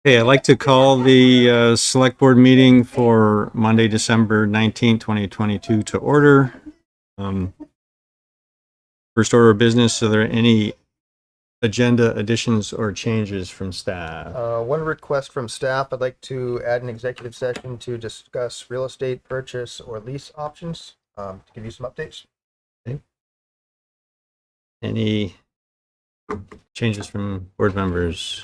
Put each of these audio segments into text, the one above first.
Hey, I'd like to call the select board meeting for Monday, December 19th, 2022 to order. First order of business, are there any agenda additions or changes from staff? One request from staff. I'd like to add an executive session to discuss real estate purchase or lease options. To give you some updates. Any changes from board members?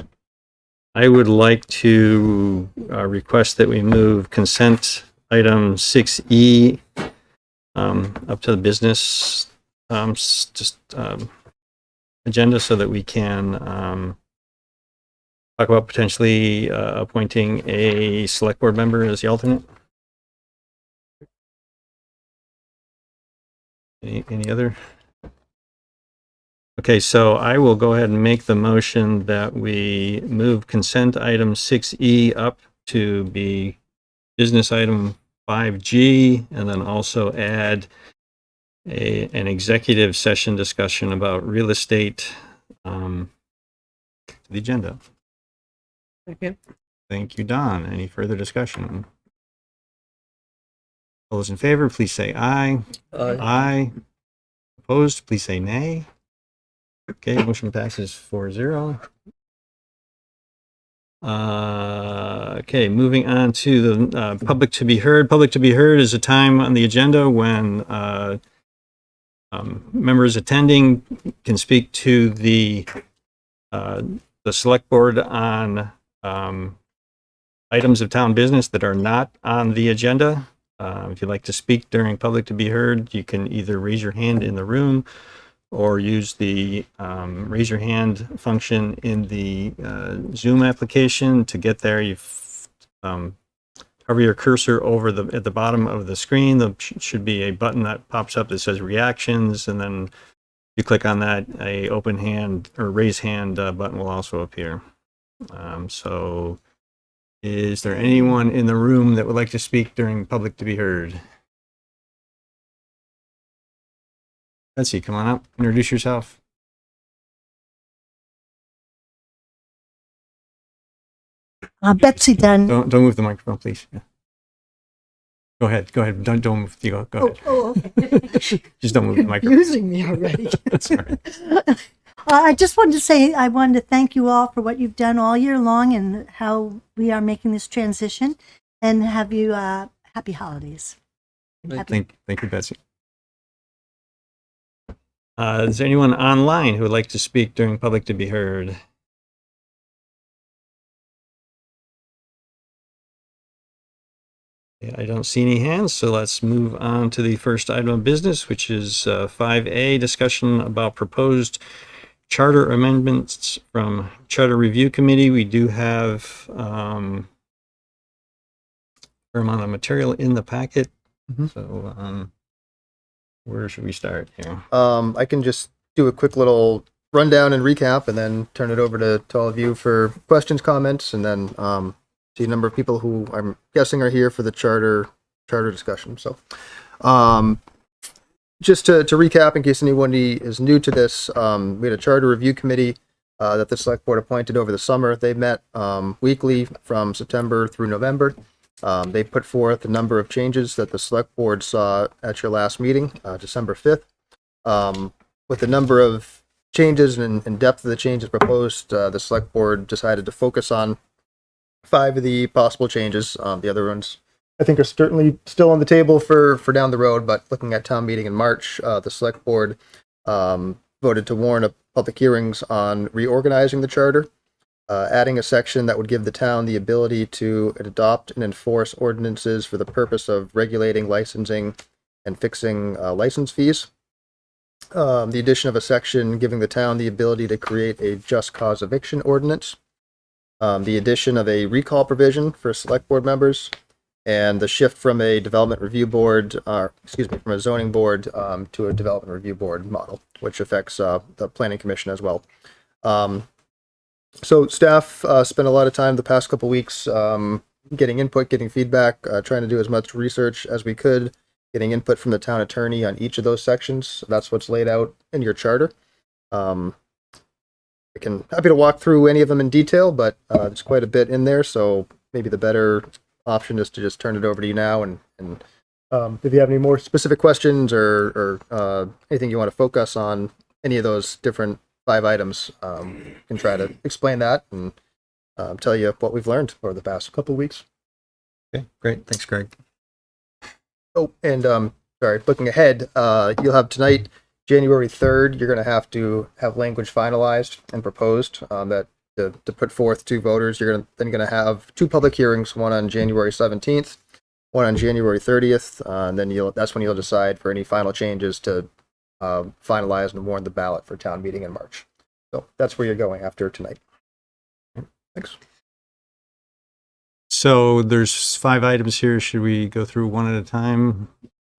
I would like to request that we move consent item 6E up to the business agenda so that we can talk about potentially appointing a select board member as the alternate. Any other? Okay, so I will go ahead and make the motion that we move consent item 6E up to be business item 5G, and then also add an executive session discussion about real estate to the agenda. Okay. Thank you, Don. Any further discussion? All those in favor, please say aye. Aye. Opposed, please say nay. Okay, motion passes 4-0. Okay, moving on to the public to be heard. Public to be heard is a time on the agenda when members attending can speak to the select board on items of town business that are not on the agenda. If you'd like to speak during public to be heard, you can either raise your hand in the room or use the raise your hand function in the Zoom application. To get there, you hover your cursor over at the bottom of the screen. There should be a button that pops up that says reactions, and then you click on that, a open hand or raise hand button will also appear. So is there anyone in the room that would like to speak during public to be heard? Betsy, come on up, introduce yourself. Betsy Dunn. Don't move the microphone, please. Yeah. Go ahead. Don't move. Go ahead. Okay. Just don't move the microphone. Using me already. That's all right. I just wanted to say I wanted to thank you all for what you've done all year long and how we are making this transition, and have you happy holidays. Thank you, Betsy. Is there anyone online who would like to speak during public to be heard? I don't see any hands, so let's move on to the first item of business, which is 5A, discussion about proposed charter amendments from Charter Review Committee. We do have a fair amount of material in the packet. So where should we start here? I can just do a quick little rundown and recap, and then turn it over to all of you for questions, comments, and then see a number of people who I'm guessing are here for the charter discussion. So just to recap, in case anyone is new to this, we had a charter review committee that the select board appointed over the summer. They met weekly from September through November. They put forth a number of changes that the select board saw at your last meeting, December 5th. With the number of changes and depth of the changes proposed, the select board decided to focus on 5 of the possible changes. The other ones, I think, are certainly still on the table for down the road, but looking at town meeting in March, the select board voted to warn a public hearings on reorganizing the charter, adding a section that would give the town the ability to adopt and enforce ordinances for the purpose of regulating, licensing, and fixing license fees. The addition of a section giving the town the ability to create a just cause eviction ordinance. The addition of a recall provision for select board members, and the shift from a development review board, from a zoning board to a development review board model, which affects the planning commission as well. So staff spent a lot of time the past couple weeks getting input, getting feedback, trying to do as much research as we could, getting input from the town attorney on each of those sections. So that's what's laid out in your charter. happy to walk through any of them in detail, but there's quite a bit in there, so maybe the better option is to just turn it over to you now, and if you have any more specific questions or anything you want to focus on any of those different 5 items, can try to explain that and tell you what we've learned over the past couple of weeks. Okay, great. Thanks, Greg. Oh, and sorry, looking ahead, you'll have tonight, January 3rd, you're going to have language finalized and proposed that to put forth to voters. You're then going to have 2 public hearings, one on January 17th, one on January 30th, and then that's when you'll decide for any final changes to finalize and warn the ballot for town meeting in March. So that's where you're going after tonight. Thanks. So there's 5 items here. Should we go through one at a time?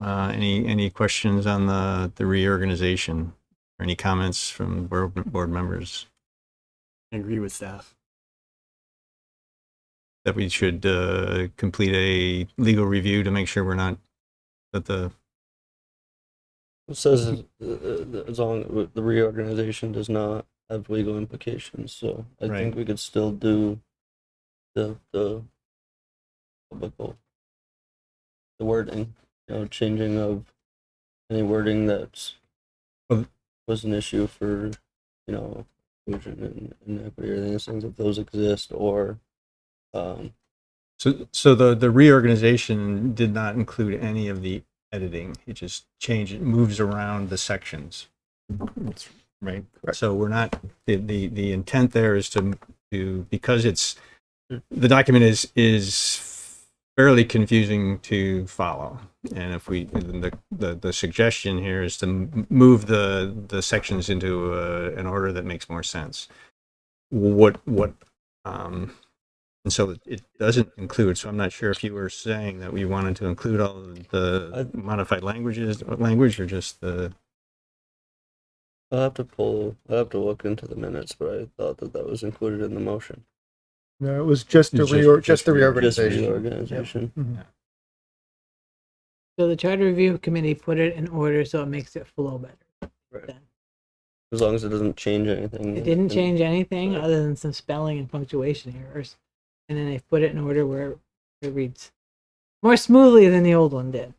Any questions on the reorganization? Or any comments from board members I agree with staff. that we should complete a legal review to make sure we're not that the It says as long as the reorganization does not have legal implications, so I Right. think we could still do the public, the wording, changing of any wording that Well, was an issue for, inclusion and equity or these things, if those exist, or so the reorganization did not include any of the editing. It just moves around the sections. Right. Correct. So we're not the intent there is to because the document is fairly confusing to follow, and if the suggestion here is to move the sections into an order that makes more sense. And so it doesn't include. So I'm not sure if you were saying that we wanted to include all of the modified language or just the. I'll have to look into the minutes, but I thought that was included in the motion. No, it was just the Just reorganization. reorganization. So the charter review committee put it in order so it makes it flow better. Right. Then. As long as it doesn't change anything. It didn't change anything other than some spelling and punctuation errors. And then they put it in order where it reads more smoothly than the old one did.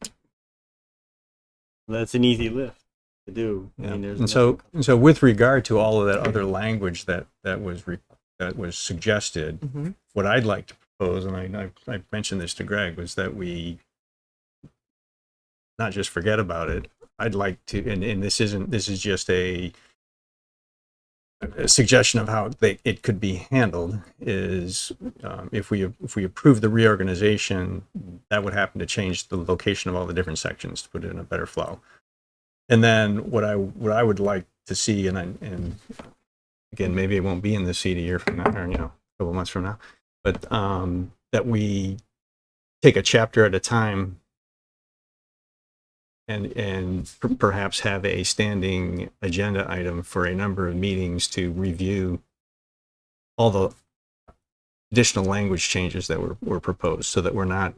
That's an easy lift to do. I Yeah. mean, there's And so with regard to all of that other language that was suggested, Mm-hmm. what I'd like to propose, and I mentioned this to Greg, was that we not just forget about it. I'd like to, and this is just a suggestion of how it could be handled. Is if we approve the reorganization, that would happen to change the location of all the different sections to put it in a better flow. And then what I would like to see, and again, maybe it won't be in the seat a year from now, or a couple of months from now, but that we take a chapter at a time and perhaps have a standing agenda item for a number of meetings to review all the additional language changes that were proposed, so that we're not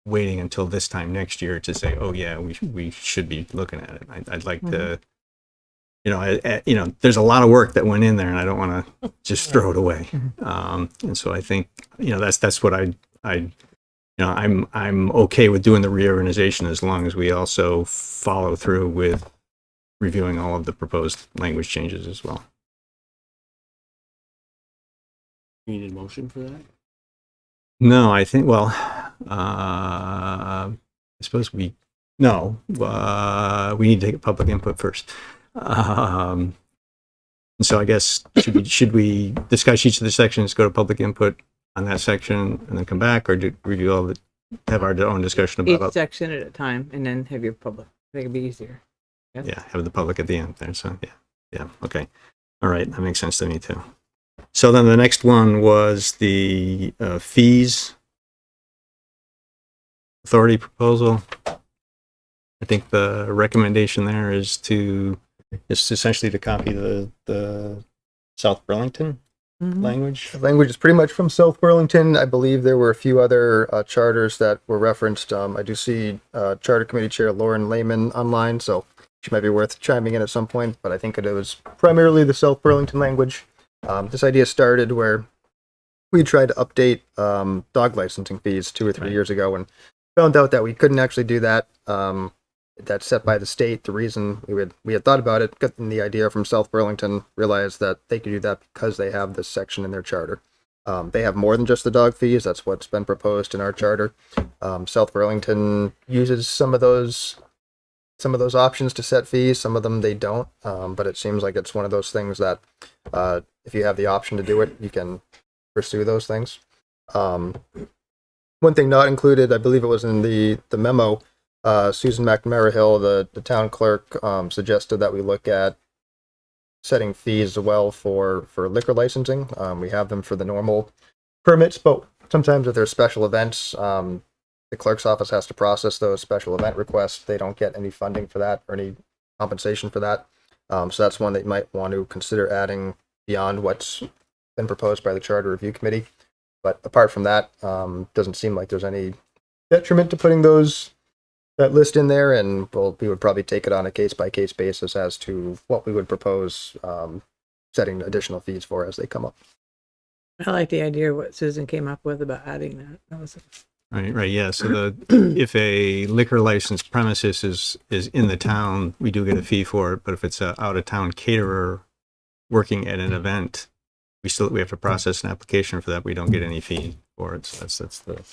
waiting until this time next year to say, oh yeah, we should be looking at it. I'd like to, there's a lot of work that went in there, and I don't want to just throw it away. And so I think, that's what I'm okay with doing the reorganization, as long as we also follow through with reviewing all of the proposed language changes as well. You need a motion for that? No, I think, I suppose we need to take public input first. And so I guess, should we discuss each of the sections, go to public input on that section, and then come back, or review have our own discussion Each about section at a time, and then have your public. I think it'd be easier. Yeah, have the public at the end there. So yeah, okay, all right, that makes sense to me too. So then the next one was the fees authority proposal. I think the recommendation there is essentially to copy the South Burlington language. The language is pretty much from South Burlington. I believe there were a few other charters that were referenced. I do see Charter Committee Chair Lauren Lehman online, so she might be worth chiming in at some point, but I think it was primarily the South Burlington language. This idea started where we tried to update dog licensing fees 2 or 3 years ago and found out that we couldn't actually do that. That's set by the state. The reason we had thought about it, gotten the idea from South Burlington, realized that they could do that because they have this section in their charter. They have more than just the dog fees. That's what's been proposed in our charter. South Burlington uses some of those options to set fees. Some of them they don't. But it seems like it's one of those things that if you have the option to do it, you can pursue those things. One thing not included, I believe it was in the memo, Susan McNamara Hill, the town clerk, suggested that we look at setting fees as well for liquor licensing. We have them for the normal permits, but sometimes if there's special events, the clerk's office has to process those special event requests. They don't get any funding for that or any compensation for that. So that's one that you might want to consider adding beyond what's been proposed by the Charter Review Committee. But apart from that, doesn't seem like there's any detriment to putting that list in there, and we would probably take it on a case-by-case basis as to what we would propose setting additional fees for as they come up. I like the idea of what Susan came up with about adding that. That was Right, yeah. So if a liquor license premises is in the town, we do get a fee for it. But if it's a out of town caterer working at an event, we have to process an application for that. We don't get any fee for it. So that's the.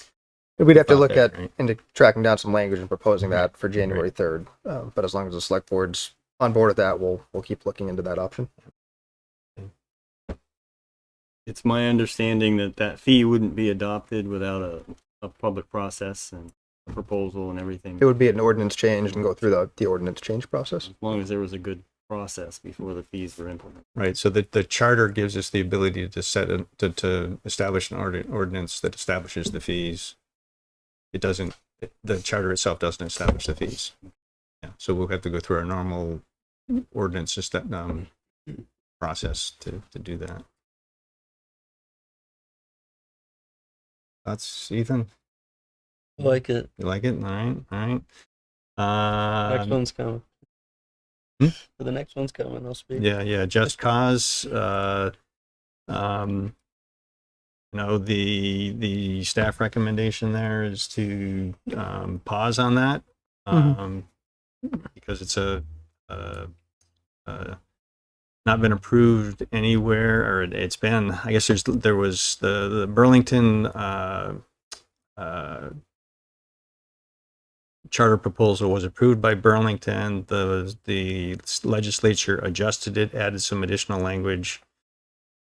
We'd have to look that, at right? into tracking down some language and proposing that for January 3rd. But as long as the select board's on board with that, we'll keep looking into that option. It's my understanding that fee wouldn't be adopted without a public process and a proposal and everything. It would be an ordinance change and go through the ordinance change process. As long as there was a good process before the fees were implemented. Right. So the charter gives us the ability to to establish an ordinance that establishes the fees. It doesn't. The charter itself doesn't establish the fees. Yeah. So we'll have to go through our normal ordinance process to do that. That's Ethan. I like it. You like it? All right. All right. Next one's coming. Hmm? The next one's coming. I'll speak. Yeah. Just cause. The staff recommendation there is to pause on that because it's not been approved anywhere, or it's been. I guess there was the Burlington charter proposal was approved by Burlington. The legislature adjusted it, added some additional language.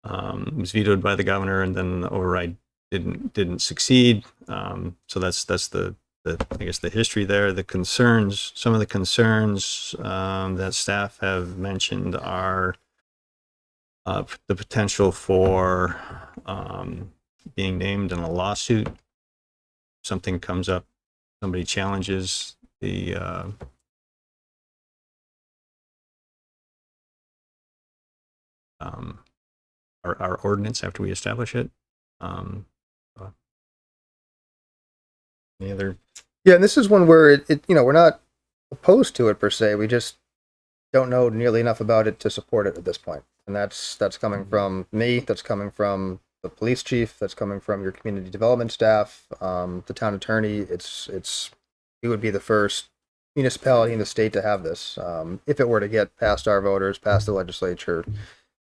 It was vetoed by the governor, and then the override didn't succeed. So that's the I guess the history there. Some of the concerns that staff have mentioned are the potential for being named in a lawsuit. Something comes up, somebody challenges the our ordinance after we establish it. Any other? Yeah, and this is one where we're not opposed to it per se. We just don't know nearly enough about it to support it at this point. And that's coming from me. That's coming from the police chief. That's coming from your community development staff, the town attorney. We would be the first municipality in the state to have this. If it were to get past our voters, past the legislature,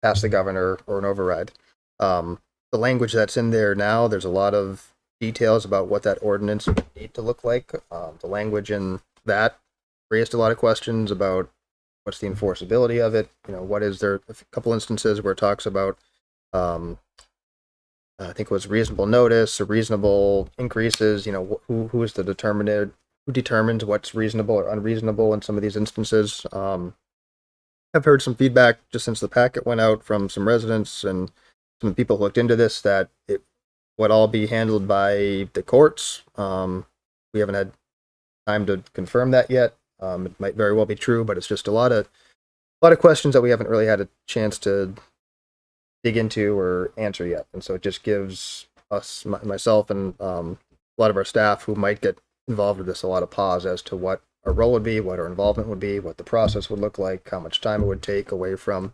past the governor, or an override. The language that's in there now, there's a lot of details about what that ordinance would need to look like. The language in that raised a lot of questions about what's the enforceability of it. What is there? A couple instances where it talks about, I think it was reasonable notice or reasonable increases. Who is the determiner? Who determines what's reasonable or unreasonable in some of these instances? I've heard some feedback just since the packet went out from some residents and some people who looked into this that it would all be handled by the courts. We haven't had time to confirm that yet. It might very well be true, but it's just a lot of questions that we haven't really had a chance to dig into or answer yet. And so it just gives us, myself, and a lot of our staff who might get involved with this a lot of pause as to what our role would be, what our involvement would be, what the process would look like, how much time it would take away from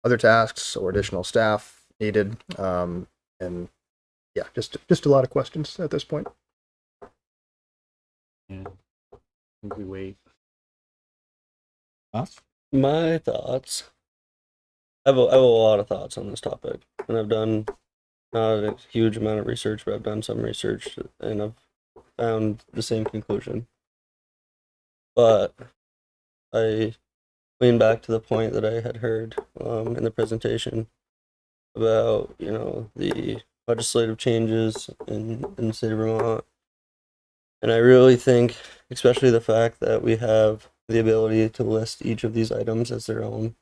other tasks or additional staff. needed. And yeah, just a lot of questions at this point. Yeah. I think we wait. My thoughts. I have a lot of thoughts on this topic, and I've done not a huge amount of research, but I've done some research, and I've found the same conclusion. But I lean back to the point that I had heard in the presentation about, you know, the legislative changes in the state of Vermont. And I really think, especially the fact that we have the ability to list each of these items as their own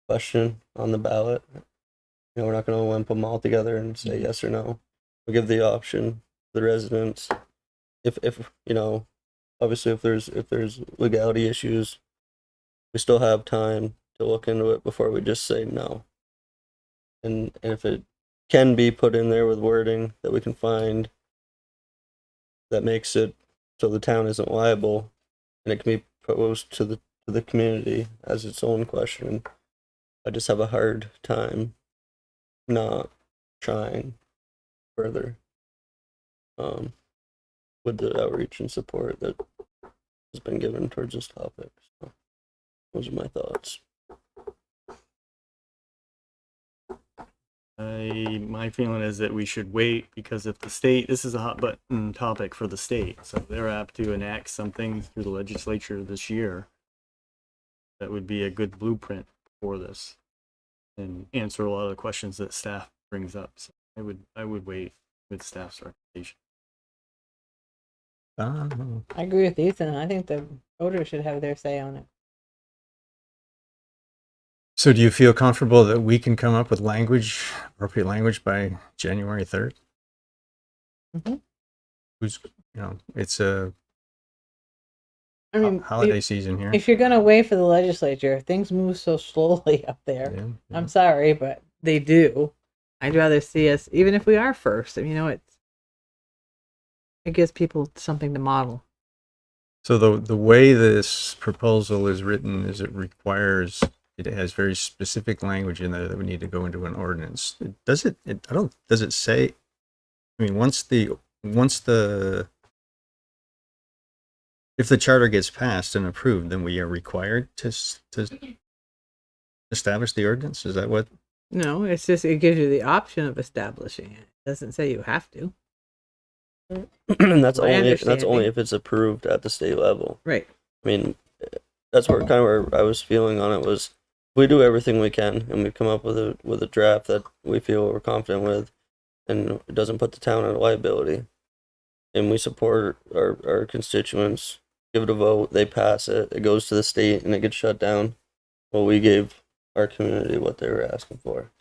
question on the ballot. You know, we're not going to lump them all together and say yes or no. We'll give the option to the residents. If you know, obviously if there's legality issues, we still have time to look into it before we just say no. And if it can be put in there with wording that we can find that makes it so the town isn't liable, and it can be posed to the community as its own question, I just have a hard time not trying further with the outreach and support that has been given towards this topic. So those are my thoughts. My feeling is that we should wait, because if the state, this is a hot button topic for the state, so if they're apt to enact something through the legislature this year, that would be a good blueprint for this and answer a lot of the questions that staff brings up. So I would wait with staff's recommendation. I agree with Ethan. I think the voters should have their say on it. So do you feel comfortable that we can come up with appropriate language by January 3rd? Mhm. Who's, it's a I mean, holiday season here. if you're gonna wait for the legislature, things move so slowly up there. Yeah, yeah. I'm sorry, but they do. I'd rather see us, even if we are first. You know, it gives people something to model. So the way this proposal is written is it has very specific language in there that we need to go into an ordinance. Does it say, I mean, if the charter gets passed and approved, then we are required to establish the ordinance? Is that what? No, it's just, it gives you the option of establishing it. It doesn't say you have to. And that's My only understanding. if it's approved at the state level. Right. I mean, that's where I was feeling on it was, we do everything we can and we come up with a draft that we feel we're confident with, and it doesn't put the town at liability, and we support our constituents, give it a vote, they pass it, it goes to the state and it gets shut down. Well, we gave our community what they were asking for,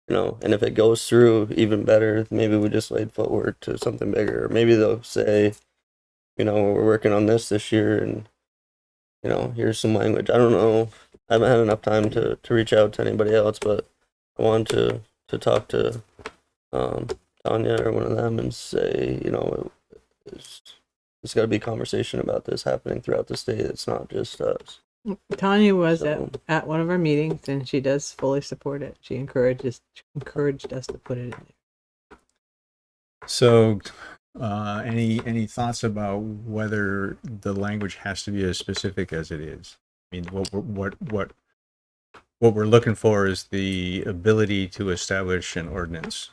you know, and if it goes through, even better. Maybe we just laid footwork to something bigger, or maybe they'll say, you know, we're working on this year, and you know, here's some language. I don't know. I haven't had enough time to reach out to anybody else, but I wanted to talk to Tanya or one of them and say, you know, there's got to be a conversation about this happening throughout the state. It's not just us. Tanya was So- at one of our meetings, and she does fully support it. She encouraged us to put it in there. So, any thoughts about whether the language has to be as specific as it is? I mean, what we're looking for is the ability to establish an ordinance.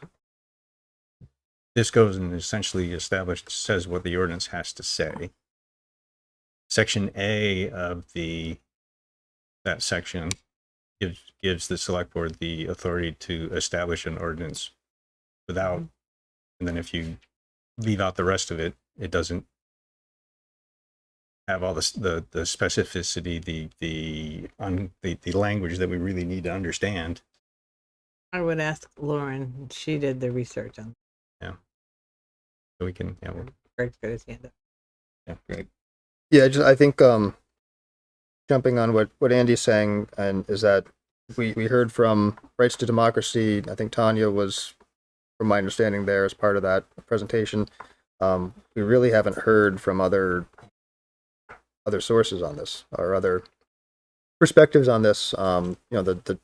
This goes and essentially says what the ordinance has to say. Section A of that section gives the select board the authority to establish an ordinance without, and then if you leave out the rest of it, it doesn't have all the specificity, the language that we really need to understand. I would ask Lauren. She did the research on. So we can, Greg's got his hand up. great. Yeah, I think jumping on what Andy's saying, and is that we heard from Rights to Democracy. I think Tanya was, from my understanding, there as part of that presentation. We really haven't heard from other sources on this, or other perspectives on this. You know, the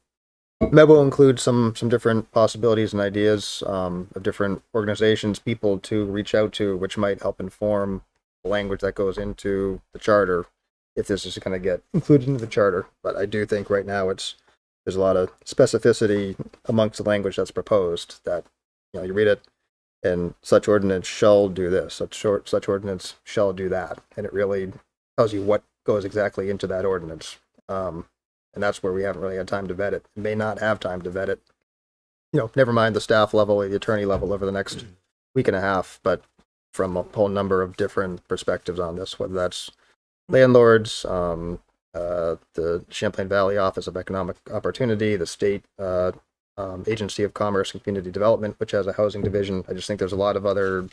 Med will include some different possibilities and ideas of different organizations, people to reach out to, which might help inform the language that goes into the charter, if this is going to get included into the charter. But I do think right now there's a lot of specificity amongst the language that's proposed. That you read it, and such ordinance shall do this, such ordinance shall do that, and it really tells you what goes exactly into that ordinance. And that's where we haven't really had time to vet it. May not have time to vet it. Never mind the staff level or the attorney level over the next week and a half, but from a whole number of different perspectives on this, whether that's landlords, the Champlain Valley Office of Economic Opportunity, the state Agency of Commerce and Community Development, which has a housing division. I just think there's a lot of other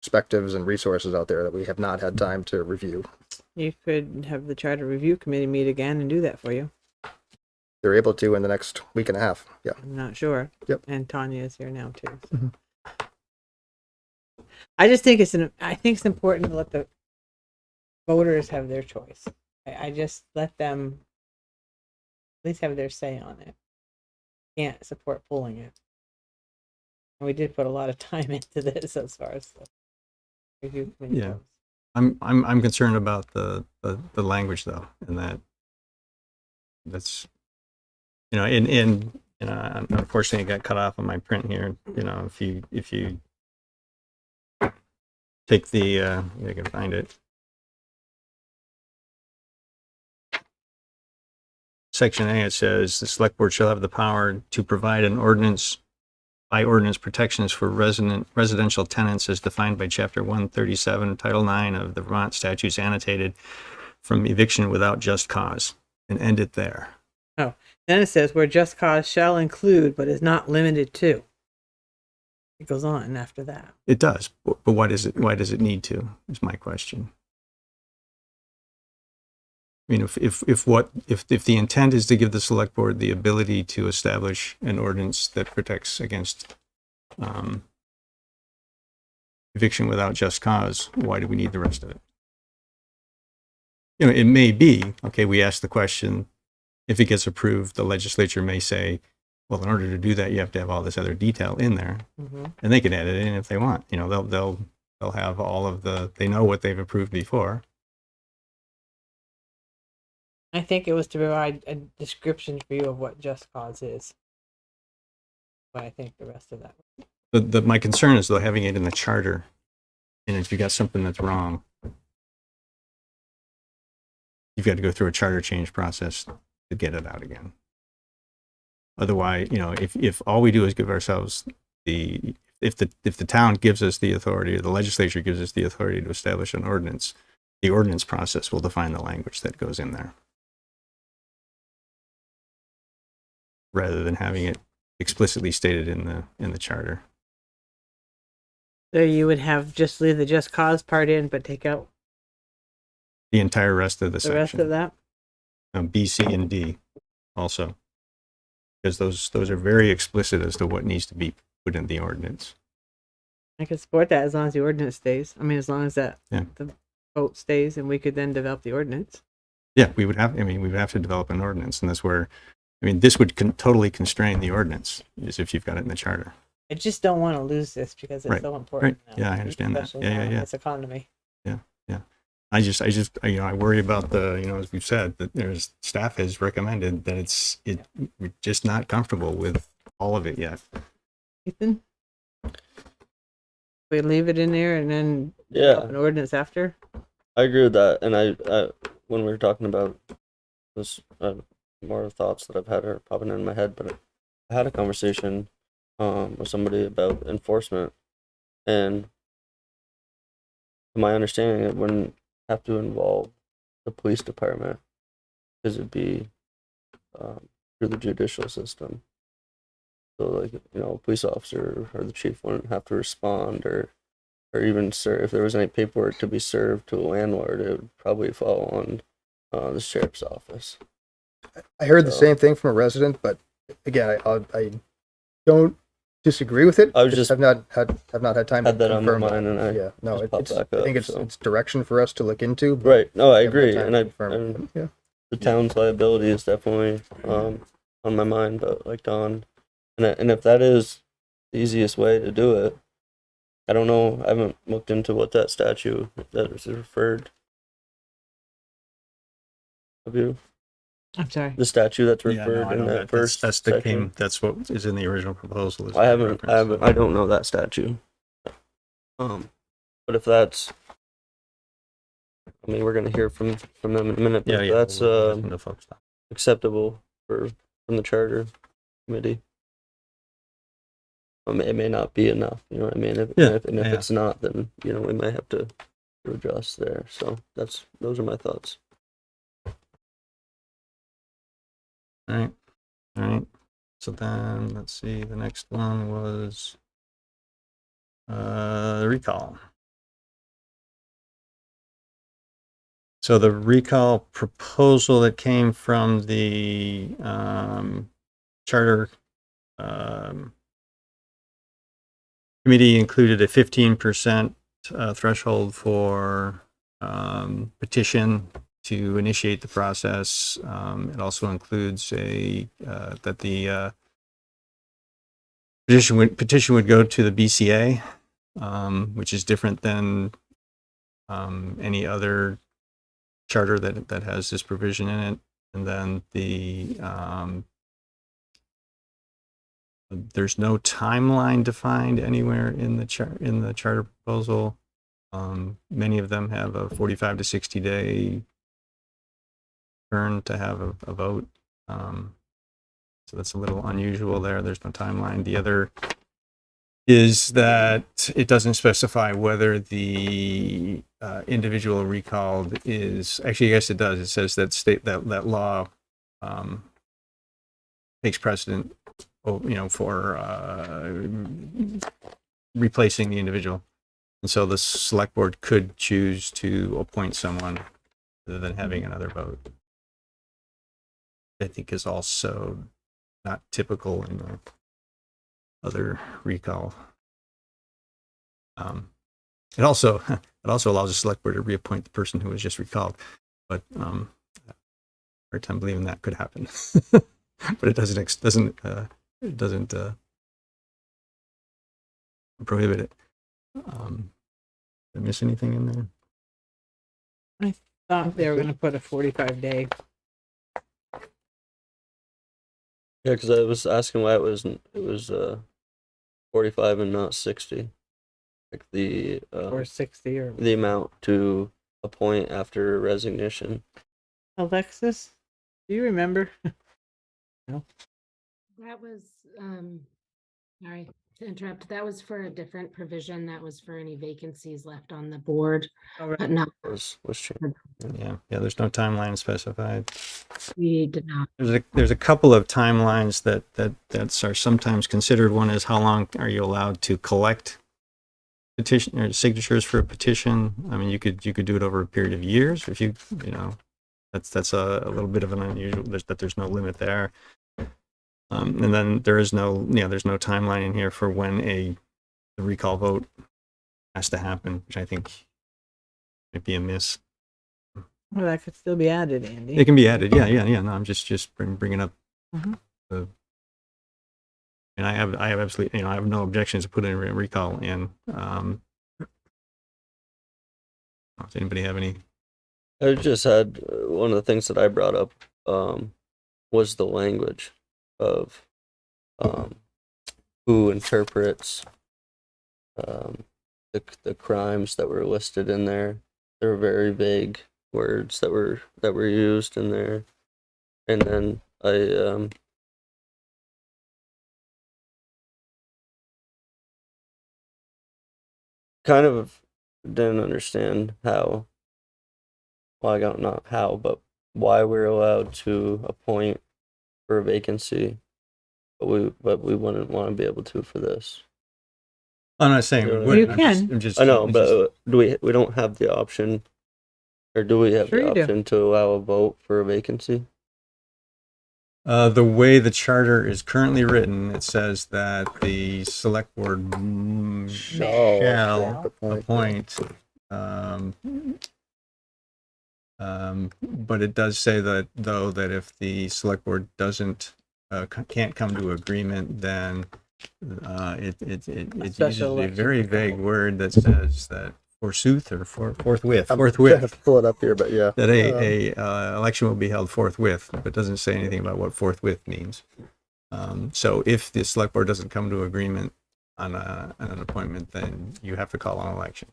perspectives and resources out there that we have not had time to review. You could have the charter review committee meet again and do that for you. They're able to in the next week and a half. Yeah. I'm not sure. Yep. And Tanya is here now too. So. Mhm. I just think I think it's important to let the voters have their choice. I just let them at least have their say on it. Can't support pulling it. And we did put a lot of time into this as far as the review committee Yeah. goes. I'm concerned about the language though, and that's and unfortunately it got cut off on my print here. If you take the I can find it. Section A, it says the select board shall have the power to provide an ordinance by ordinance protections for residential tenants as defined by Chapter 137, Title 9 of the Vermont statutes annotated from eviction without just cause, and end it there. Then it says where just cause shall include but is not limited to. It goes on after that. It does, but why does it need to, is my question. I mean, if the intent is to give the select board the ability to establish an ordinance that protects against eviction without just cause, why do we need the rest of it? It may be, okay, we ask the question, if it gets approved, the legislature may say, well, in order to do that, you have to have all this other detail in there, and they can add it in if they want. They'll have all of they know what they've approved before. I think it was to provide a description for you of what just cause is. But I think the rest of that. My concern is though having it in the charter, and if you got something that's wrong, you've got to go through a charter change process to get it out again. Otherwise, if all we do is give ourselves if the town gives us the authority, or the legislature gives us the authority to establish an ordinance, the ordinance process will define the language that goes in there, rather than having it explicitly stated in the charter. So you would have just leave the just cause part in, but take out The entire rest of the the section. rest of that. B, C, and D also, because those are very explicit as to what needs to be put in the ordinance. I could support that as long as the ordinance stays. I mean, as long as that the vote stays, and we could then develop the ordinance. Yeah, we would have to develop an ordinance, and that's where, this would totally constrain the ordinance, is if you've got it in the charter. I just don't want to lose this because it's Right, so important. right. Yeah, I understand that. especially Yeah, now yeah, in yeah. this economy. I just I worry about as we've said, that there's staff has recommended that we're just not comfortable with all of it yet. Ethan, we leave it in there and then Yeah, an ordinance after. I agree with that. And I when we were talking about this, more thoughts that I've had are popping in my head, but I had a conversation with somebody about enforcement, and to my understanding, it wouldn't have to involve the police department, because it'd be through the judicial system. So, like, a police officer or the chief wouldn't have to respond, or even serve. If there was any paperwork to be served to a landlord, it would probably fall on the sheriff's office. I heard the same thing from a resident, but again, I don't disagree with it. I was just just- have not had time Had to that on my confirm mind, and I yeah, no, just popped back I think up, so. it's direction for us to look into. But Right. No, I haven't had agree, time and to I confirm it. and Yeah. the town's liability is definitely on on my mind, but like Don, and if that is the easiest way to do it, I don't know. I haven't looked into what that statute that is referred. Have you? I'm sorry. The statute that's Yeah, no, referred I in know that that's first the section? came, that's what is in the original proposal. Is I the haven't. reference. I don't know that statute. But if that's, I mean, we're gonna hear from them in a minute. But Yeah, if yeah. that's we'll listen to folks. acceptable from the charter committee, it may not be enough. You know what I mean? If Yeah, and if yeah. it's not, then we may have to adjust there. So those are my thoughts. All right. All right. So then let's see. The next one was recall. So the recall proposal that came from the charter committee included a 15% threshold for petition to initiate the process. It also includes that the petition would go to the BCA, which is different than any other charter that has this provision in it. And then there's no timeline defined anywhere in the charter proposal. Many of them have a 45 to 60 day turn to have a vote. So that's a little unusual there. There's no timeline. The other is that it doesn't specify whether the individual recalled is actually, yes, it does. It says that that law takes precedent, for replacing the individual, and so the select board could choose to appoint someone rather than having another vote. I think is also not typical in the other recall. It also allows the select board to reappoint the person who was just recalled, but hard time believing that could happen. But it doesn't prohibit it. Did I miss anything in there? I thought they were going to put a 45-day. Yeah, because I was asking why it was 45 and not 60, like the Or 60 or the amount to appoint after resignation. Alexis, do you remember? That was, sorry to interrupt, that was for a different provision. That was for any vacancies left on the board, All right. but not, Was changed. Yeah, there's no timeline specified. we did not. There's a couple of timelines that are sometimes considered. One is how long are you allowed to collect petition or signatures for a petition? I mean, you could do it over a period of years if that's a little bit of an unusual. There's no limit there. And then there's no timeline in here for when the recall vote has to happen, which I think might be a miss. Well, that could still be added, Andy. It can be added. Yeah. No, I'm just bringing up. Mhm. And I have absolutely, I have no objections to putting a recall in. Does anybody have any? I just had one of the things that I brought up was the language of who interprets the crimes that were listed in there. There were very vague words that were used in there, and then I kind of didn't understand how. Well, I don't know how, but why we're allowed to appoint for a vacancy, but we wouldn't want to be able to for this. I'm not saying we You wouldn't. can. I'm just, I know, I'm but just- we don't have the option, or do we have Sure the you do. option to allow a vote for a vacancy? the way the charter is currently written, it says that the select board shall appoint. But it does say that, though, that if the select board doesn't can't come to agreement, then it's Special usually a election. very vague word that says that forsooth or forthwith, I'm gonna have to pull it up here, but yeah. that a election will be held forthwith, but doesn't say anything about what forthwith means. So if the select board doesn't come to agreement on an appointment, then you have to call an election.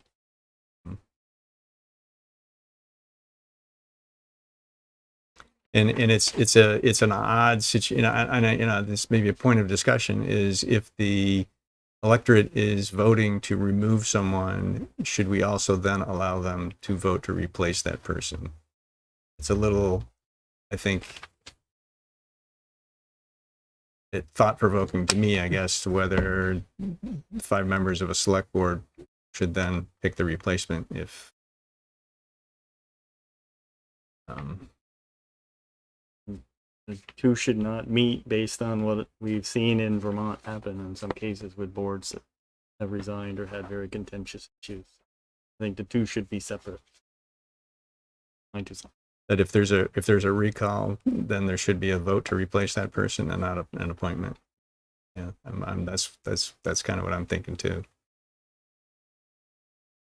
And it's an odd situation, and this may be a point of discussion, is if the electorate is voting to remove someone, should we also then allow them to vote to replace that person? It's a little, I think, thought-provoking to me, I guess, whether 5 members of a select board should then pick the replacement if The two should not meet based on what we've seen in Vermont happen in some cases with boards that have resigned or had very contentious issues. I think the two should be separate. that if there's a recall, then there should be a vote to replace that person and not an appointment. Yeah, that's kind of what I'm thinking too.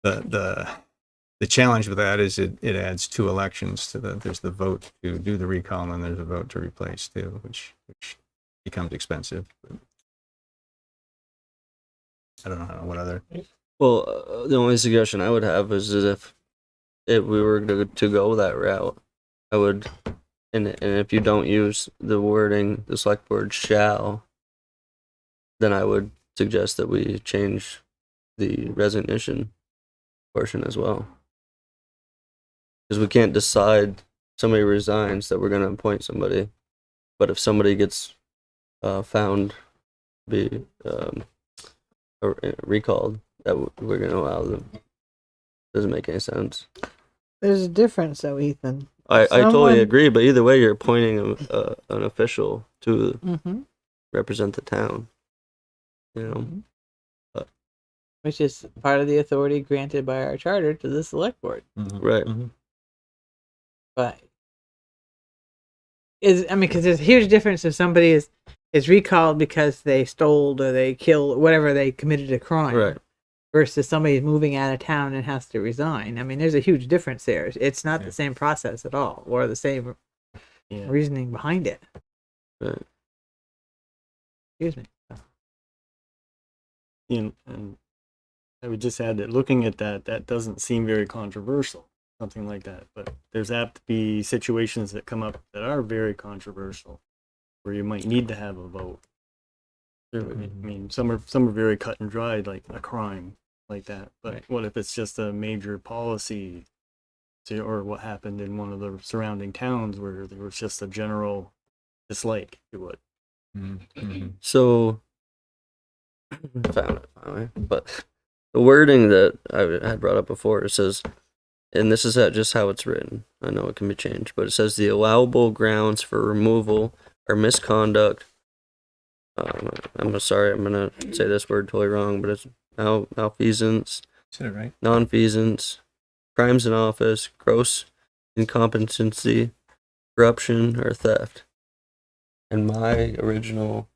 The challenge with that is it adds 2 elections to there's the vote to do the recall and then there's a vote to replace too, which becomes expensive. I don't know what other. Well, the only suggestion I would have is that if we were to go that route, I would, and if you don't use the wording, the select board shall, then I would suggest that we change the resignation portion as well. Because we can't decide somebody resigns that we're going to appoint somebody, but if somebody gets found to be recalled, that we're going to allow them. Doesn't make any sense. There's a difference, though, Ethan. I Someone- totally agree, but either way, you're appointing an official to Mm-hmm. represent the town. You know, Which is part of the authority granted by our charter to the select board. right? But because there's a huge difference if somebody is recalled because they stole or they killed, whatever, they committed a crime, Right. versus somebody moving out of town and has to resign. I mean, there's a huge difference there. It's not the same process at all, or the same reasoning behind it. Right. Excuse me. And I would just add that looking at that doesn't seem very controversial, something like that. But there's apt to be situations that come up that are very controversial, where you might need to have a vote. I mean, some are very cut and dried, like a crime like that. But what if it's just a major policy, or what happened in one of the surrounding towns where there was just a general dislike to it? So, found it finally. But the wording that I had brought up before, it says, and this is just how it's written. I know it can be changed, but it says the allowable grounds for removal are misconduct. I'm sorry, I'm gonna say this word totally wrong, but it's malfeasance, Said it right. nonfeasance, crimes in office, gross incompetency, corruption, or theft. And my original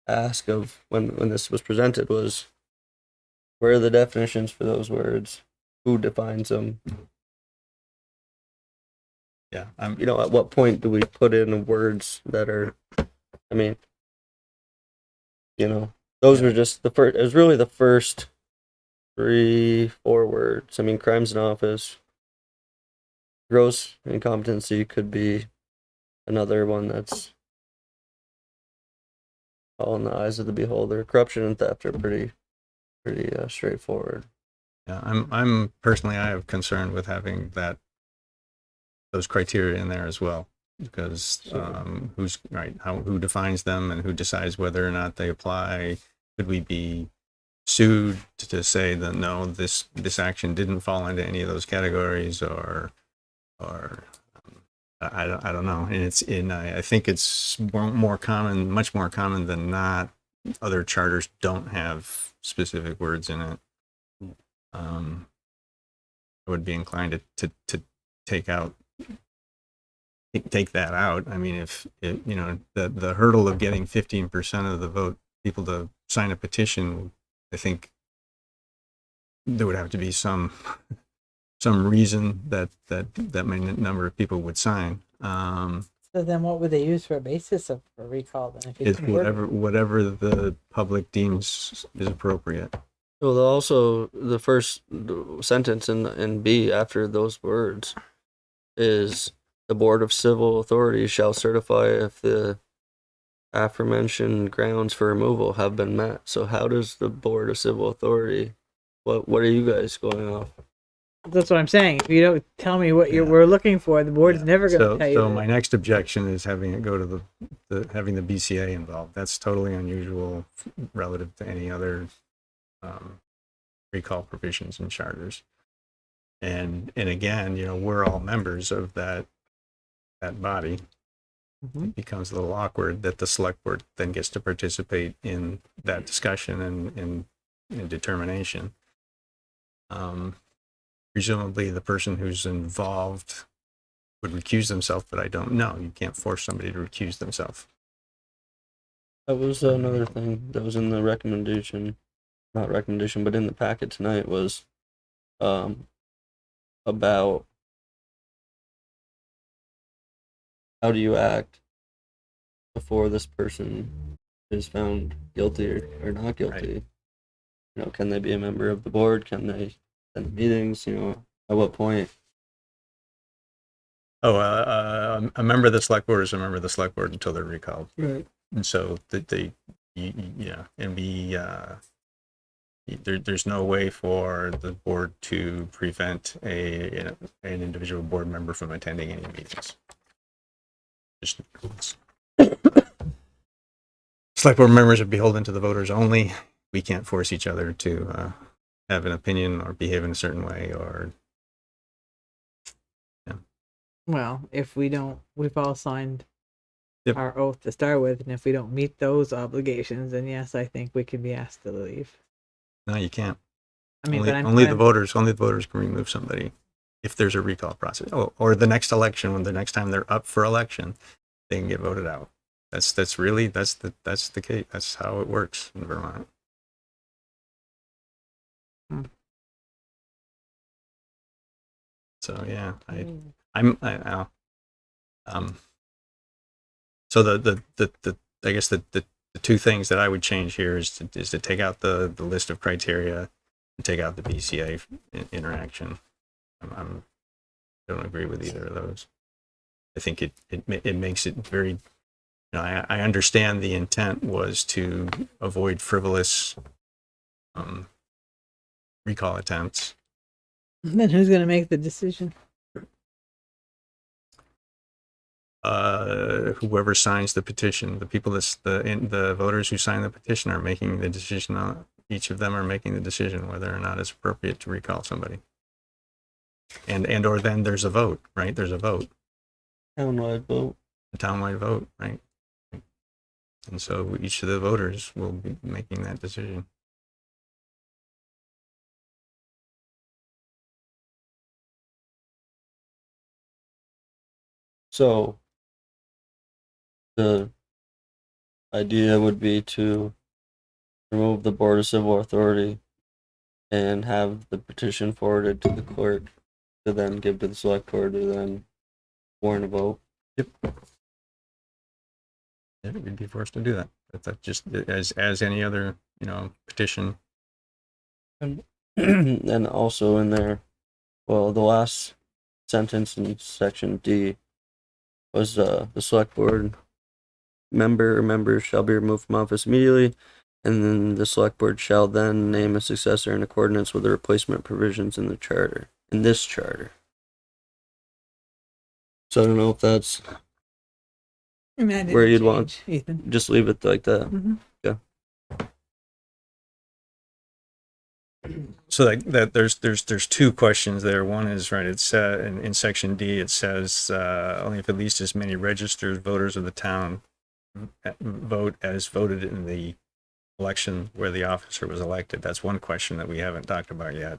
ask of when this was presented was, where are the definitions for those words? Who defines them? Yeah, You know, at what point do we put in words that are, I mean, you know, those were just the first, it was really the first 3-4 words. I mean, crimes in office, gross incompetency could be another one that's all in the eyes of the beholder. Corruption and theft are pretty straightforward. Yeah, I'm personally, I have concern with having those criteria in there as well, because who's right, who defines them and who decides whether or not they apply? Could we be sued to say that no, this action didn't fall into any of those categories, or I don't know. And I think it's more common, much more common than not. Other charters don't have specific words in it. I would be inclined to take out take that out. I mean, if it, the hurdle of getting 15% of the vote people to sign a petition, I think there would have to be some reason that many number of people would sign. So then what would they use for a basis of a recall then? If It's it's worded? whatever the public deems is appropriate. Well, also the first sentence in B after those words is the Board of Civil Authorities shall certify if the aforementioned grounds for removal have been met. So how does the Board of Civil Authority, what are you guys going off? That's what I'm saying. If you don't tell me what Yeah. we're looking for, the board is never going to So, tell you. so that. my next objection is having it go to having the BCA involved. That's totally unusual relative to any other recall provisions and charters. And again, we're all members of that body. It becomes a little awkward that the select board then gets to participate in that discussion and determination. Presumably the person who's involved would recuse themselves, but I don't know. You can't force somebody to recuse themselves. That was another thing that was in the recommendation, not recommendation, but in the packet tonight was about how do you act before this person is found guilty or not guilty. Right. Can they be a member of the board? Can they attend meetings? At what point? Oh, a member of the select board is a member of the select board until they're recalled. Right. And so that there's no way for the board to prevent an individual board member from attending any meetings. Just select board members are beholden to the voters only. We can't force each other to have an opinion or behave in a certain way or. Well, if we don't, we've all signed Yep. our oath to start with, and if we don't meet those obligations, then yes, I think we can be asked to leave. No, you can't. I mean, Only the voters can remove somebody if there's a recall process. Or the next election, when the next time they're up for election, they can get voted out. That's the case. That's how it works in Vermont. So yeah, so I guess the two things that I would change here is to take out the list of criteria and take out the BCA interaction. I don't agree with either of those. I think it makes it very. I understand the intent was to avoid frivolous recall attempts. Then who's going to make the decision? Whoever signs the petition, the people the voters who sign the petition are making the decision. Each of them are making the decision whether or not it's appropriate to recall somebody. And or then there's a vote, right? There's a vote. Townwide vote. A townwide vote, right? And so each of the voters will be making that decision. So the idea would be to remove the Board of Civil Authority and have the petition forwarded to the clerk to then give to the select board to then warn a vote. Yep. Yeah, we'd be forced to do that. That's just as any other, petition. And also in there, well, the last sentence in section D was the select board member or members shall be removed from office immediately, and then the select board shall then name a successor in accordance with the replacement provisions in this charter. So I don't know if that's where you'd want, Ethan. just leave it like that. Mm-hmm. So that there's two questions there. One is right. It's in section D. It says only if at least as many registered voters of the town vote as voted in the election where the officer was elected. That's one question that we haven't talked about yet.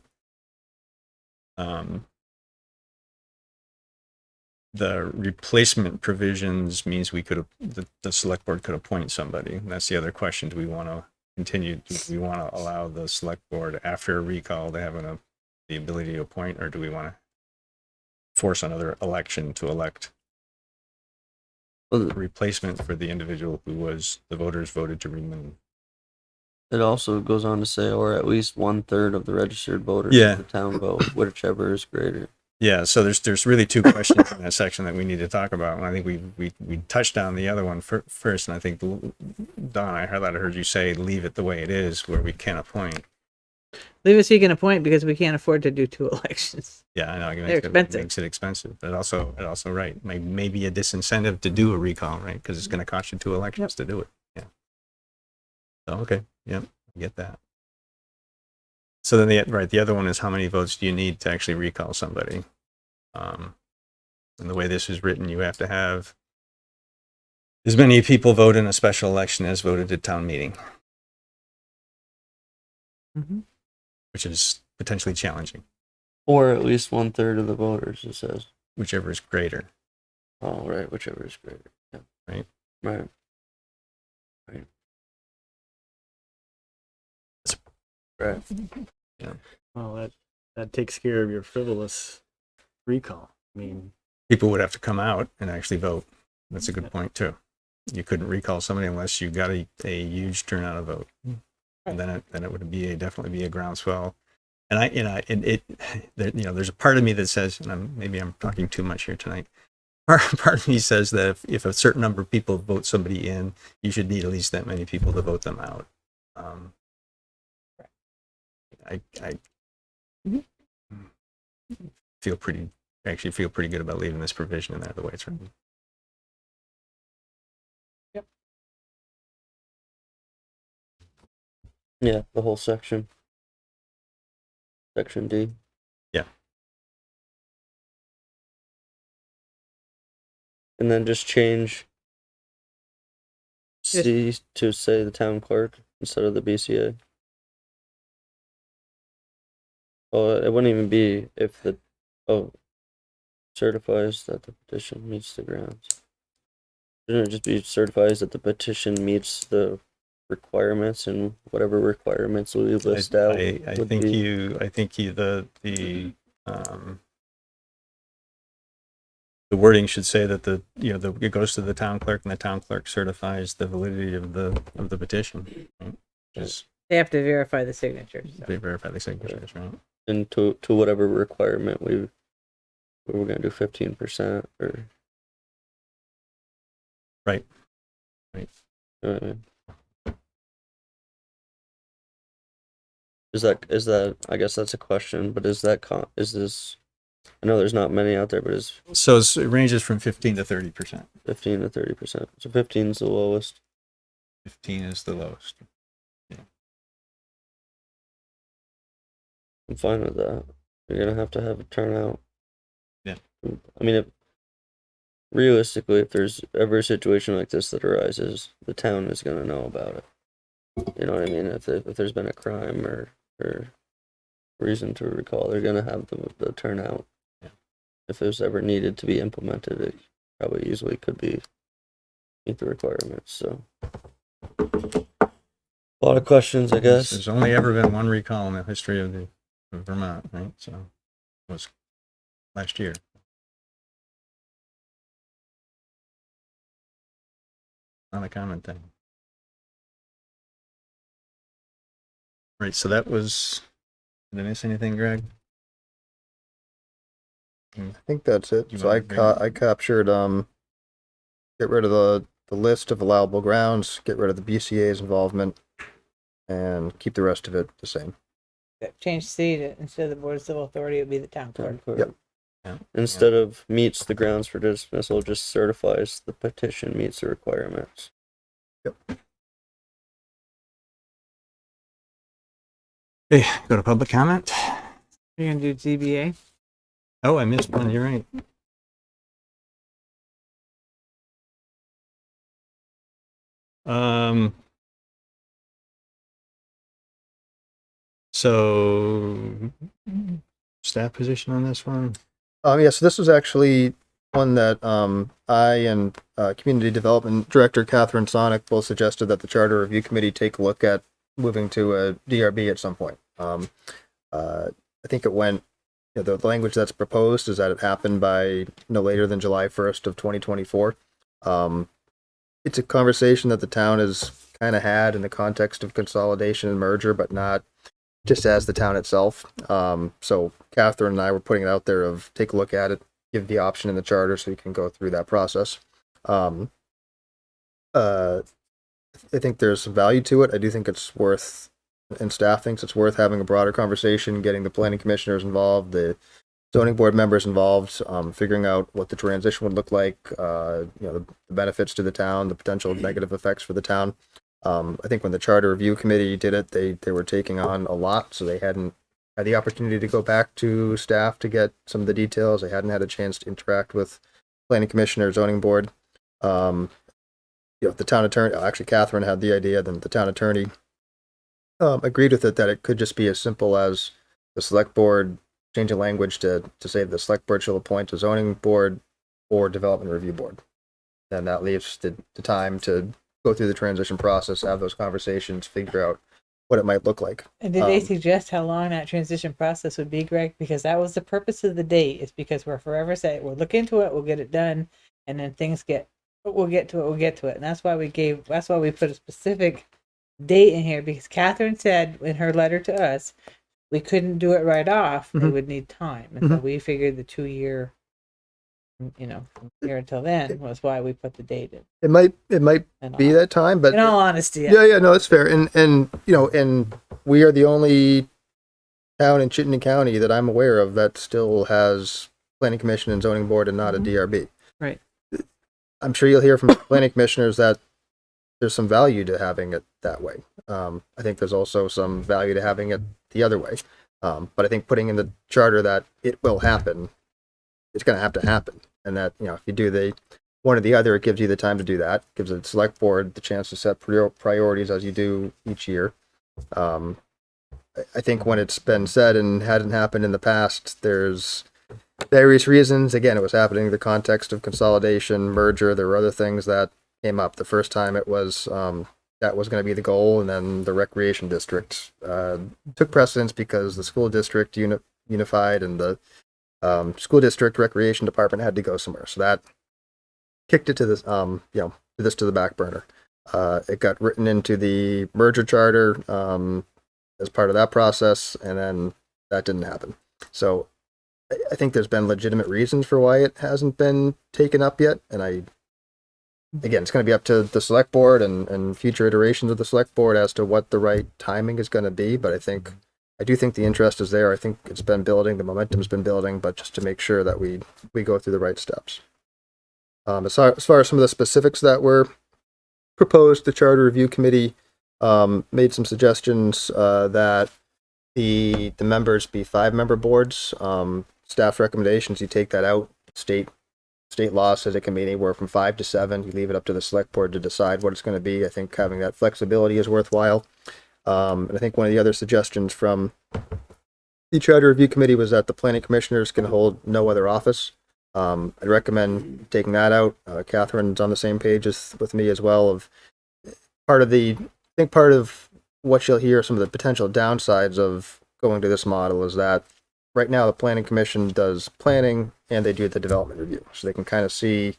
the replacement provisions means we could, the select board could appoint somebody. And that's the other question. Do we want to continue? Do we want to allow the select board after a recall to have the ability to appoint, or do we want to force another election to elect Well, a replacement for the individual who was the voters voted to remove? it also goes on to say, or at least 1/3 of the registered voters Yeah. of the town vote, whichever is greater. Yeah, so there's really two questions in that section that we need to talk about. And I think we touched on the other one first, and I think Don, I heard you say leave it the way it is, where we can appoint. Leave us seeking a point because we can't afford to do 2 elections. Yeah, I know They're expensive. makes it expensive, but also right, maybe a disincentive to do a recall, right? Because it's going to cost you 2 elections to do it. Yeah. So okay, yep, I get that. So then the other one is how many votes do you need to actually recall somebody? And the way this is written, you have to have as many people vote in a special election as voted at town meeting, Mhm. which is potentially challenging, Or at least 1/3 of the voters, it says. whichever is greater. Oh, right, whichever is greater. Yeah. Right. Right. Right. Well, that takes care of your frivolous recall. I mean, People would have to come out and actually vote. That's a good point too. You couldn't recall somebody unless you got a huge turnout of vote, and then it would definitely be a groundswell. And there's a part of me that says, and maybe I'm talking too much here tonight. Part of me says that if a certain number of people vote somebody in, you should need at least that many people to vote them out. I feel pretty good about leaving this provision in there the way it's written. Yeah, the whole section. Section D. Yeah. And then just change C to say the town clerk instead of the BCA. Oh, it wouldn't even be if certifies that the petition meets the grounds. Shouldn't it just be certifies that the petition meets the requirements, and whatever requirements we list out? I would think be- the wording should say that it goes to the town clerk and the town clerk certifies the validity of the petition. Right? Just They have to verify the signatures. So. they verify the signatures, right? And to whatever requirement we were gonna do 15% or Right. You know what I mean? Is that I guess that's a question, but is this, I know there's not many out there, but is So it ranges from 15 to 30%. 15 to 30%? So 15 is the lowest. 15 is the lowest. I'm fine with that. You're gonna have to have a turnout. Yeah. I mean, realistically, if there's ever a situation like this that arises, the town is gonna know about it. You know what I mean? If there's been a crime or reason to recall, they're gonna have the turnout. Yeah. If it was ever needed to be implemented, it probably easily could be meet the requirements. So a lot of questions, I guess. There's only ever been one recall in the history of Vermont, right? So it was last year. Not a common thing. Right, so that was, did I miss anything, Greg? I think that's it. You So wanna bring it? I captured get rid of the list of allowable grounds, get rid of the BCA's involvement, and keep the rest of it the same. Change C to instead of the Board of Civil Authority, it would be the town clerk. Yep. Yeah. Instead of meets the grounds for dismissal, just certifies the petition meets the requirements. Okay, go to public comment. You're gonna do ZBA. Oh, I missed one, you're right. So staff position on this one? Yeah, so this was actually one that I and Community Development Director Catherine Sonic both suggested that the Charter Review Committee take a look at moving to a DRB at some point. I think it went, the language that's proposed is that it happened by no later than July 1st of 2024. It's a conversation that the town has kind of had in the context of consolidation and merger, but not just as the town itself. So Catherine and I were putting it out there of take a look at it, give the option in the charter so you can go through that process. I think there's some value to it. I do think it's worth, and staff thinks it's worth having a broader conversation, getting the planning commissioners involved, the zoning board members involved, figuring out what the transition would look like, the benefits to the town, the potential negative effects for the town. I think when the charter review committee did it, they were taking on a lot, so they hadn't had the opportunity to go back to staff to get some of the details. They hadn't had a chance to interact with planning commissioner, zoning board. The town attorney, actually Catherine had the idea, then the town attorney agreed with it, that it could just be as simple as the select board changing language to say the select board shall appoint a zoning board or development review board. And that leaves the time to go through the transition process, have those conversations, figure out what it might look like. And did they suggest how long that transition process would be, Greg? Because that was the purpose of the date, is because we're forever saying, we'll look into it, we'll get it done, and then we'll get to it. And that's why we put a specific date in here, because Catherine said in her letter to us, we couldn't do it right off. They would need time. And so we figured the 2 year, from here until then was why we put the date in. It might be that time, but in all honesty, yeah, no, that's fair. And we are the only town in Chittenden County that I'm aware of that still has planning commission and zoning board and not a DRB. Right. I'm sure you'll hear from planning commissioners that there's some value to having it that way. I think there's also some value to having it the other way. But I think putting in the charter that it will happen, it's going to happen. And that, if you do one or the other, it gives you the time to do that. It gives the select board the chance to set priorities as you do each year. I think when it's been said and hadn't happened in the past, there's various reasons. Again, it was happening in the context of consolidation, merger. There were other things that came up. The first time it was that was going to be the goal, and then the recreation district took precedence because the school district unified, and the school district recreation department had to go somewhere. So that kicked it to this, to the back burner. It got written into the merger charter as part of that process, and then that didn't happen. So I think there's been legitimate reasons for why it hasn't been taken up yet. And again, it's going to be up to the select board and future iterations of the select board as to what the right timing is going to be. But I do think the interest is there. I think it's been building, the momentum's been building, but just to make sure that we go through the right steps. As far as some of the specifics that were proposed, the Charter Review Committee made some suggestions that the members be 5-member boards. Staff recommendations, you take that out. State law says it can be anywhere from 5 to 7. You leave it up to the select board to decide what it's going to be. I think having that flexibility is worthwhile. And I think one of the other suggestions from the Charter Review Committee was that the planning commissioners can hold no other office. I'd recommend taking that out. Catherine's on the same page with me as well. Of part of what you'll hear, some of the potential downsides of going to this model is that right now the planning commission does planning and they do the development review, so they can kind of see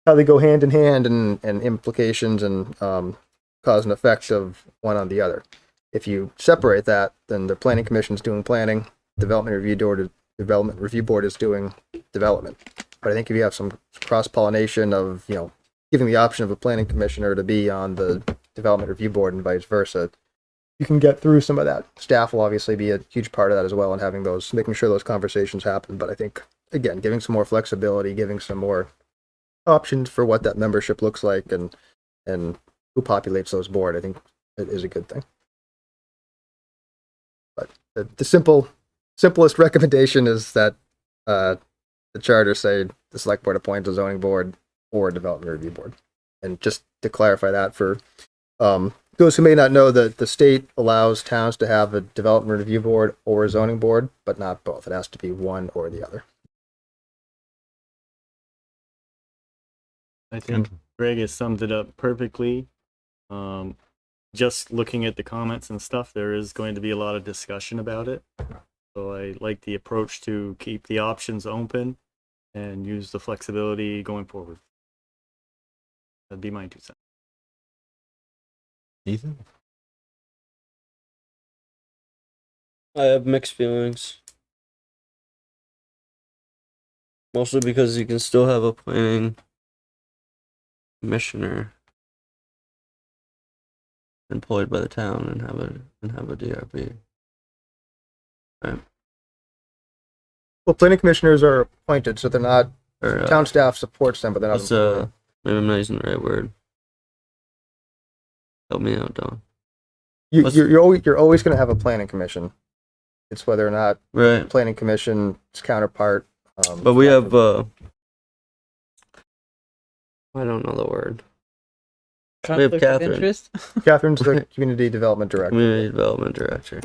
how they go hand in hand and implications and cause and effect of one on the other. If you separate that, then the planning commission's doing planning, development review board is doing development. But I think if you have some cross-pollination of, giving the option of a planning commissioner to be on the development review board and vice versa, you can get through some of that. Staff will obviously be a huge part of that as well, and making sure those conversations happen. But I think, again, giving some more flexibility, giving some more options for what that membership looks like and who populates those board, I think it is a good thing. But the simplest recommendation is that the charter say the select board appoints a zoning board or a development review board. And just to clarify that for those who may not know, that the state allows towns to have a development review board or a zoning board, but not both. It has to be one or the other. I think Greg has summed it up perfectly. Just looking at the comments and stuff, there is going to be a lot of discussion about it. So I like the approach to keep the options open and use the flexibility going forward. That'd be my 2 cents. Ethan? I have mixed feelings. Mostly because you can still have a planning commissioner employed by the town and have a DRB. Right. Well, planning commissioners are appointed, so they're not, Or town staff supports them, but they're not what's employed. maybe I'm not using the right word. Help me out, Don. what's- You're always going to have a planning commission. It's whether or not Right. planning commission's counterpart. But we have I don't know the word. Conflict of Catherine. interest? Catherine's the community development director. Community Development Director.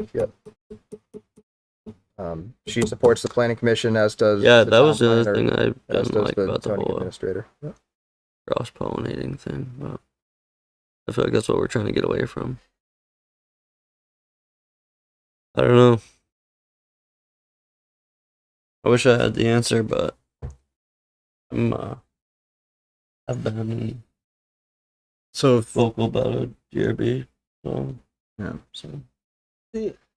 She supports the planning commission, as does Yeah, the that town was the other planner, thing I as didn't does like the about the zoning whole administrator. Yeah. cross-pollinating thing. But I feel like that's what we're trying to get away from. I don't know. I wish I had the answer, but I've been So, vocal about a DRB. So yeah. So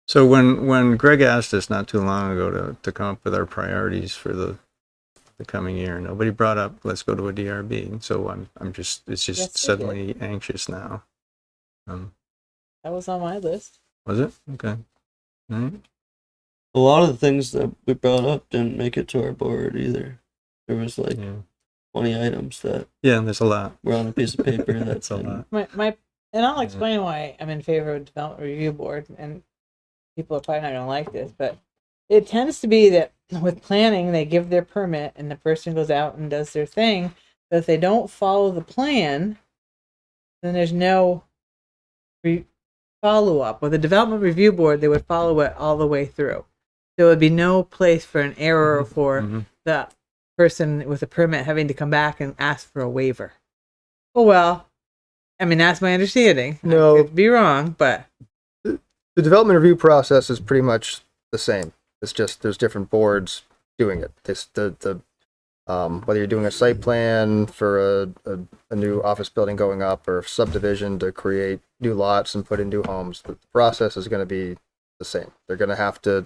So when Greg asked us not too long ago to come up with our priorities for the coming year, nobody brought up let's go to a DRB. So I'm just it's just Yes, they suddenly anxious now. That was on my list. Was it? Okay. All right. a lot of the things that we brought up didn't make it to our board either. There was like Yeah. 20 items that Yeah, there's a lot. were on a piece of paper that That's a didn't- lot. And I'll explain why I'm in favor of development review board, and people are probably not gonna like this, but it tends to be that with planning, they give their permit and the person goes out and does their thing, but if they don't follow the plan, then there's no follow-up. With the development review board, they would follow it all the way through. There would be no place for an error for Mhm. the person with a permit having to come back and ask for a waiver. Oh, well, I mean, that's my understanding. No. I could be wrong, but The development review process is pretty much the same. It's just there's different boards doing it. Whether you're doing a site plan for a new office building going up or subdivision to create new lots and put in new homes, the process is going to be the same. They're going to have to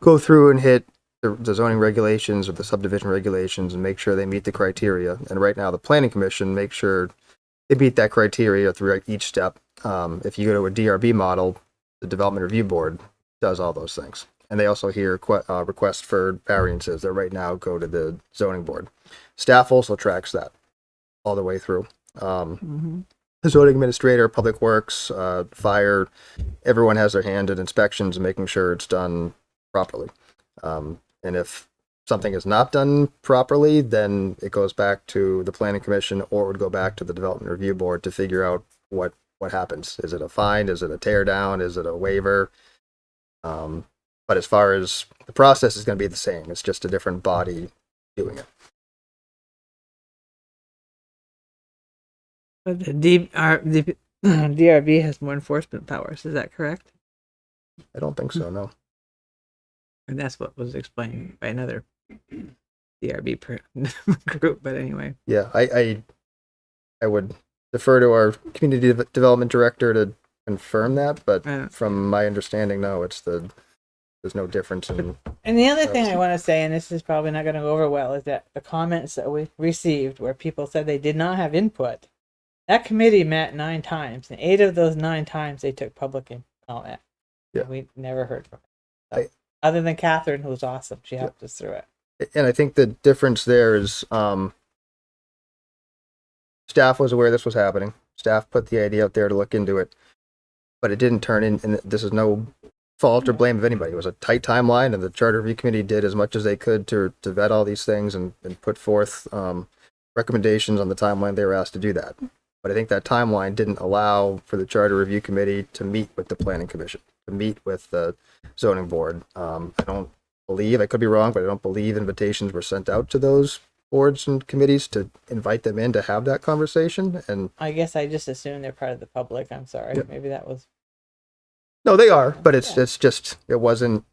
go through and hit the zoning regulations or the subdivision regulations and make sure they meet the criteria. And right now, the planning commission makes sure they meet that criteria through each step. If you go to a DRB model, the development review board does all those things. And they also hear requests for variances that right now go to the zoning board. Staff also tracks that all the way through. The zoning administrator, public works, fire, everyone has their hand in inspections and making sure it's done properly. And if something is not done properly, then it goes back to the planning commission, or it would go back to the development review board to figure out what happens. Is it a fine? Is it a tear down? Is it a waiver? But as far as the process is going to be the same, it's just a different body doing it. But the DRB has more enforcement powers. Is that correct? I don't think so, no. And that's what was explained by another DRB group. But anyway, Yeah, I would defer to our community development director to confirm that, but from my understanding, no, there's no difference in. and the other thing I want to say, and this is probably not going to go over well, is that the comments that we received where people said they did not have input, that committee met 9 times, and 8 of those 9 times they took public comment. Yeah. We never heard from it. Other than Catherine, who was awesome. She helped us through it. And I think the difference there is staff was aware this was happening. Staff put the idea out there to look into it, but it didn't turn in, and this is no fault or blame of anybody. It was a tight timeline, and the charter review committee did as much as they could to vet all these things and put forth recommendations on the timeline they were asked to do that. But I think that timeline didn't allow for the charter review committee to meet with the planning commission, to meet with the zoning board. I don't believe, I could be wrong, but I don't believe invitations were sent out to those boards and committees to invite them in to have that conversation. And I guess I just assumed they're part of the public. I'm sorry. Yep. Maybe that was. no, they are, but it's Yeah. just it wasn't.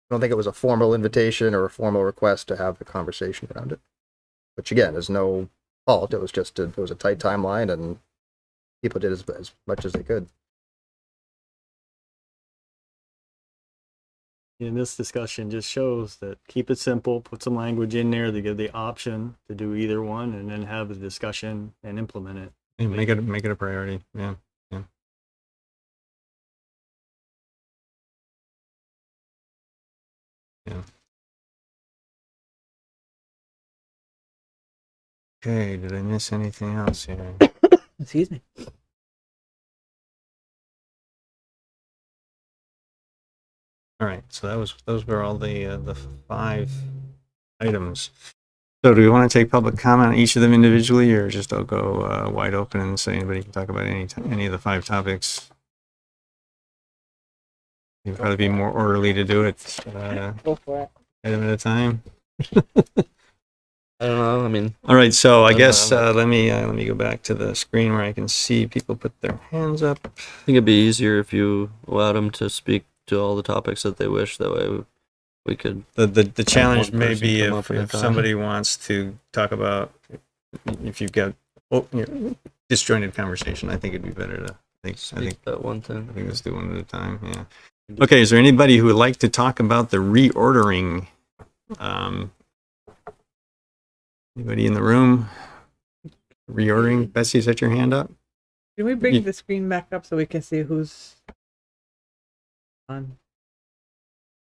I don't think it was a formal invitation or a formal request to have the conversation around it. Which again is no fault. It was just it was a tight timeline, and people did as much as they could. And this discussion just shows that keep it simple, put some language in there to give the option to do either one, and then have the discussion and implement it. Yeah, make it a priority. Yeah. Yeah. Yeah. Okay, did I miss anything else here? Excuse me. All right, so those were all the 5 items. So do we want to take public comment on each of them individually, or just I'll go wide open and say anybody can talk about any of the 5 topics? It'd probably be more orderly to do it Go for it. item at a time. I don't know. I mean, All right, so I Doesn't guess matter. let me go back to the screen where I can see people put their hands up. I think it'd be easier if you allowed them to speak to all the topics that they wish. That way, we could. The challenge one may person be come up at a if time. somebody wants to talk about, if you've got disjointed conversation, I think it'd be better to, I think That one thing. let's do one at a time, yeah. Okay, is there anybody who would like to talk about the reordering? Anybody in the room? Reordering? Betsy, is that your hand up? Can we bring Ye- the screen back up so we can see who's on?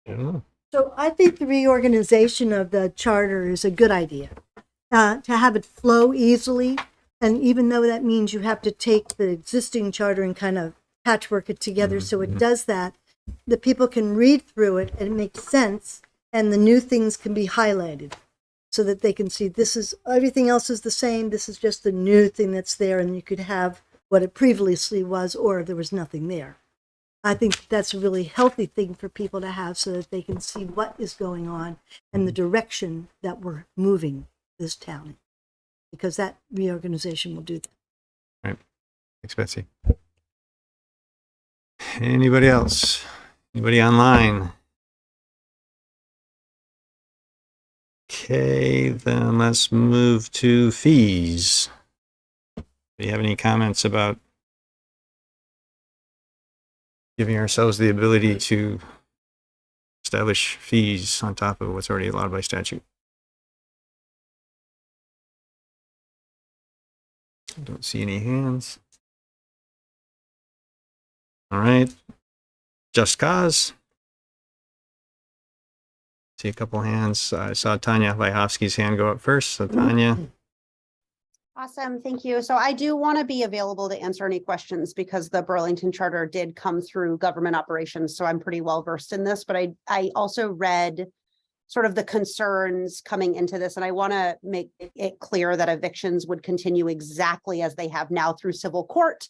I don't know. So I think the reorganization of the charter is a good idea. To have it flow easily, and even though that means you have to take the existing charter and kind of patchwork it together so it does that, the people can read through it and it makes sense, and the new things can be highlighted so that they can see this is, everything else is the same, this is just the new thing that's there, and you could have what it previously was, or there was nothing there. I think that's a really healthy thing for people to have so that they can see what is going on and the direction that we're moving this town in, because that reorganization will do that. Thanks, Betsy. Anybody else? Anybody online? Okay, then let's move to fees. Do you have any comments about giving ourselves the ability to establish fees on top of what's already allowed by statute? I don't see any hands. All right. Just cause. See a couple hands. I saw Tanya Vyhovsky's hand go up first. So Tanya, Awesome, thank you. So I do want to be available to answer any questions because the Burlington Charter did come through government operations, so I'm pretty well versed in this, but I also read sort of the concerns coming into this, and I want to make it clear that evictions would continue exactly as they have now through civil court.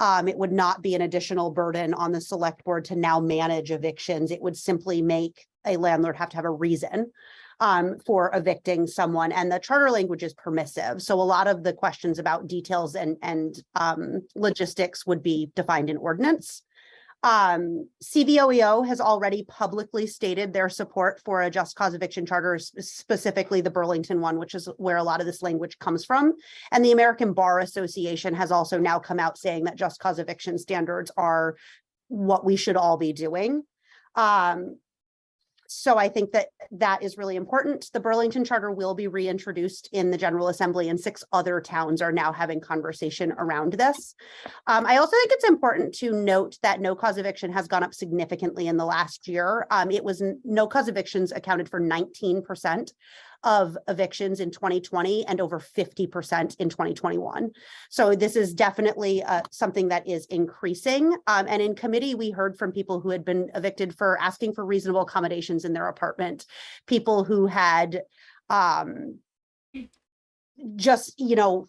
It would not be an additional burden on the select board to now manage evictions. It would simply make a landlord have to have a reason for evicting someone, and the charter language is permissive. So a lot of the questions about details and logistics would be defined in ordinance. CVOEO has already publicly stated their support for a just cause eviction charter, specifically the Burlington one, which is where a lot of this language comes from. And the American Bar Association has also now come out saying that just cause eviction standards are what we should all be doing. So I think that that is really important. The Burlington Charter will be reintroduced in the General Assembly, and 6 other towns are now having conversation around this. I also think it's important to note that no cause eviction has gone up significantly in the last year. It was no cause evictions accounted for 19% of evictions in 2020 and over 50% in 2021. So this is definitely something that is increasing. And in committee, we heard from people who had been evicted for asking for reasonable accommodations in their apartment, people who had just, you know,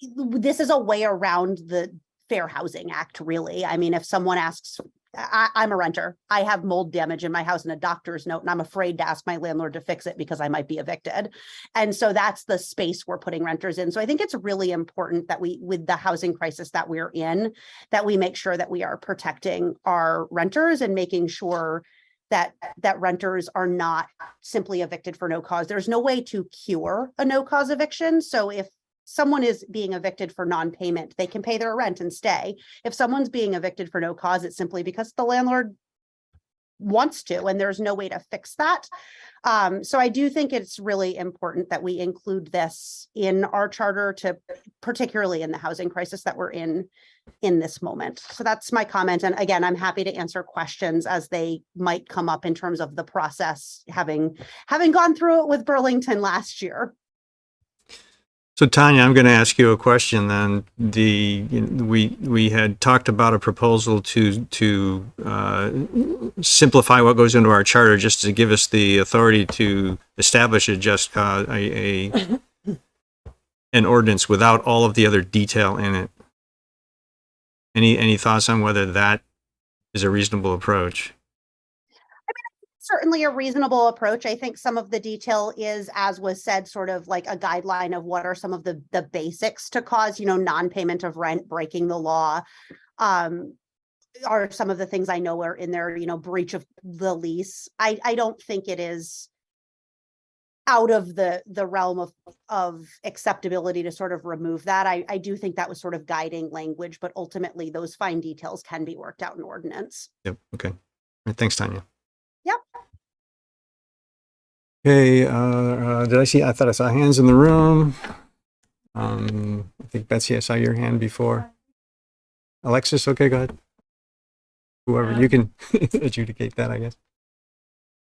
this is a way around the Fair Housing Act, really. I mean, if someone asks I'm a renter. I have mold damage in my house and a doctor's note, and I'm afraid to ask my landlord to fix it because I might be evicted. And so that's the space we're putting renters in. So I think it's really important that we, with the housing crisis that we're in, that we make sure that we are protecting our renters and making sure that renters are not simply evicted for no cause. There's no way to cure a no cause eviction. So if someone is being evicted for non-payment, they can pay their rent and stay. If someone's being evicted for no cause, it's simply because the landlord wants to, and there's no way to fix that. So I do think it's really important that we include this in our charter, to particularly in the housing crisis that we're in this moment. So that's my comment. And again, I'm happy to answer questions as they might come up in terms of the process, having gone through it with Burlington last year. So Tanya, I'm going to ask you a question then. We had talked about a proposal to simplify what goes into our charter, just to give us the authority to establish an ordinance without all of the other detail in it. Any thoughts on whether that is a reasonable approach? Certainly a reasonable approach. I think some of the detail is, as was said, sort of like a guideline of what are some of the basics to cause, non-payment of rent, breaking the law, are some of the things I know are in there, breach of the lease. I don't think it is out of the realm of acceptability to sort of remove that. I do think that was sort of guiding language, but ultimately those fine details can be worked out in ordinance. Yep. Okay. All right, thanks, Tanya. Yep. Okay. I thought I saw hands in the room. I think Betsy, I saw your hand before. Alexis, okay, go ahead. Whoever, you can adjudicate that, I guess.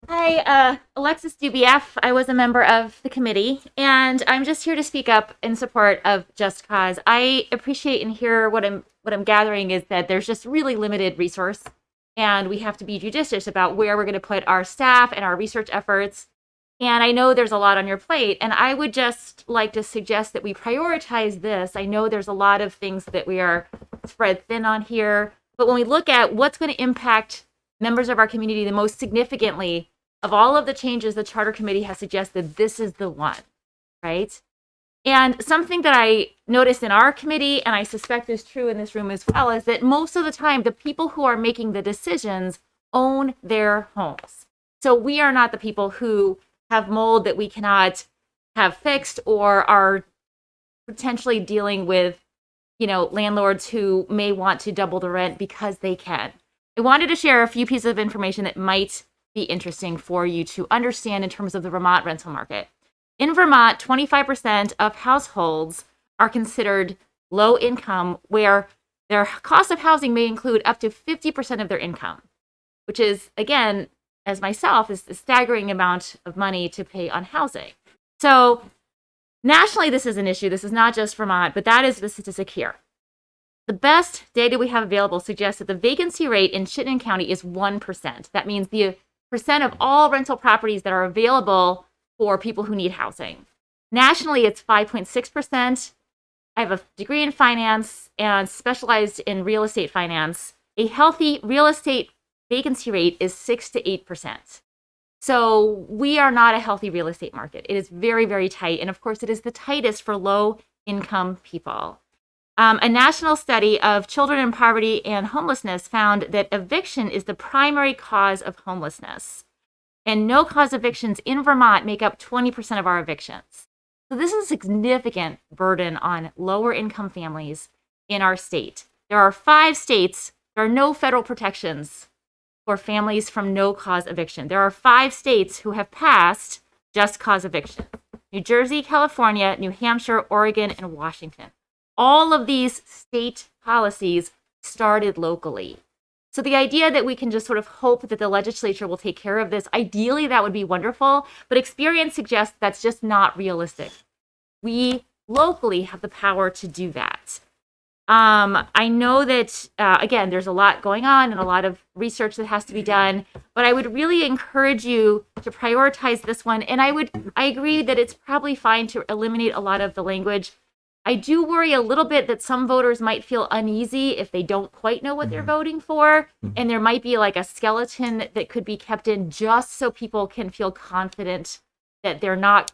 Hi, Alexis Dubief. I was a member of the committee, and I'm just here to speak up in support of Just Cause. I appreciate and hear what I'm gathering is that there's just really limited resource, and we have to be judicious about where we're going to put our staff and our research efforts. And I know there's a lot on your plate, and I would just like to suggest that we prioritize this. I know there's a lot of things that we are spread thin on here, but when we look at what's going to impact members of our community the most significantly, of all of the changes the Charter Committee has suggested, this is the one, right? And something that I noticed in our committee, and I suspect is true in this room as well, is that most of the time, the people who are making the decisions own their homes. So we are not the people who have mold that we cannot have fixed, or are potentially dealing with, landlords who may want to double the rent because they can. I wanted to share a few pieces of information that might be interesting for you to understand in terms of the Vermont rental market. In Vermont, 25% of households are considered low income, where their cost of housing may include up to 50% of their income, which is, again, as myself, is a staggering amount of money to pay on housing. So nationally, this is an issue. This is not just Vermont, but that is the statistic here. The best data we have available suggests that the vacancy rate in Chittenden County is 1%. That means the percent of all rental properties that are available for people who need housing. Nationally, it's 5.6%. I have a degree in finance and specialized in real estate finance. A healthy real estate vacancy rate is 6 to 8%. So we are not a healthy real estate market. It is very, very tight. And of course, it is the tightest for low income people. A national study of children in poverty and homelessness found that eviction is the primary cause of homelessness. And no-cause evictions in Vermont make up 20% of our evictions. So this is a significant burden on lower-income families in our state. There are 5 states, there are no federal protections for families from no-cause eviction. There are 5 states who have passed just cause eviction: New Jersey, California, New Hampshire, Oregon, and Washington. All of these state policies started locally. So the idea that we can just sort of hope that the legislature will take care of this, ideally that would be wonderful, but experience suggests that's just not realistic. We locally have the power to do that. I know that, again, there's a lot going on and a lot of research that has to be done, but I would really encourage you to prioritize this one. And I agree that it's probably fine to eliminate a lot of the language I do worry a little bit that some voters might feel uneasy if they don't quite know what they're voting for. And there might be like a skeleton that could be kept in just so people can feel confident that they're not,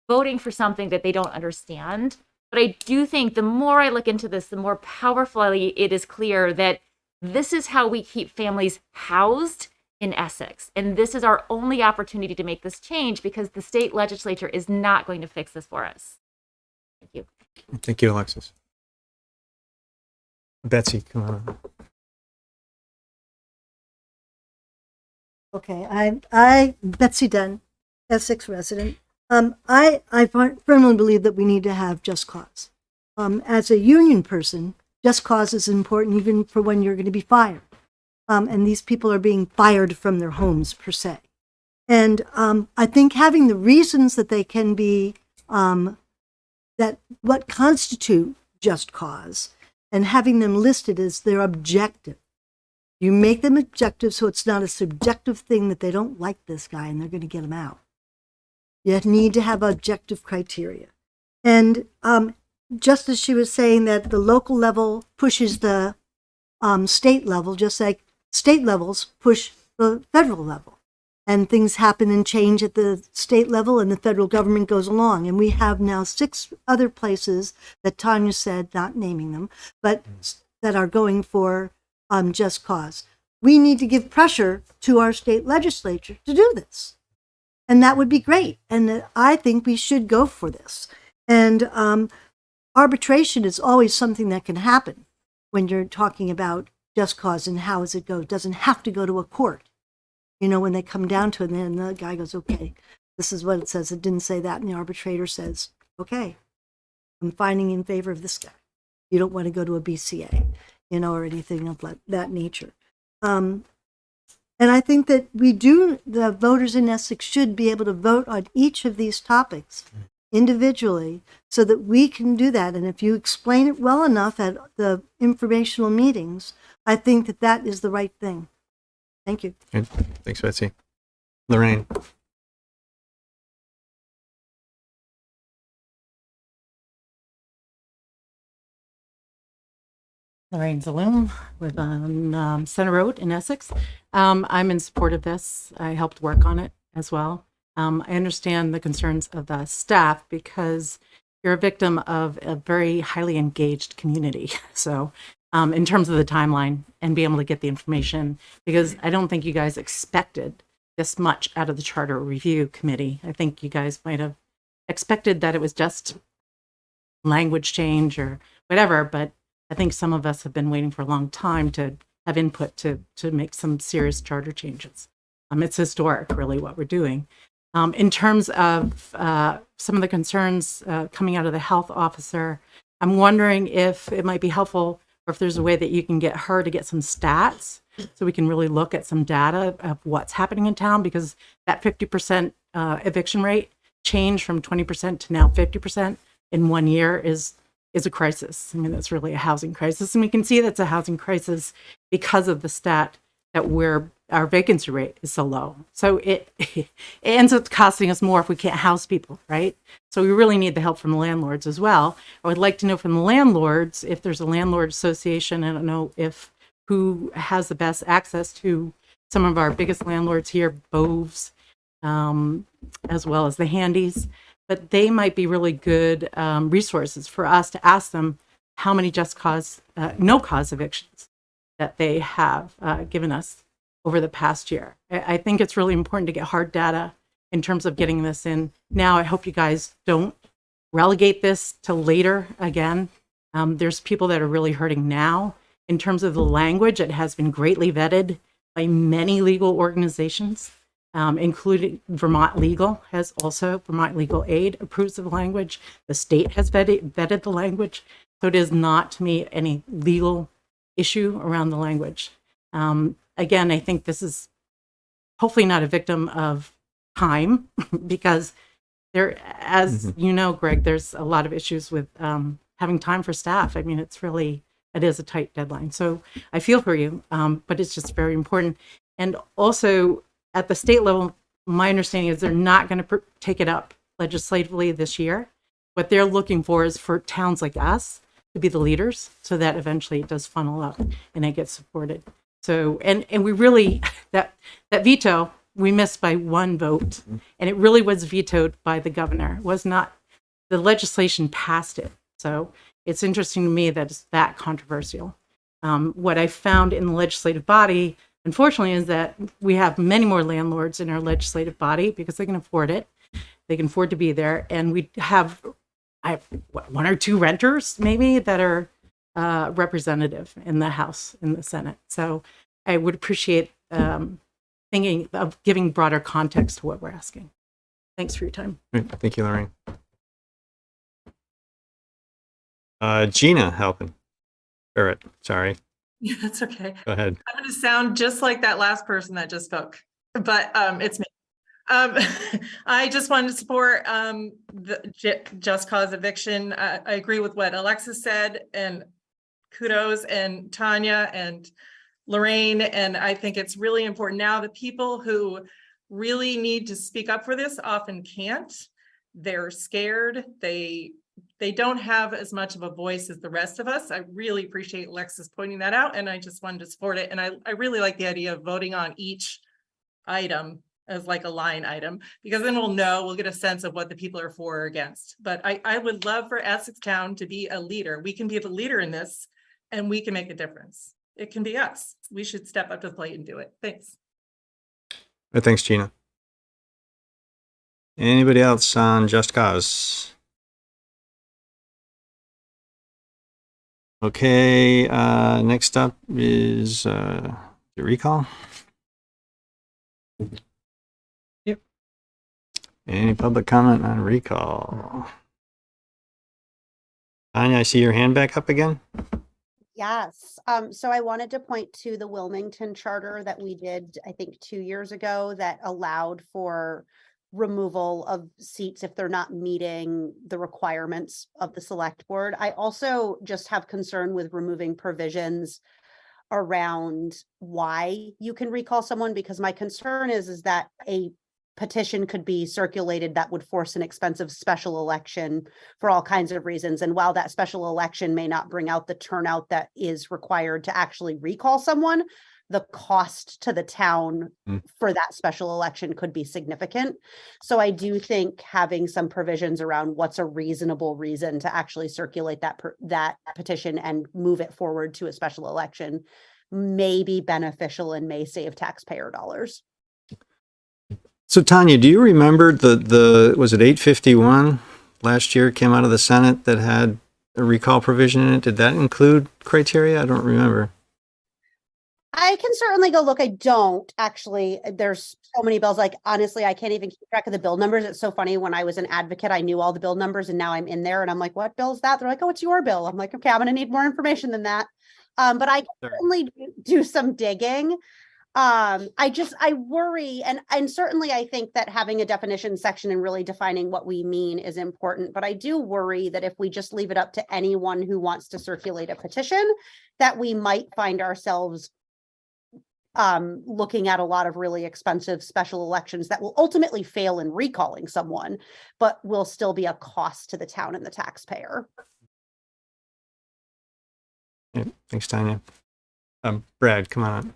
voting for something that they don't understand. But I do think the more I look into this, the more powerfully it is clear that this is how we keep families housed in Essex. And this is our only opportunity to make this change because the state legislature is not going to fix this for us. Thank you. Thank you, Alexis. Betsy, come on. Okay, I Betsy Dunn, Essex resident. I firmly believe that we need to have just cause. As a union person, just cause is important even for when you're going to be fired. And these people are being fired from their homes per se. And I think having the reasons that they can be, that what constitute just cause, and having them listed as their objective. You make them objective so it's not a subjective thing that they don't like this guy and they're going to get him out. You need to have objective criteria. And just as she was saying that the local level pushes the state level, just like state levels push the federal level. And things happen and change at the state level and the federal government goes along. And we have now 6 other places that Tanya said, not naming them, but that are going for just cause. We need to give pressure to our state legislature to do this. And that would be great. And I think we should go for this. And arbitration is always something that can happen when you're talking about just cause and how does it go. It doesn't have to go to a court. You know, when they come down to it, and then the guy goes, okay, this is what it says. It didn't say that. And the arbitrator says, okay, I'm finding in favor of this guy. You don't want to go to a BCA, or anything of that nature. And I think that the voters in Essex should be able to vote on each of these topics individually so that we can do that. And if you explain it well enough at the informational meetings, I think that that is the right thing. Thank you. Good. Thanks, Betsy. Lorraine. Lorraine Zaloom with Center Road in Essex. I'm in support of this. I helped work on it as well. I understand the concerns of the staff because you're a victim of a very highly engaged community. So in terms of the timeline and being able to get the information, because I don't think you guys expected this much out of the Charter Review Committee. I think you guys might have expected that it was just language change or whatever, but I think some of us have been waiting for a long time to have input to make some serious charter changes. It's historic, really, what we're doing. In terms of some of the concerns coming out of the health officer, I'm wondering if it might be helpful or if there's a way that you can get her to get some stats so we can really look at some data of what's happening in town, because that 50% eviction rate change from 20% to now 50% in 1 year is a crisis. I mean, that's really a housing crisis. And we can see that's a housing crisis because of the stat that our vacancy rate is so low. So it ends up costing us more if we can't house people, right? So we really need the help from the landlords as well. I would like to know from the landlords if there's a landlord association. I don't know who has the best access to some of our biggest landlords here, Boves, as well as the Handies. But they might be really good resources for us to ask them how many just cause, no cause evictions that they have given us over the past year. I think it's really important to get hard data in terms of getting this in now. I hope you guys don't relegate this to later again. There's people that are really hurting now. In terms of the language, it has been greatly vetted by many legal organizations. Including Vermont Legal Vermont Legal Aid approves of the language. The state has vetted the language. So it is not, to me, any legal issue around the language. Again, I think this is hopefully not a victim of time because there, as you know, Greg, there's a lot of issues with having time for staff. I mean, it is a tight deadline. So I feel for you, but it's just very important. And also, at the state level, my understanding is they're not going to take it up legislatively this year. what they're looking for is for towns like us to be the leaders, so that eventually it does funnel up and it gets supported. So, and we really, that veto, we missed by one vote, and it really was vetoed by the governor. It was not, the legislation passed it. So it's interesting to me that it's that controversial. What I found in the legislative body, unfortunately, is that we have many more landlords in our legislative body because they can afford it. They can afford to be there. And I have one or two renters maybe that are representative in the House, in the Senate. So I would appreciate thinking of giving broader context to what we're asking. Thanks for your time. Great. Thank you, Lorraine. Gina Halpin. Barrett, sorry. Yeah, that's okay. Go ahead. I'm going to sound just like that last person that just spoke, but it's me. I just wanted to support the just cause eviction. I agree with what Alexis said, and kudos, and Tanya and Lorraine. And I think it's really important now. The people who really need to speak up for this often can't. They're scared. They don't have as much of a voice as the rest of us. I really appreciate Alexis pointing that out, and I just wanted to support it. And I really like the idea of voting on each item as like a line item, because then we'll get a sense of what the people are for or against. But I would love for Essex Town to be a leader. We can be the leader in this, and we can make a difference. It can be us. We should step up to the plate and do it. Thanks. Thanks, Gina. Anybody else on Just Cause? Okay, next up is the recall. Yep. Any public comment on recall? Tanya, I see your hand back up again. Yes. So I wanted to point to the Wilmington charter that we did, I think 2 years ago, that allowed for removal of seats if they're not meeting the requirements of the select board. I also just have concern with removing provisions around why you can recall someone, because my concern is that a petition could be circulated that would force an expensive special election for all kinds of reasons. And while that special election may not bring out the turnout that is required to actually recall someone, the cost to the town for that special election could be significant. So I do think having some provisions around what's a reasonable reason to actually circulate that petition and move it forward to a special election may be beneficial and may save taxpayer dollars. So Tanya, do you remember the was it 851 last year came out of the Senate that had a recall provision in it? Did that include criteria? I don't remember. I can certainly go look. I don't actually. There's so many bills. Like, honestly, I can't even keep track of the bill numbers. It's so funny. When I was an advocate, I knew all the bill numbers, and now I'm in there and I'm like, what bill is that? They're like, oh, it's your bill. I'm like, okay, I'm going to need more information than that. But I can certainly do some digging. I worry, and certainly I think that having a definition section and really defining what we mean is important, but I do worry that if we just leave it up to anyone who wants to circulate a petition, that we might find ourselves looking at a lot of really expensive special elections that will ultimately fail in recalling someone, but will still be a cost to the town and the taxpayer. Yeah, thanks, Tanya. Brad, come on.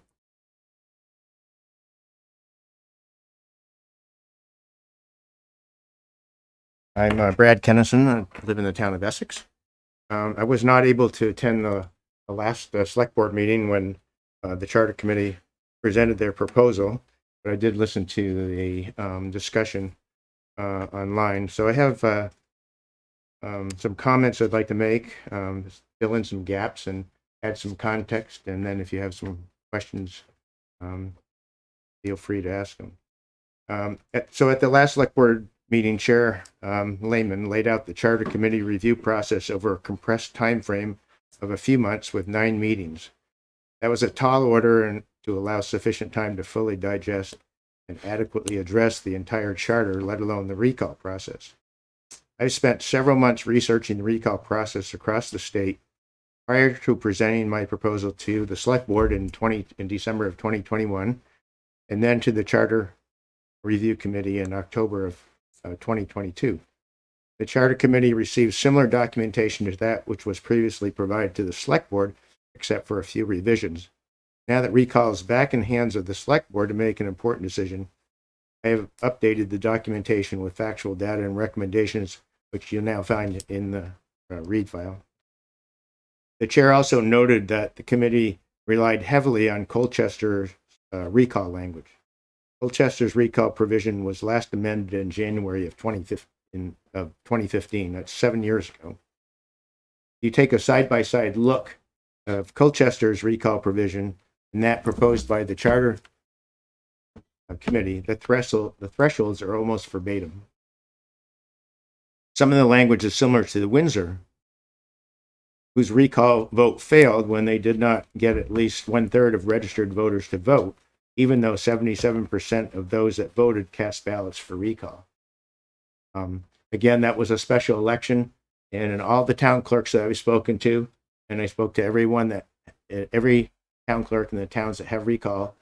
I'm Brad Kennison. I live in the town of Essex. I was not able to attend the last select board meeting when the charter committee presented their proposal, but I did listen to the discussion online. So I have some comments I'd like to make, fill in some gaps and add some context. And then if you have some questions, feel free to ask them. So at the last select board meeting, Chair Lehman laid out the charter committee review process over a compressed time frame of a few months with 9 meetings. That was a tall order and to allow sufficient time to fully digest and adequately address the entire charter, let alone the recall process. I spent several months researching the recall process across the state prior to presenting my proposal to the select board in December of 2021, and then to the charter review committee in October of 2022. The Charter Committee received similar documentation to that which was previously provided to the Select Board, except for a few revisions. Now that recall is back in hands of the Select Board to make an important decision, I have updated the documentation with factual data and recommendations, which you'll now find in the read file. The chair also noted that the committee relied heavily on Colchester's recall language. Colchester's recall provision was last amended in January of 2015. That's 7 years ago. You take a side-by-side look of Colchester's recall provision and that proposed by the Charter Committee, the thresholds are almost verbatim. Some of the language is similar to the Windsor, whose recall vote failed when they did not get at least 1/3 of registered voters to vote, even though 77% of those that voted cast ballots for recall. Again, that was a special election, and in all the town clerks that I've spoken to, and I spoke to every town clerk in the towns that have recall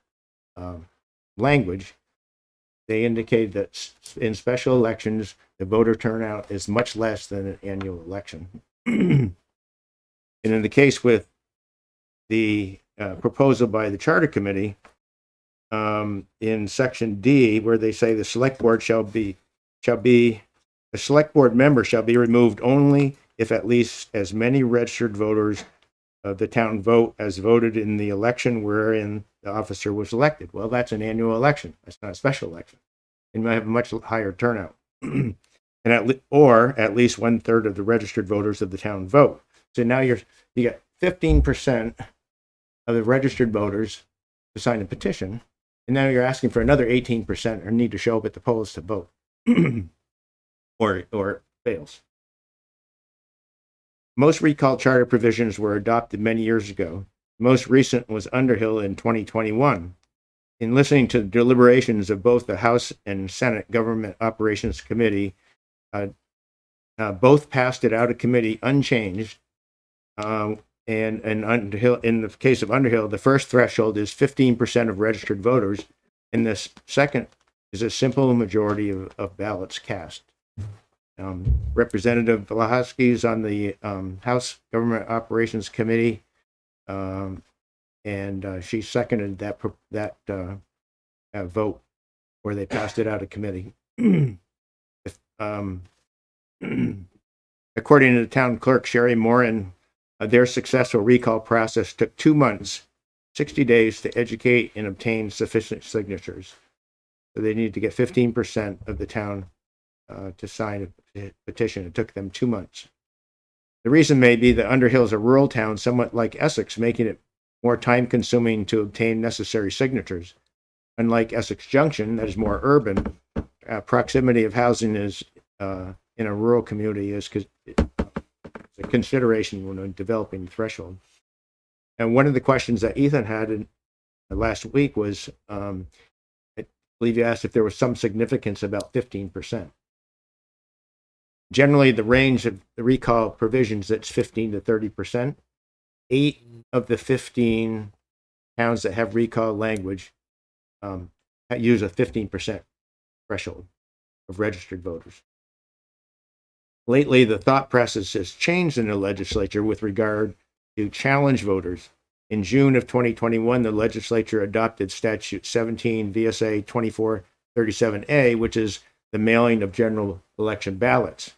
language, they indicated that in special elections, the voter turnout is much less than an annual election. And in the case with the proposal by the Charter Committee, in section D, where they say the Select Board a Select Board member shall be removed only if at least as many registered voters of the town vote as voted in the election wherein the officer was elected. Well, that's an annual election. That's not a special election. And you might have a much higher turnout. And at least 1/3 of the registered voters of the town vote. So now you got 15% of the registered voters to sign a petition, and now you're asking for another 18% or need to show up at the polls to vote, or it fails. Most recall charter provisions were adopted many years ago. Most recent was Underhill in 2021. In listening to the deliberations of both the House and Senate Government Operations Committee, both passed it out of committee unchanged. And Underhill, in the case of Underhill, the first threshold is 15% of registered voters, and the second is a simple majority of ballots cast. Representative Vlahosky is on the House Government Operations Committee, and she seconded that vote where they passed it out of committee. According to the town clerk, Sherry Moran, their successful recall process took 2 months, 60 days to educate and obtain sufficient signatures. So they needed to get 15% of the town to sign a petition. It took them 2 months. The reason may be that Underhill is a rural town, somewhat like Essex, making it more time-consuming to obtain necessary signatures. Unlike Essex Junction, that is more urban, proximity of housing is in a rural community is a consideration when developing the threshold. And one of the questions that Ethan had last week was, I believe you asked if there was some significance about 15%. Generally, the range of the recall provisions, that's 15 to 30%. 8 of the 15 towns that have recall language use a 15% threshold of registered voters. Lately, the thought process has changed in the legislature with regard to challenge voters. In June of 2021, the legislature adopted Statute 17 VSA 2437A, which is the mailing of general election ballots.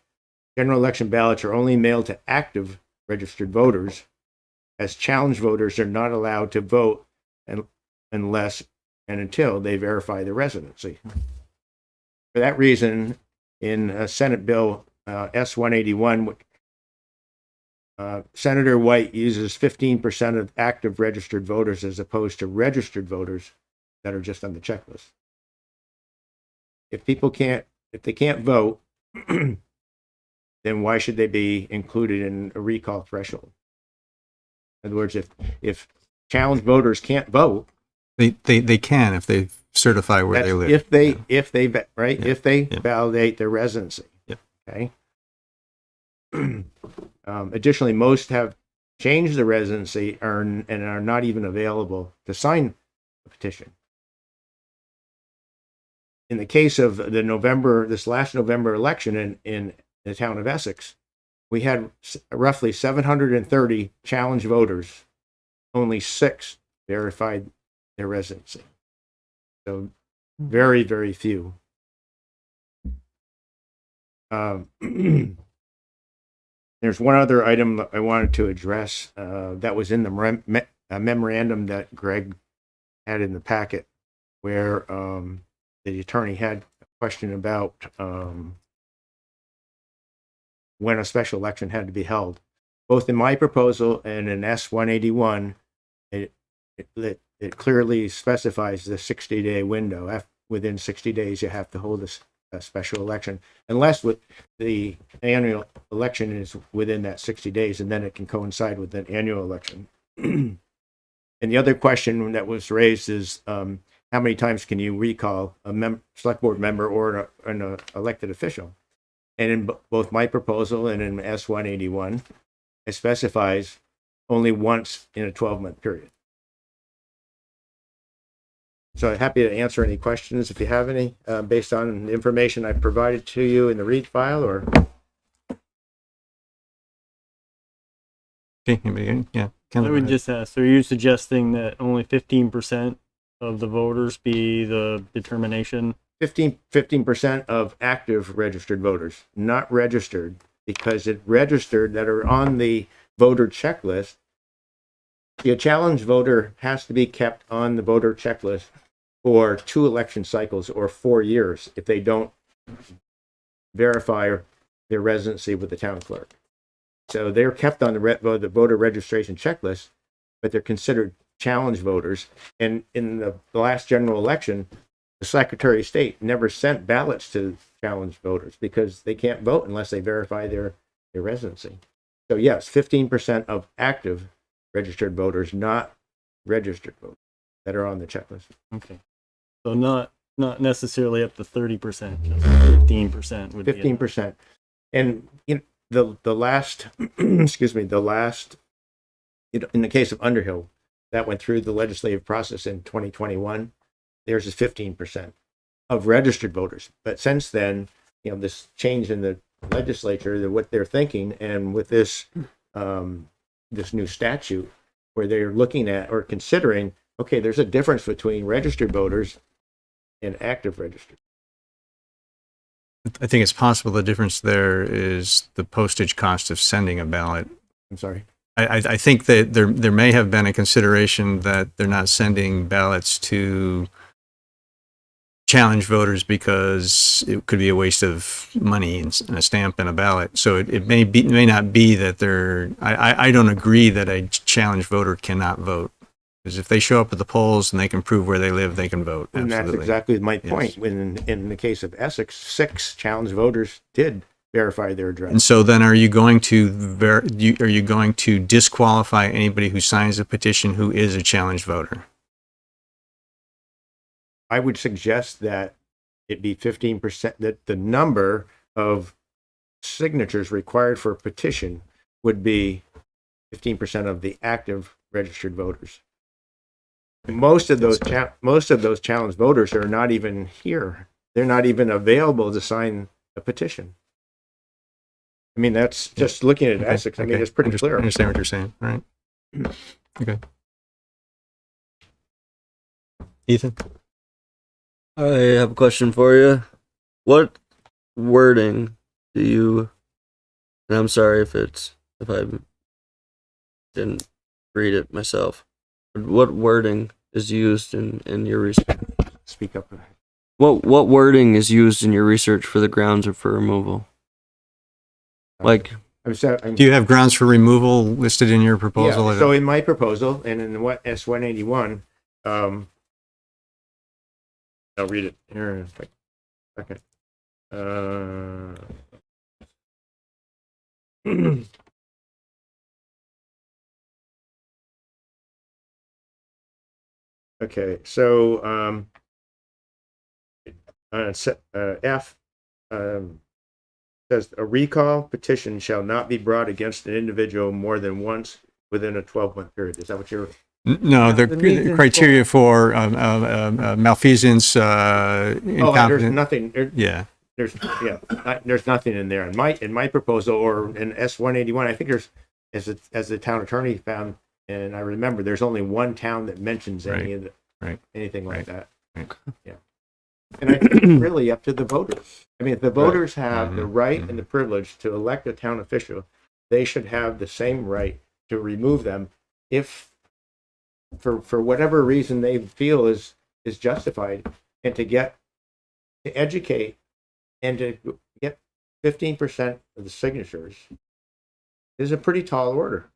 General election ballots are only mailed to active registered voters, as challenge voters are not allowed to vote unless and until they verify their residency. For that reason, in Senate Bill S-181, Senator White uses 15% of active registered voters as opposed to registered voters that are just on the checklist. If they can't vote, then why should they be included in a recall threshold? In other words, if challenged voters can't vote, They can if they certify where they live. if they validate their residency. Yep. Okay. Additionally, most have changed their residency and are not even available to sign a petition. In the case of this last November election in in the town of Essex, we had roughly 730 challenge voters. Only 6 verified their residency. So very, very few. There's one other item that I wanted to address that was in the memorandum that Greg had in the packet, where the attorney had a question about when a special election had to be held. Both in my proposal and in S-181, it clearly specifies the 60-day window. Within 60 days, you have to hold a special election, unless with the annual election is within that 60 days, and then it can coincide with an annual election. And the other question that was raised is how many times can you recall a select board member or an elected official? And in both my proposal and in S-181, it specifies only once in a 12-month period. So I'm happy to answer any questions if you have any, based on the information I provided to you in the read file, or. Okay, anybody? Yeah. I would just ask, so are you suggesting that only 15% of the voters be the determination? 15% of active registered voters, not registered, because it registered that are on the voter checklist. The challenge voter has to be kept on the voter checklist for 2 election cycles or 4 years if they don't verify their residency with the town clerk. So they're kept on the voter registration checklist, but they're considered challenge voters. And in the last general election, the Secretary of State never sent ballots to challenge voters because they can't vote unless they verify their residency. So yes, 15% of active registered voters, not registered voters, that are on the checklist. Okay. So not necessarily up to 30%, just 15% would be 15%. And the last, excuse me, in the case of Underhill, that went through the legislative process in 2021. Theirs is 15% of registered voters. But since then, this change in the legislature, what they're thinking, and with this this new statute, where they're looking at or considering, okay, there's a difference between registered voters and active registered. I think it's possible the difference there is the postage cost of sending a ballot. I'm sorry. I think that there may have been a consideration that they're not sending ballots to challenge voters because it could be a waste of money and a stamp and a ballot. So it may not be that I don't agree that a challenge voter cannot vote. Because if they show up at the polls and they can prove where they live, they can vote. And absolutely. that's exactly my point. Yes. In the case of Essex, 6 challenge voters did verify their address. And so then are you going to disqualify anybody who signs a petition who is a challenge voter? I would suggest that it be 15%, that the number of signatures required for a petition would be 15% of the active registered voters. Most of those challenge voters are not even here. They're not even available to sign a petition. I mean, that's just looking at Essex. I mean, it's pretty clear. I understand what you're saying. All right. Okay. Ethan? I have a question for you. What wording do you, and I'm sorry if I didn't read it myself, but what wording is used in your research? Speak up. What wording is used in your research for the grounds for removal? Like, Do you have grounds for removal listed in your proposal? Yeah, so in my proposal and in what S-181, I'll read it here in a second. Okay, so F says a recall petition shall not be brought against an individual more than once within a 12-month period. Is that what you're? No, the criteria for malfeasance, There's incompetent. nothing. Yeah. there's nothing in there in my proposal or in S-181. I think there's, as the town attorney found, and I remember, there's only one town that mentions any of the, anything like that. Right. Yeah. And I think it's really up to the voters. I mean, if the voters have the right and the privilege to elect a town official, they should have the same right to remove them if, for whatever reason they feel is justified, and to educate and to get 15% of the signatures is a pretty tall order.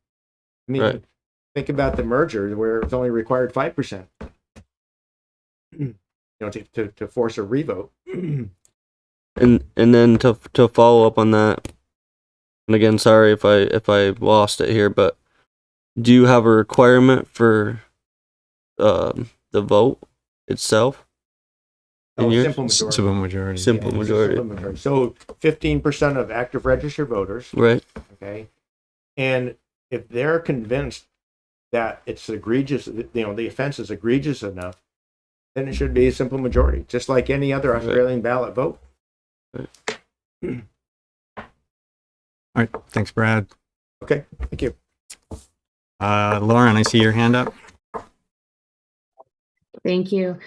I mean, think about the merger where it's only required 5%. To force a revote. And then to follow up on that, and again, sorry if I lost it here, but do you have a requirement for the vote itself? Simple majority. Simple majority. Simple majority. So 15% of active registered voters. Right. Okay. And if they're convinced that it's egregious, the offense is egregious enough, then it should be a simple majority, just like any other Australian ballot vote. All right. Thanks, Brad. Okay. Thank you. Lauren, I see your hand up. Thank you.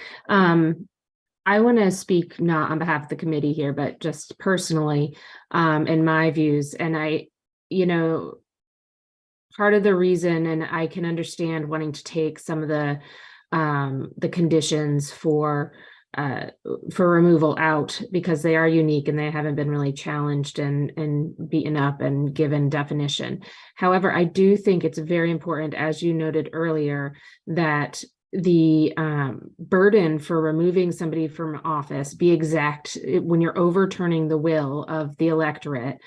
I want to speak not on behalf of the committee here, but just personally, in my views. And part of the reason, and I can understand wanting to take some of the conditions for removal out, because they are unique and they haven't been really challenged and beaten up and given definition. However, I do think it's very important, as you noted earlier, that the burden for removing somebody from office be exact when you're overturning the will of the electorate,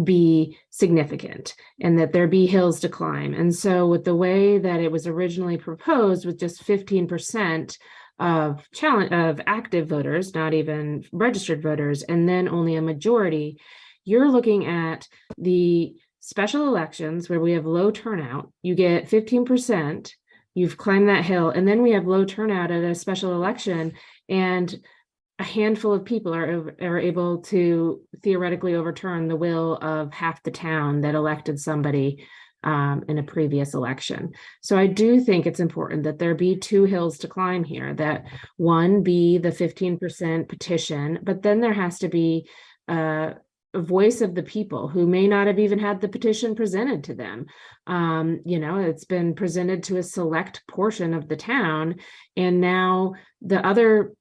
be significant, and that there be hills to climb. And so with the way that it was originally proposed, with just 15% of active voters, not even registered voters, and then only a majority, you're looking at the special elections where we have low turnout. You get 15%, you've climbed that hill, and then we have low turnout at a special election, and a handful of people are able to theoretically overturn the will of half the town that elected somebody in a previous election. So I do think it's important that there be two hills to climb here, that one be the 15% petition, but then there has to be a voice of the people who may not have even had the petition presented to them. It's been presented to a select portion of the town, and now the other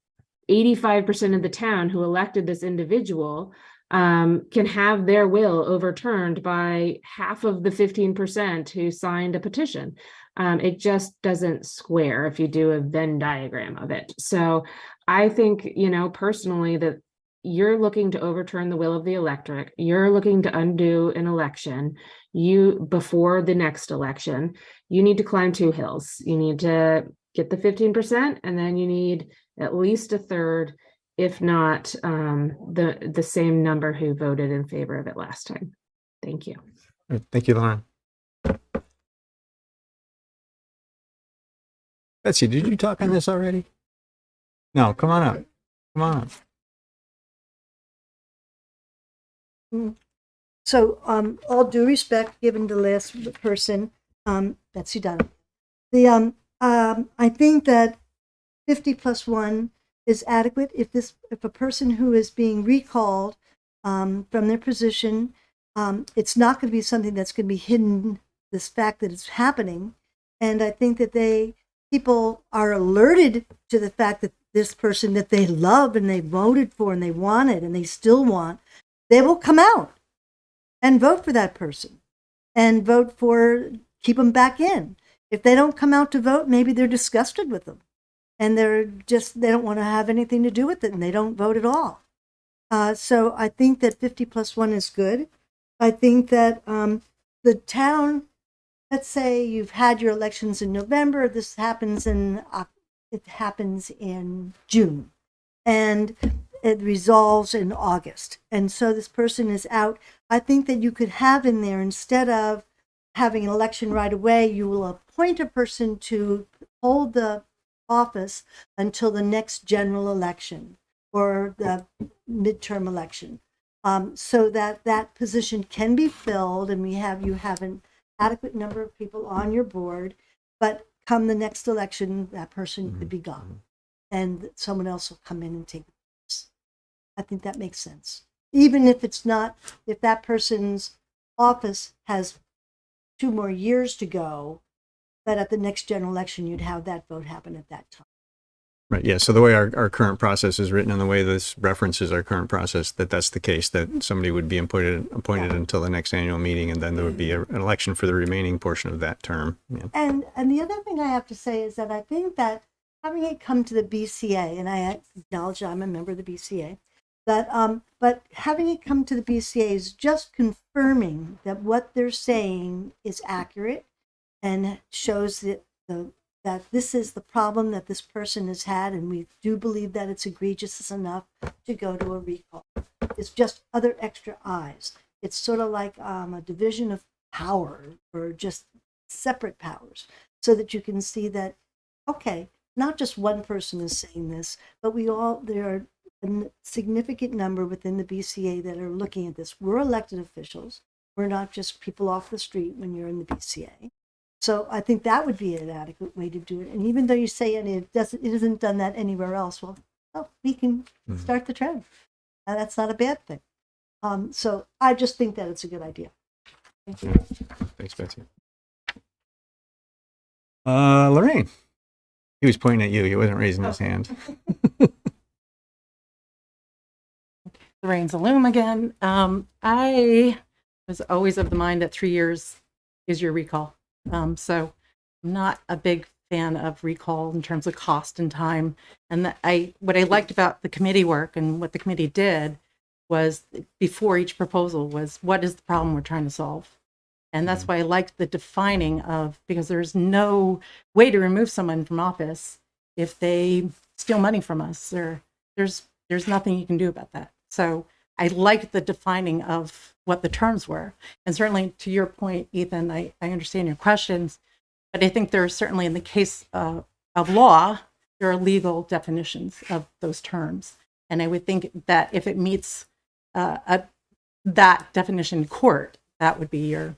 85% of the town who elected this individual can have their will overturned by half of the 15% who signed a petition. It just doesn't square if you do a Venn diagram of it. So I think, personally, that you're looking to overturn the will of the electorate. You're looking to undo an election. Before the next election, you need to climb two hills. You need to get the 15%, and then you need at least a third, if not the same number who voted in favor of it last time. Thank you. Thank you, Lauren. Betsy, did you talk on this already? No, come on up. Come on up. So, all due respect, given the last person, Betsy Dunn, I think that 50 plus 1 is adequate. If a person who is being recalled from their position, it's not going to be something that's going to be hidden, this fact that it's happening. And I think that people are alerted to the fact that this person that they love and they voted for and they wanted and they still want, they will come out and vote for that person and keep them back in. If they don't come out to vote, maybe they're disgusted with them and they don't want to have anything to do with it and they don't vote at all. So I think that 50 plus 1 is good. I think that the town, let's say you've had your elections in November, this happens in June, and it resolves in August. And so this person is out. I think that you could have in there, instead of having an election right away, you will appoint a person to hold the office until the next general election, or midterm election. So that that position can be filled and you have an adequate number of people on your board, but come the next election, that person could be gone and someone else will come in and take it. I think that makes sense. Even if it's not, if that person's office has 2 more years to go, but at the next general election, you'd have that vote happen at that time. Right. Yeah. So the way our current process is written and the way this references our current process, that's the case, that somebody would be appointed until the next annual meeting, and then there would be an election for the remaining portion of that term. Yeah. And the other thing I have to say is that I think that having it come to the BCA, and I acknowledge I'm a member of the BCA, but having it come to the BCA is just confirming that what they're saying is accurate and shows that that this is the problem that this person has had, and we do believe that it's egregious enough to go to a recall. It's just other extra eyes. It's sort of like a division of power or just separate powers, so that you can see that, okay, not just one person is saying this, but there are a significant number within the BCA that are looking at this. We're elected officials. We're not just people off the street when you're in the BCA. So I think that would be an adequate way to do it. And even though you say it isn't done that anywhere else, well, we can start the trend. And that's not a bad thing. So I just think that it's a good idea. Thank you. Thanks, Betsy. Lorraine. He was pointing at you. He wasn't raising his hand. Lorraine's a loom again. I was always of the mind that 3 years is your recall. So I'm not a big fan of recall in terms of cost and time. And what I liked about the committee work and what the committee did was, before each proposal, was what is the problem we're trying to solve? And that's why I liked the defining of, because there's no way to remove someone from office if they steal money from us, or there's nothing you can do about that. So I liked the defining of what the terms were. And certainly to your point, Ethan, I understand your questions, but I think there are certainly, in the case of law, there are legal definitions of those terms. And I would think that if it meets that definition in court, that would be your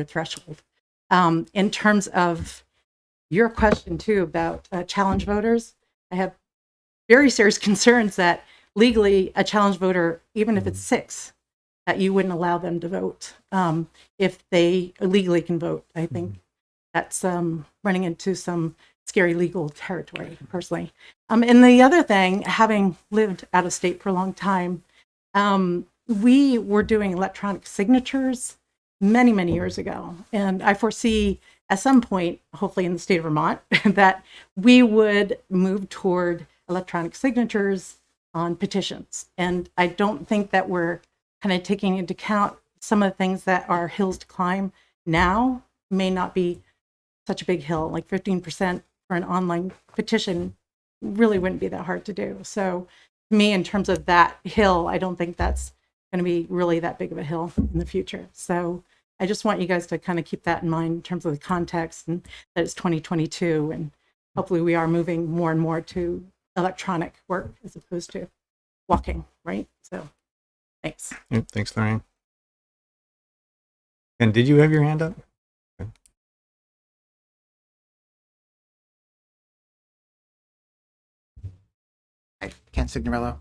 threshold. In terms of your question too about challenge voters, I have very serious concerns that legally a challenge voter, even if it's 6, that you wouldn't allow them to vote if they legally can vote. I think that's running into some scary legal territory, personally. And the other thing, having lived out of state for a long time, we were doing electronic signatures many, many years ago. And I foresee at some point, hopefully in the state of Vermont, that we would move toward electronic signatures on petitions. And I don't think that we're kind of taking into account some of the things that are hills to climb now may not be such a big hill. Like 15% for an online petition really wouldn't be that hard to do. So to me, in terms of that hill, I don't think that's going to be really that big of a hill in the future. So I just want you guys to kind of keep that in mind in terms of the context, and that it's 2022, and hopefully we are moving more and more to electronic work as opposed to walking, right? So thanks. Yep, thanks, Lorraine. And did you have your hand up? Ken Signorello.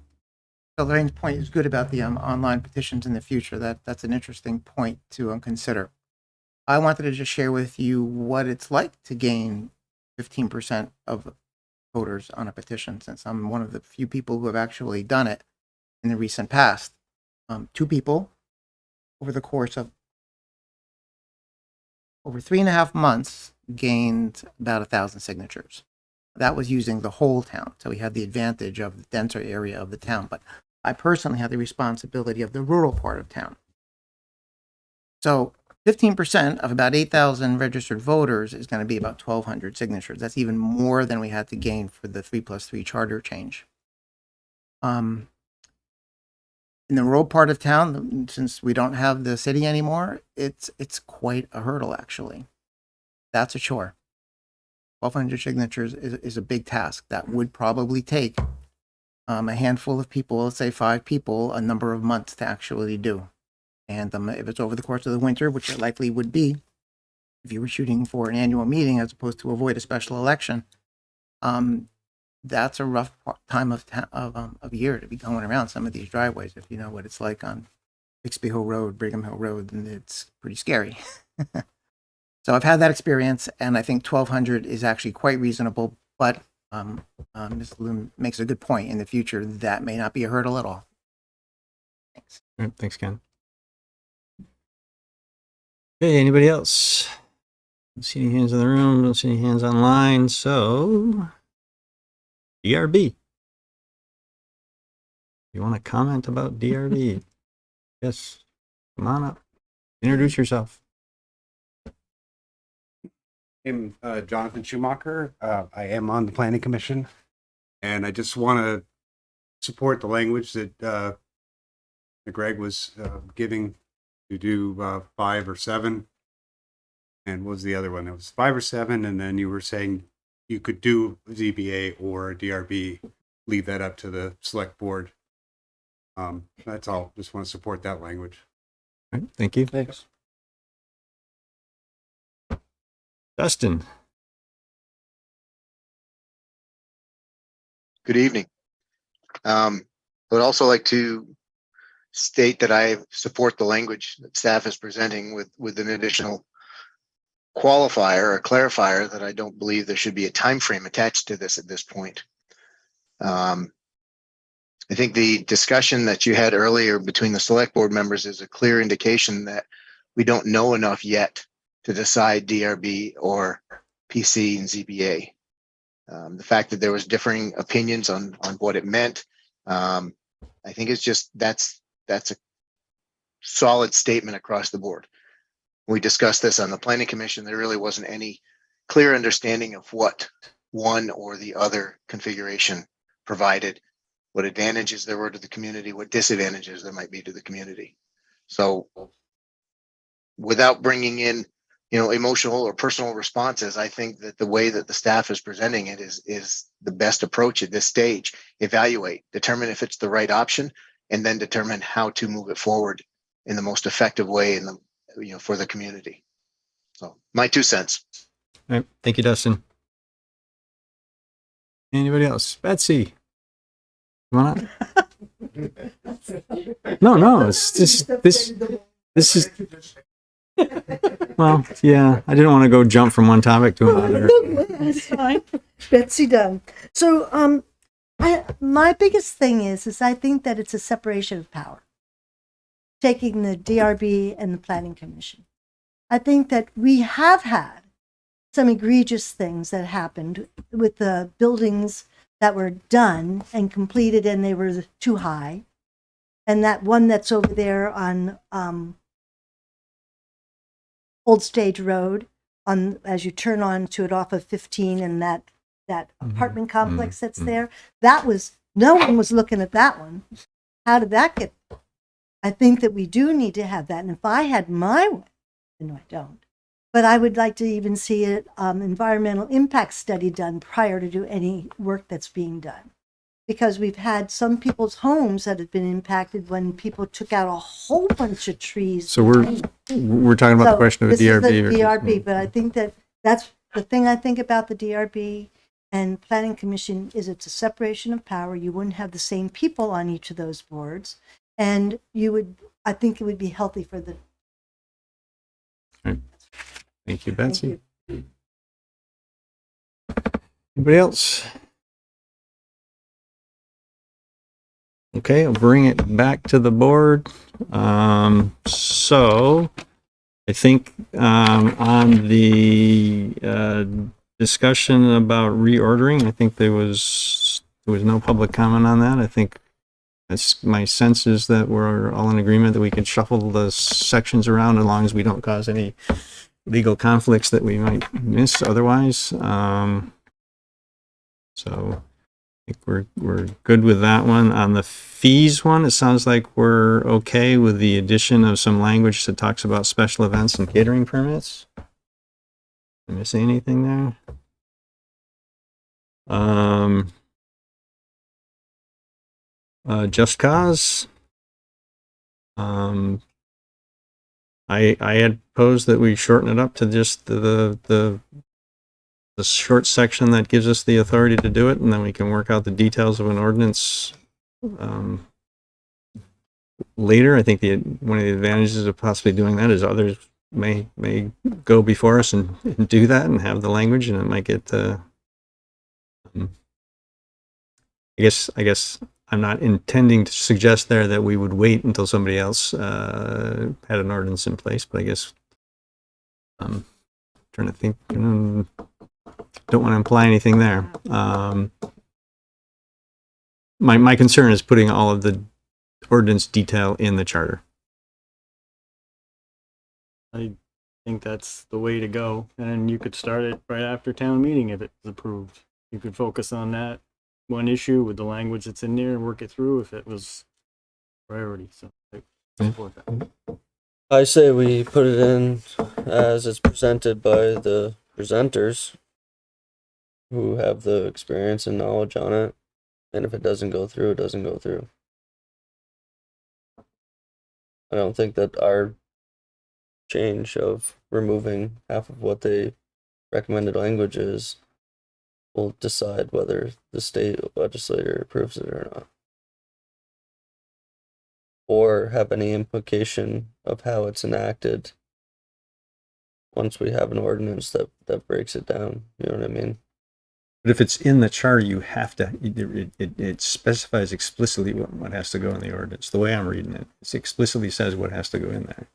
So Lorraine's point is good about the online petitions in the future. That's an interesting point to consider. I wanted to just share with you what it's like to gain 15% of voters on a petition, since I'm one of the few people who have actually done it in the recent past. 2 people over the course of over 3.5 months gained about 1,000 signatures. That was using the whole town. So we had the advantage of the denser area of the town, but I personally had the responsibility of the rural part of town. So 15% of about 8,000 registered voters is going to be about 1,200 signatures. That's even more than we had to gain for the 3+3 charter change. In the rural part of town, since we don't have the city anymore, it's quite a hurdle, actually. That's a chore. 1,200 signatures is a big task that would probably take a handful of people, let's say 5 people, a number of months to actually do. And if it's over the course of the winter, which it likely would be, if you were shooting for an annual meeting as opposed to avoid a special election, that's a rough time of year to be going around some of these driveways. If you know what it's like on Bixby Hill Road, Brigham Hill Road, and it's pretty scary. So I've had that experience, and I think 1,200 is actually quite reasonable. But Ms. Loom makes a good point. In the future, that may not be a hurdle at all. Thanks. All right, thanks, Ken. Okay, anybody else? Don't see any hands in the room. Don't see any hands online. So, DRB. You want to comment about DRB? Yes. Come on up. Introduce yourself. I'm Jonathan Schumacher. I am on the Planning Commission, and I just want to support the language that Greg was giving to do 5 or 7. And what was the other one? It was 5 or 7, and then you were saying you could do ZBA or DRB, leave that up to the select board. That's all. Just want to support that language. All right, thank you. Thanks. Dustin. Good evening. I would also like to state that I support the language that staff is presenting with an additional qualifier or clarifier that I don't believe there should be a time frame attached to this at this point. I think the discussion that you had earlier between the select board members is a clear indication that we don't know enough yet to decide DRB or PC and ZBA. The fact that there was differing opinions on what it meant, I think it's just that's a solid statement across the board. When we discussed this on the Planning Commission, there really wasn't any clear understanding of what one or the other configuration provided, what advantages there were to the community, what disadvantages there might be to the community. So without bringing in, emotional or personal responses, I think that the way that the staff is presenting it is the best approach at this stage. Evaluate, determine if it's the right option, and then determine how to move it forward in the most effective way for the community. So my 2 cents. All right, thank you, Dustin. Anybody else? Betsy. Come on up. No, it's just this is. Well, yeah, I didn't want to go jump from one topic to another. That's fine. Betsy Dunn. So, my biggest thing is I think that it's a separation of power. Taking the DRB and the Planning Commission. I think that we have had some egregious things that happened with the buildings that were done and completed and they were too high. And that one that's over there on Old Stage Road, as you turn on to it off of 15 and that apartment complex that's there, no one was looking at that one. How did that get? I think that we do need to have that. And if I had my way, no, I don't. But I would like to even see an environmental impact study done prior to do any work that's being done. Because we've had some people's homes that have been impacted when people took out a whole bunch of trees. So we're talking about the question of this DRB. is the DRB, but I think that's the thing I think about the DRB and Planning Commission is it's a separation of power. You wouldn't have the same people on each of those boards. And I think it would be healthy for the. Right. Thank you, Betsy. Thank you. Anybody else? Okay, I'll bring it back to the board. So I think on the discussion about reordering, I think there was no public comment on that. I think my sense is that we're all in agreement that we can shuffle the sections around as long as we don't cause any legal conflicts that we might miss otherwise. So I think we're good with that one. On the fees one, it sounds like we're okay with the addition of some language that talks about special events and catering permits. Am I missing anything there? Just Cause. I had posed that we shorten it up to just the short section that gives us the authority to do it, and then we can work out the details of an ordinance later. I think one of the advantages of possibly doing that is others may go before us and do that and have the language, and it might get. I guess I'm not intending to suggest there that we would wait until somebody else had an ordinance in place, but I guess I'm trying to think. Don't want to imply anything there. My concern is putting all of the ordinance detail in the charter. I think that's the way to go. And you could start it right after town meeting if it's approved. You could focus on that one issue with the language that's in there and work it through if it was priority. So I support that. I say we put it in as it's presented by the presenters who have the experience and knowledge on it. And if it doesn't go through, it doesn't go through. I don't think that our change of removing half of what they recommended language is will decide whether the state legislature approves it or not, or have any implication of how it's enacted once we have an ordinance that breaks it down. You know what I mean? But if it's in the charter, you have to, it specifies explicitly what has to go in the ordinance. The way I'm reading it, it explicitly says what has to go in there.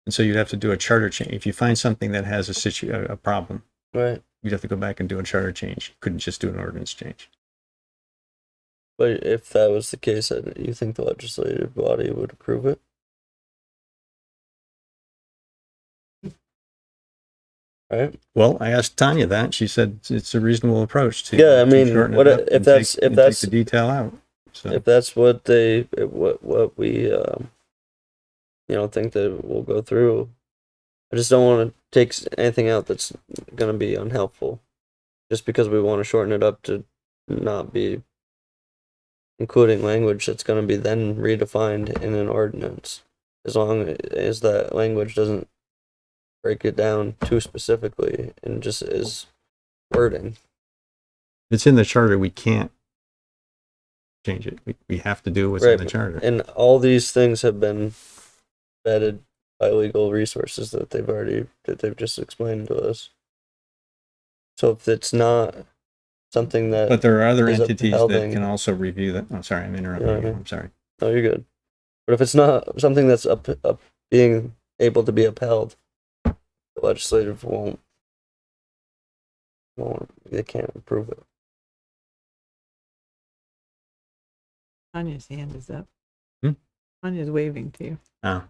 And so you'd have to do a charter change. If you find something that has a problem, right, you'd have to go back and do a charter change. You couldn't just do an ordinance change. But if that was the case, you think the legislative body would approve it? Right. Well, I asked Tanya that. She said it's a reasonable approach to. Yeah, I mean, shorten what it up if and that's take, if that's take the detail out? So if that's what they what we think that will go through. I just don't want to take anything out that's going to be unhelpful, just because we want to shorten it up to not be including language that's going to be then redefined in an ordinance, as long as that language doesn't break it down too specifically and just is wording. if it's in the charter, we can't change it. We have to do what's in the charter. And all these things have been vetted by legal resources that they've just explained to us. So if it's not something that, but there are other is entities upholding- that can also review that. Oh, sorry, I'm interrupting you. I'm sorry. No, you're good. But if it's not something that's up being able to be upheld, the legislative won't. They can't approve it. Tanya's hand is up. Hmm? Tanya's waving to you. Oh.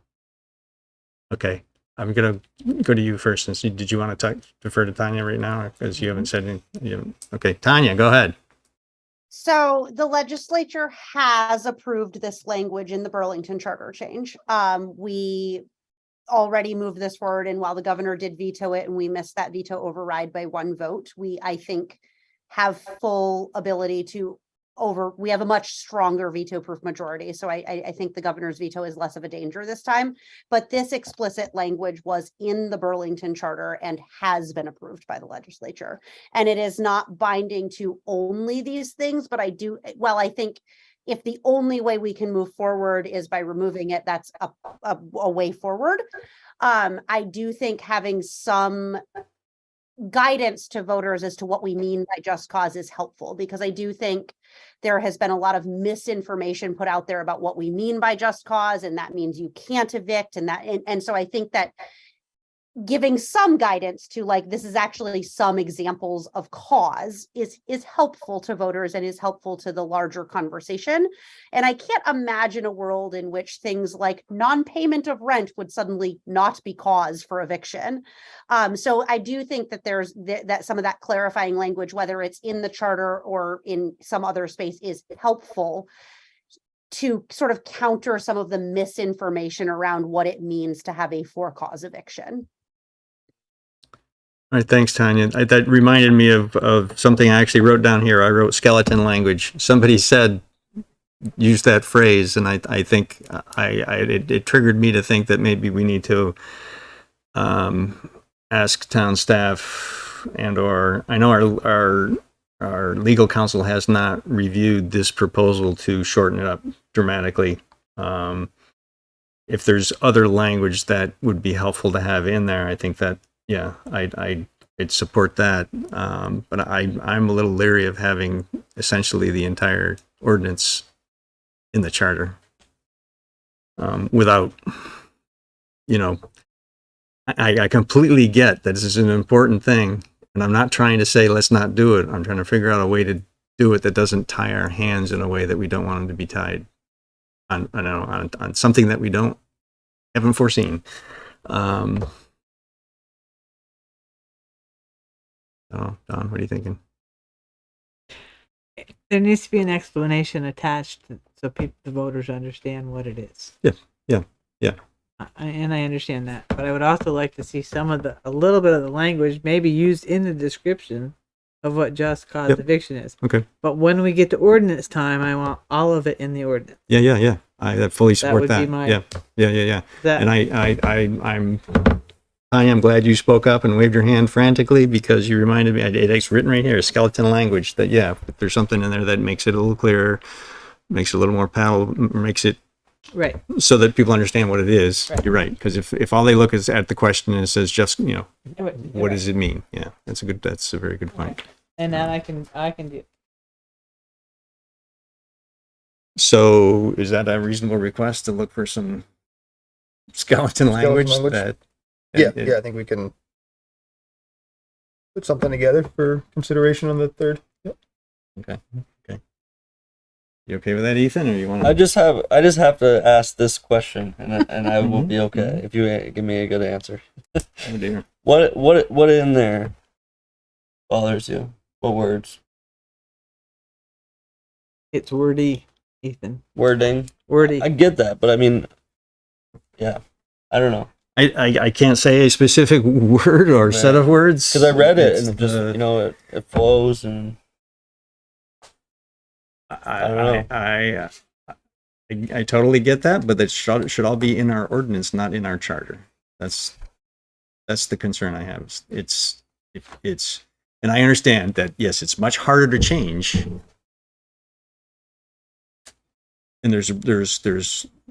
Okay. I'm gonna go to you first. Since did you want to defer to Tanya right now, because you haven't said anything? Okay, Tanya, go ahead. So the legislature has approved this language in the Burlington Charter change. We already moved this forward, and while the governor did veto it and we missed that veto override by one vote, we, I think, have full ability to we have a much stronger veto proof majority. So I think the governor's veto is less of a danger this time, but this explicit language was in the Burlington Charter and has been approved by the legislature. And it is not binding to only these things, but I think if the only way we can move forward is by removing it, that's a way forward. I do think having some guidance to voters as to what we mean by just cause is helpful, because I do think there has been a lot of misinformation put out there about what we mean by just cause, and that means you can't evict, and so I think that giving some guidance to, like, this is actually some examples of cause is helpful to voters and is helpful to the larger conversation. And I can't imagine a world in which things like non-payment of rent would suddenly not be cause for eviction. So I do think that there's that some of that clarifying language, whether it's in the charter or in some other space, is helpful to sort of counter some of the misinformation around what it means to have a for-cause eviction. All right, thanks, Tanya. That reminded me of something I actually wrote down here. I wrote skeleton language. Somebody said used that phrase, and I think it triggered me to think that maybe we need to ask town staff and/or I know our legal counsel has not reviewed this proposal to shorten it up dramatically. If there's other language that would be helpful to have in there, I think that, yeah, I'd support that. But I'm a little leery of having essentially the entire ordinance in the charter without, I completely get that this is an important thing, and I'm not trying to say let's not do it. I'm trying to figure out a way to do it that doesn't tie our hands in a way that we don't want them to be tied on something that we haven't foreseen. Don, what are you thinking? There needs to be an explanation attached so the voters understand what it is. Yeah. And I understand that, but I would also like to see a little bit of the language maybe used in the description of what just cause eviction is. Okay. But when we get to ordinance time, I want all of it in the ordinance. Yeah. I fully support that. That would be my. Yeah. That, And I'm glad you spoke up and waved your hand frantically because you reminded me. It's written right here, skeleton language. That if there's something in there that makes it a little clearer, makes it a little more palatable, makes it right so that people understand what it is. Right. You're right, because if all they look is at the question and it says just You're what does it mean? Yeah, that's a very good point. and that I can do. So is that a reasonable request to look for some skeleton language? That Yeah, I think we can put something together for consideration on the 3rd. Yep. Okay. You okay with that, Ethan, or you want to? I just have to ask this question, and I will be okay if you give me a good answer. Oh dear. What in there bothers you? What words? It's wordy, Ethan. Wording. Wordy. I get that, but I mean, yeah, I don't know. I can't say a specific word or set of words because I read it It's and it just it flows and I don't know. I totally get that, but that should all be in our ordinance, not in our charter. That's the concern I have. It's and I understand that yes, it's much harder to change. And there's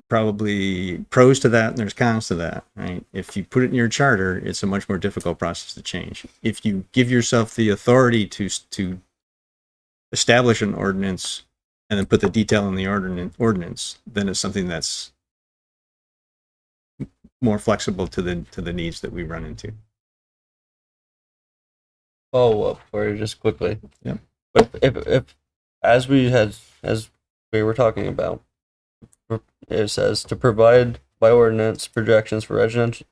probably pros to that and there's cons to that, right? If you put it in your charter, it's a much more difficult process to change. If you give yourself the authority to establish an ordinance and then put the detail in the ordinance, then it's something that's more flexible to the needs that we run into. Follow up for you just quickly. Yeah. But if as we were talking about, it says to provide by ordinance projections for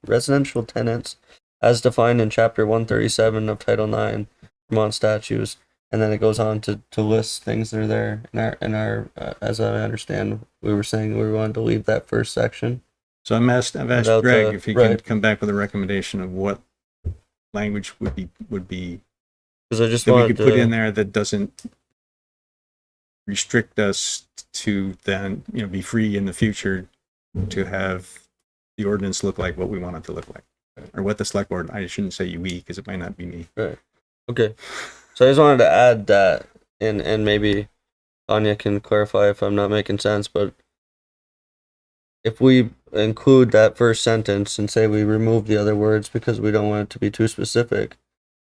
residential tenants as defined in Chapter 137 of Title 9 Vermont statutes, and then it goes on to list things that are there in our as I understand, we were saying we wanted to leave that first section. So I've asked Without Greg the- if he right. can come back with a recommendation of what language would be Because I just that we wanted could put to in there that doesn't restrict us to then be free in the future to have the ordinance look like what we want it to look like, or what the select board. I shouldn't say we because it might not be me. Right. Okay. So I just wanted to add that, and maybe Anya can clarify if I'm not making sense, but if we include that first sentence and say we remove the other words because we don't want it to be too specific,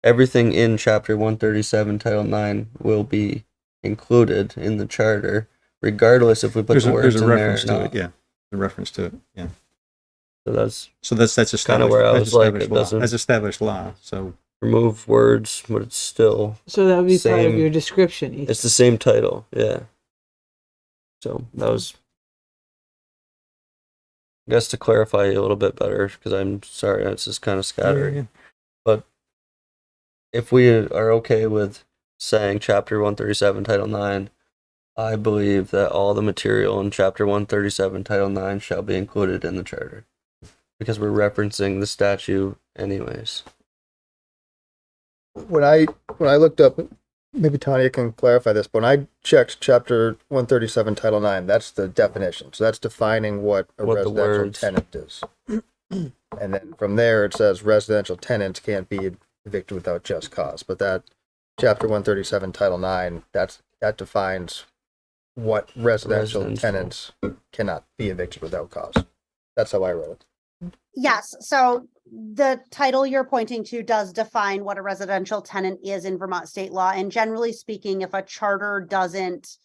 everything in Chapter 137, Title 9 will be included in the charter, regardless if we put the words There's a in there reference or to not. it, yeah. The reference to it, yeah. So that's That's established. kind of where I that's was like, established it law. doesn't That's established law. So remove words, but it's still So that would be part of Same. your description, Ethan. it's the same title, yeah. So that was, I guess, to clarify a little bit better, because I'm sorry, it's just kind of scattered. yeah. But if we are okay with saying Chapter 137, Title 9, I believe that all the material in Chapter 137, Title 9 shall be included in the charter, because we're referencing the statute anyways. When I looked up Maybe Tanya can clarify this, but when I checked chapter 137, title 9, that's the definition. So that's defining what a What the residential words. tenant is. And then from there, it says residential tenants can't be evicted without just cause. But that chapter 137, title 9, that defines what residential tenants cannot be evicted without cause. That's how I read it. Yes, so the title you're pointing to does define what a residential tenant is in Vermont state law. And generally speaking, if a charter doesn't,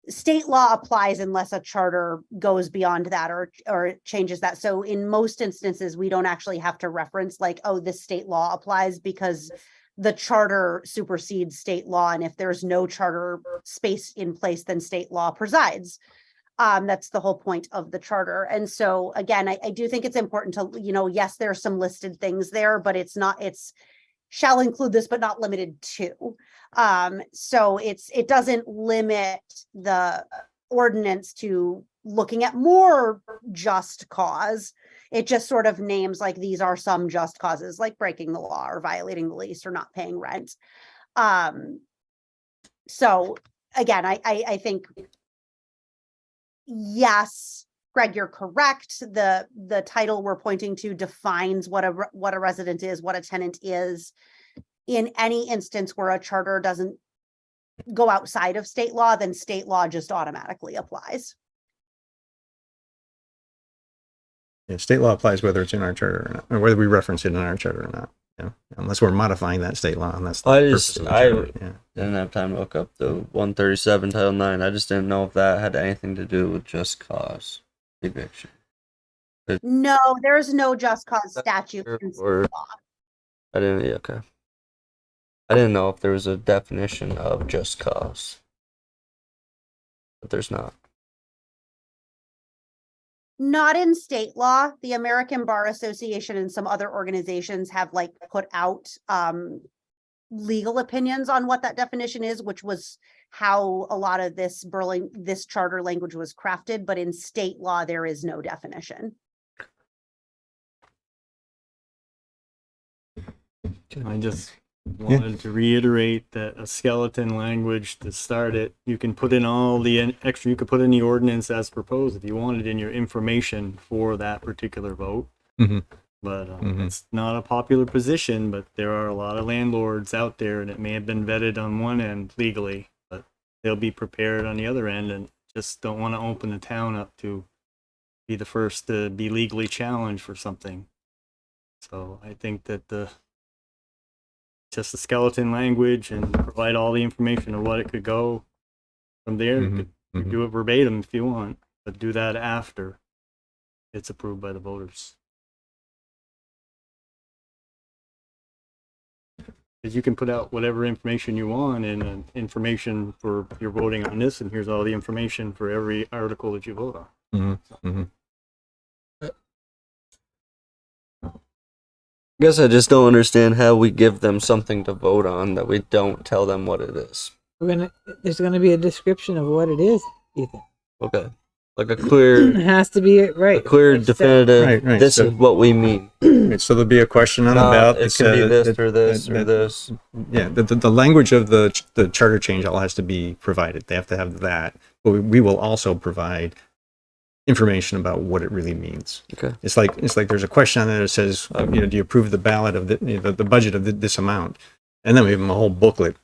state law applies unless a charter goes beyond that or changes that. So in most instances, we don't actually have to reference like, oh, this state law applies because the charter supersedes state law. And if there's no charter space in place, then state law presides. That's the whole point of the charter. And so again, I do think it's important to, yes, there are some listed things there, but it's shall include this, but not limited to. So it doesn't limit the ordinance to looking at more just cause. It just sort of names like these are some just causes, like breaking the law or violating the lease or not paying rent. So again, I think, yes, Greg, you're correct. The title we're pointing to defines what a resident is, what a tenant is. In any instance where a charter doesn't go outside of state law, then state law just automatically applies. Yeah, state law applies whether it's in our charter or not, or whether we reference it in our charter or not. Yeah, unless we're modifying that state law, and that's the purpose of the charter. Yeah. Didn't have time to look up the 137 Title 9. I just didn't know if that had anything to do with just cause eviction. No, there's no just cause statute in state Or law. I didn't. Yeah, okay. I didn't know if there was a definition of just cause, but there's not. Not in state law. The American Bar Association and some other organizations have like put out legal opinions on what that definition is, which was how a lot of this charter language was crafted. But in state law, there is no definition. I just wanted to reiterate that a skeleton language to start it, you can put in all the extra, you could put in the ordinance as proposed if you wanted in your information for that particular vote. Mhm. But it's not a popular position, but there are a lot of landlords out there and it may have been vetted on one end legally, but they'll be prepared on the other end and just don't want to open the town up to be the first to be legally challenged for something. So I think that just the skeleton language and provide all the information of what it could go from there. You could do it verbatim if you want, but do that after it's approved by the voters. Because you can put out whatever information you want and information for you're voting on this, and here's all the information for every article that you vote on. I guess I just don't understand how we give them something to vote on that we don't tell them what it is. There's gonna be a description of what it is, Ethan. Okay. Like a clear, It has to be right. a clear, definitive, Right, this so- is what we mean. Right, so there'll be a question on the Not, ballot. it that could be says this or this that- or this. Yeah, the language of the charter change all has to be provided. They have to have that, but we will also provide information about what it really means. Okay. It's like there's a question on there that says, do you approve the ballot of the budget of this amount? And then we have them a whole booklet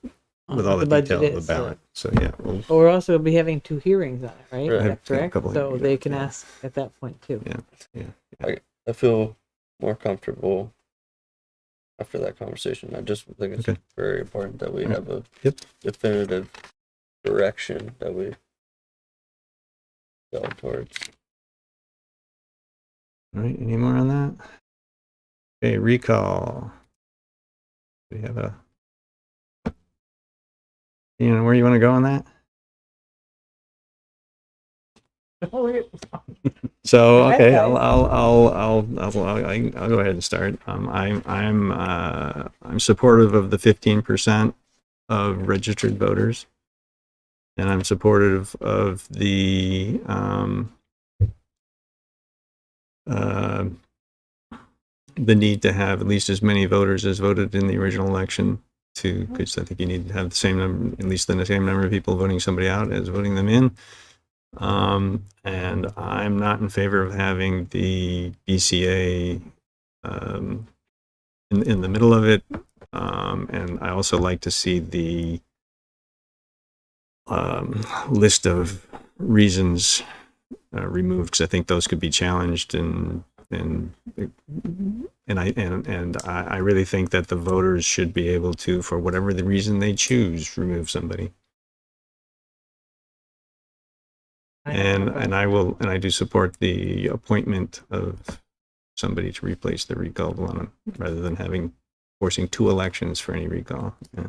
with all the budget detail of the is, ballot. So yeah, we'll, But we're also be having 2 hearings on it, right? Right. Is that Yeah, a correct? couple of So hearings, they can yeah. ask at that point too. I feel more comfortable after that conversation. I just think it's Okay. very important that we Right. have a Yep. definitive direction that we go towards. all right, any more on that? Okay, recall. We have where you want to go on that? So okay, I'll go ahead and start. I'm supportive of the 15% of registered voters, and I'm supportive of the need to have at least as many voters as voted in the original election because I think you need to have the same number, at least the same number of people voting somebody out as voting them in. And I'm not in favor of having the BCA in the middle of it. And I also like to see the list of reasons removed, because I think those could be challenged, and I really think that the voters should be able to, for whatever the reason they choose, remove somebody. And I do support the appointment of somebody to replace the recalled one, rather than forcing 2 elections for any recall. Yeah.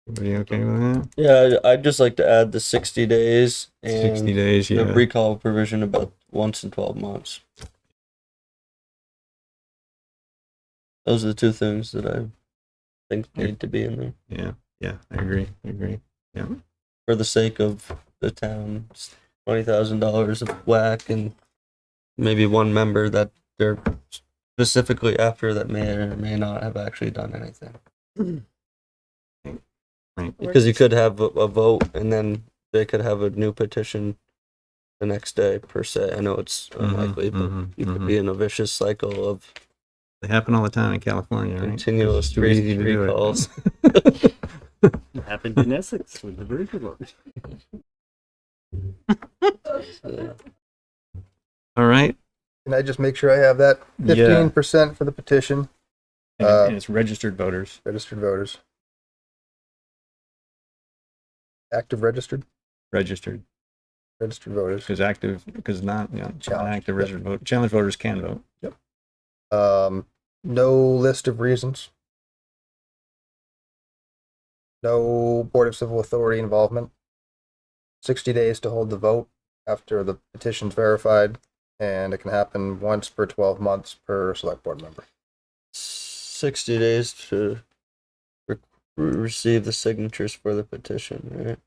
Everybody okay with that? Yeah, I'd just like to add the 60 days and 60 days, yeah. the recall provision about once in 12 months. Those are the 2 things that I think need to be in there. Yeah, I agree. Yeah. For the sake of the town, $20,000 of whack, and maybe one member that they're specifically after that may or may not have actually done anything. Right. Because you could have a vote and then they could have a new petition the next day, per se. I know it's unlikely, but you could be in a vicious cycle of. They happen all the time in California, right? Continuous It's too easy to do it. recalls. It happened in Essex with the virgin vote. All right. Can I just make sure I have that? 15% for the petition, And it's registered voters. registered voters. Active registered Registered. voters. Because non-active Challenge. registered vote. Challenge voters can vote. No list of reasons. No Board of Civil Authority involvement. 60 days to hold the vote after the petition's verified, and it can happen once per 12 months per select board member. 60 days to receive the signatures for the petition, right?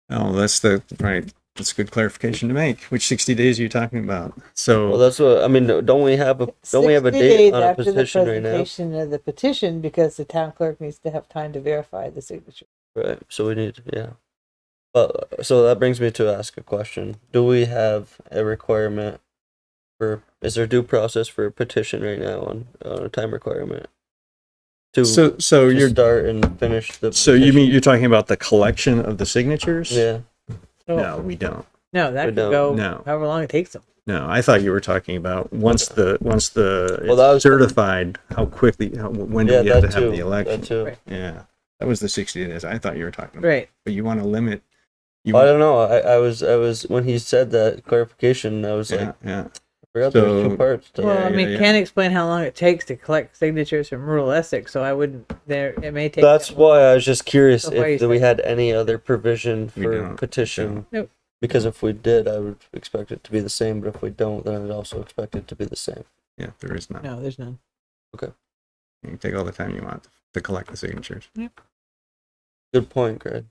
Oh, that's right. That's a good clarification to make. Which 60 days are you talking about? So, Well, that's what I mean. Don't we have a 60 date days on a after the petition right now? presentation of the petition, because the town clerk needs to have time to verify the signature. Right. So we need, yeah. But so that brings me to ask a question. Do we have a requirement is there due process for a petition right now on a time requirement? so To you're start and finish the so you petition? mean you're talking about the collection of the signatures? Yeah. No, we don't. No, that We could don't. go No. however long it takes them. No, I thought you were talking about once the Well, it's that was- certified, when do Yeah, we have that to have too. the election? That too. Right. Yeah, that was the 60 days I thought you were talking about. Right. But you want to limit. I don't know. I was when he said that clarification, I was Yeah, like, yeah. I forgot there was So- 2 parts to Well, that. I mean, yeah. can't explain how long it takes to collect signatures from rural Essex, so I wouldn't. It may take. That's that long. why I was just curious That's why you if we said- had any other provision We for don't. petition. Nope. Because if we did, I would expect it to be the same. But if we don't, then I'd also expect it to be the same. Yeah, there is none. No, there's none. You can take all the time you want to collect the signatures. Good point, Greg.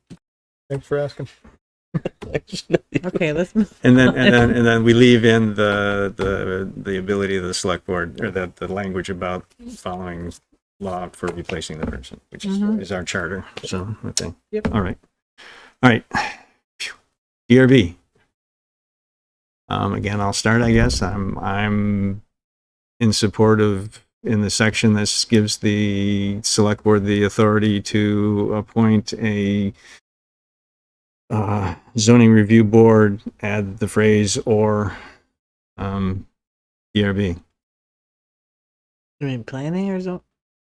Thanks for asking. Okay, let's move. And then we leave in the ability of the select board, or the language about following law for replacing the person, which is our charter. So, okay. Yep. All right. Phew. DRB. Again, I'll start, I guess. I'm in support of, in the section that gives the select board the authority to appoint a zoning review board, add the phrase or DRB. I mean, planning or zone?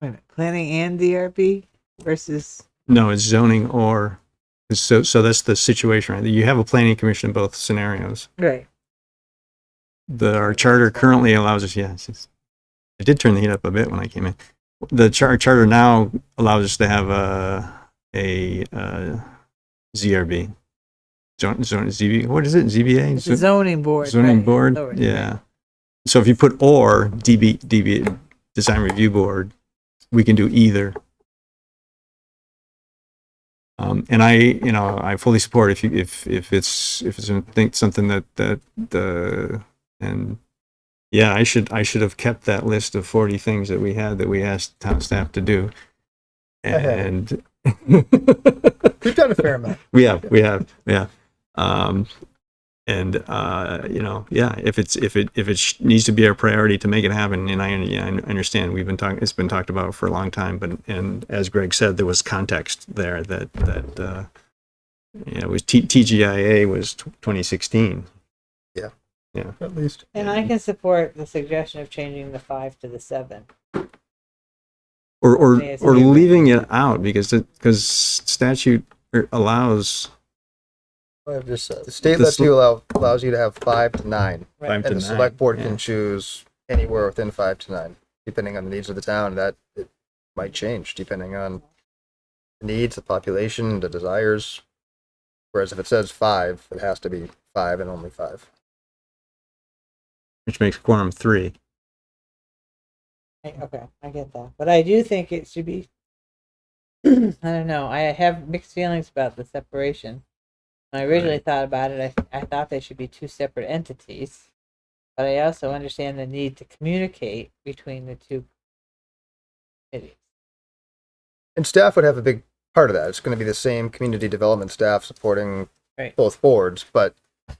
Wait a minute, planning and DRB versus. No, it's zoning or, so that's the situation, right? You have a planning commission in both scenarios. Right. Our charter currently allows us, yes, it did turn the heat up a bit when I came in. The charter now allows us to have a ZRB. ZB, what is it? ZBA? It's a zoning board. Zoning right, board? authority, Yeah. So if you put or DB, design review board, we can do either. And I fully support if it's something that and Yeah, I should have kept that list of 40 things that we had that we asked town staff to do. have it. And We've done a fair amount. we have, yeah. Yeah, if it needs to be our priority to make it happen, and I understand we've been talking, it's been talked about for a long time, but, and as Greg said, there was context there that it was TGIA was 2016. Yeah. At least. And I can support the suggestion of changing the 5 to the 7. Or Yes, or maybe. leaving it out because statute allows I've just said. The state The lets you allows you to have 5 to 9. Right. 5 to And the 9. select board Yeah. can choose anywhere within 5 to 9, depending on the needs of the town. That it might change depending on the needs, the population, the desires. Whereas if it says 5, it has to be 5 and only 5. which makes quorum 3. Okay, I get that. But I do think it should be, I don't know, I have mixed feelings about the separation. When I originally thought about it, I thought they should be 2 separate entities. But I also understand the need to communicate between the 2 committees. And staff would have a big part of that. It's going to be the same community development staff supporting Right. both boards, but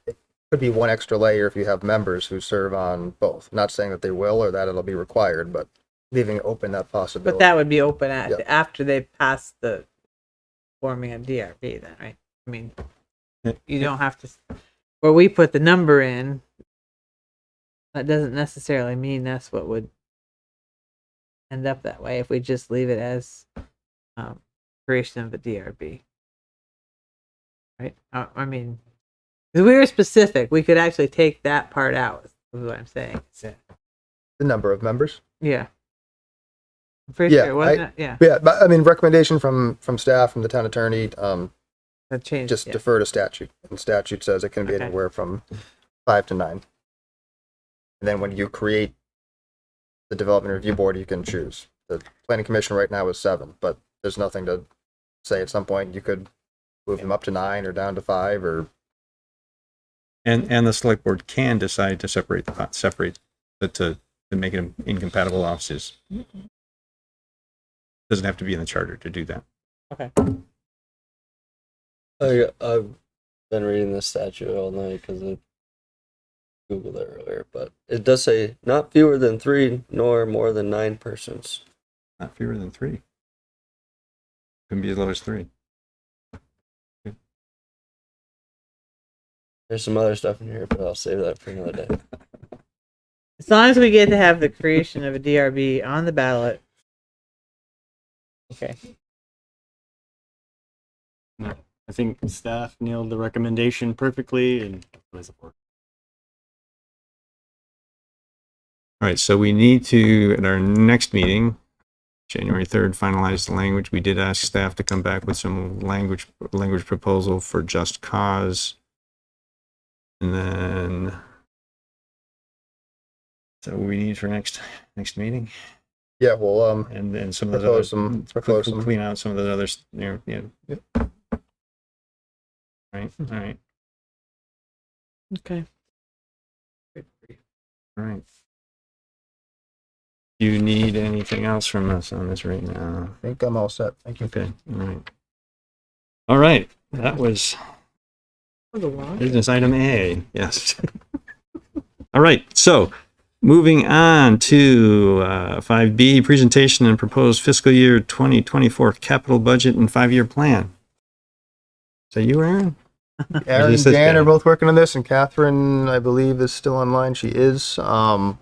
it could be one extra layer if you have members who serve on both. Not saying that they will or that it'll be required, but leaving open that possibility. But that would be open Yeah. after they pass the forming a DRB then, right? I mean, you don't have to, where we put the number in, that doesn't necessarily mean that's what would end up that way if we just leave it as creation of a DRB. Right? I mean, if we were specific, we could actually take that part out, is what I'm saying. The number of members. Yeah. I'm pretty Yeah, sure, wasn't it? Yeah. Yeah, but I mean, recommendation from staff, from the town attorney, That changed. just yeah. defer to statute. And statute says it can be Okay. anywhere from 5 to 9. And then when you create the development review board, you can choose. The planning commission right now is 7, but there's nothing to say at some point you could move them up to 9 or down to 5 or And the select board can decide to separate to make them incompatible offices. Doesn't have to be in the charter to do that. Okay. I've been reading this statute all night because I Googled it earlier, but it does say not fewer than 3 nor more than 9 persons. Not fewer than 3. Can be as low as 3. There's some other stuff in here, but I'll save that for another day. As long as we get to have the creation of a DRB on the ballot. Okay. No, I think staff nailed the recommendation perfectly and I support. All right, so we need to, at our next meeting, January 3rd, finalize the language. We did ask staff to come back with some language proposal for just cause. And then, so we need for next meeting, yeah, well, and then some of those propose other, propose some. clean out some of those others, All right, Okay. all right. Do you need anything else from us on this right now? I think I'm all set. Thank you. Okay, all right, that was business item A, yes. All right, so moving on to 5B, presentation and proposed fiscal year 2024 capital budget and 5-year plan. Is that you, Aaron? Aaron and This is Dan Dan. are both working on this, and Catherine, I believe, is still online. She is. I'll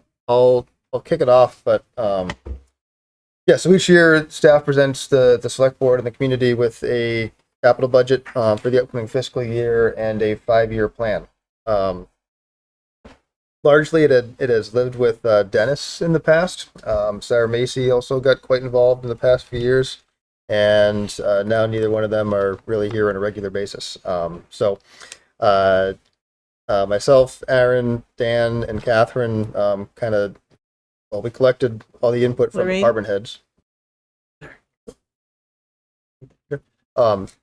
kick it off, but yeah. So each year, staff presents the select board and the community with a capital budget for the upcoming fiscal year and a 5-year plan. Largely, it has lived with Dennis in the past. Sarah Macy also got quite involved in the past few years, and now neither one of them are really here on a regular basis. Myself, Aaron, Dan, and Catherine we collected all the input from Lorraine? department heads.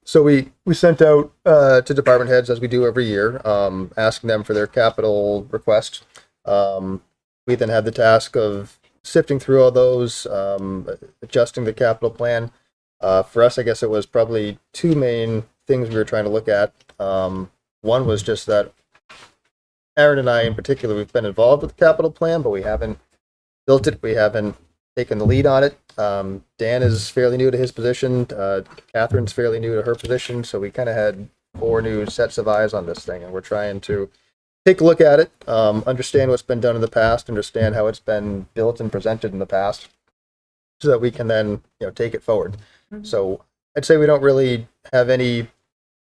So we sent out to department heads, as we do every year, asking them for their capital request. We then had the task of sifting through all those, adjusting the capital plan. For us, I guess it was probably two main things we were trying to look at. One was just that Aaron and I in particular, we've been involved with the capital plan, but we haven't built it. We haven't taken the lead on it. Dan is fairly new to his position. Catherine's fairly new to her position. So we kind of had 4 new sets of eyes on this thing, and we're trying to take a look at it, understand what's been done in the past, understand how it's been built and presented in the past, so that we can then, take it forward. So I'd say we don't really have any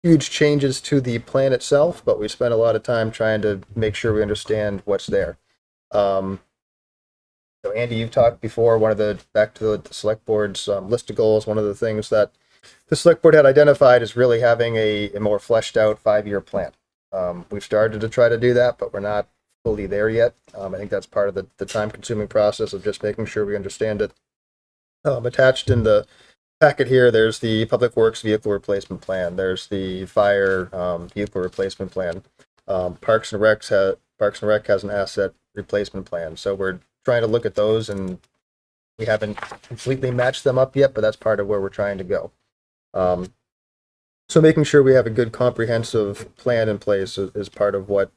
huge changes to the plan itself, but we spent a lot of time trying to make sure we understand what's there. So Andy, you've talked before, back to the select board's list of goals, one of the things that the select board had identified is really having a more fleshed out 5-year plan. We've started to try to do that, but we're not fully there yet. I think that's part of the time consuming process of just making sure we understand it. Attached in the packet here, there's the Public Works Vehicle Replacement Plan. There's the Fire Vehicle Replacement Plan. Parks and Rec has an asset replacement plan. So we're trying to look at those, and we haven't completely matched them up yet, but that's part of where we're trying to go. So making sure we have a good comprehensive plan in place is part of what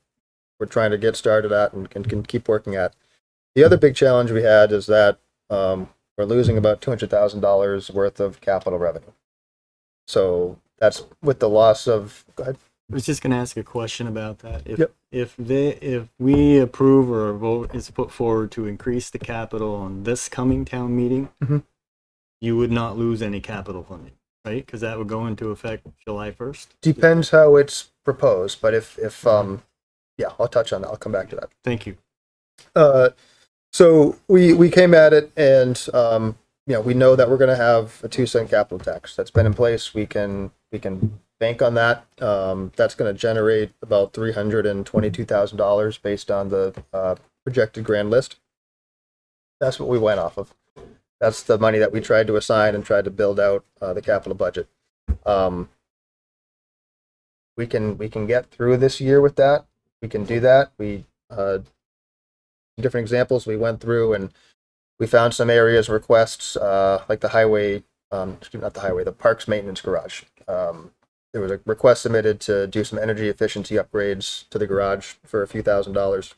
we're trying to get started at and can keep working at. The other big challenge we had is that we're losing about $200,000 worth of capital revenue. So that's with the loss of, go ahead. I was just going to ask a question about that. Yep. If we approve or a vote is put forward to increase the capital on this coming town meeting, Mhm. you would not lose any capital funding, right? Because that would go into effect July 1st. Depends how it's proposed, but if yeah, I'll touch on that. I'll come back to that. Thank you. So we came at it, and we know that we're going to have a 2-cent capital tax that's been in place. We can bank on that. That's going to generate about $322,000 based on the projected grand list. That's what we went off of. That's the money that we tried to assign and tried to build out the capital budget. We can get through this year with that. We can do that. We different examples we went through, and we found some areas requests like the highway, the parks maintenance garage. There was a request submitted to do some energy efficiency upgrades to the garage for a few $1,000s.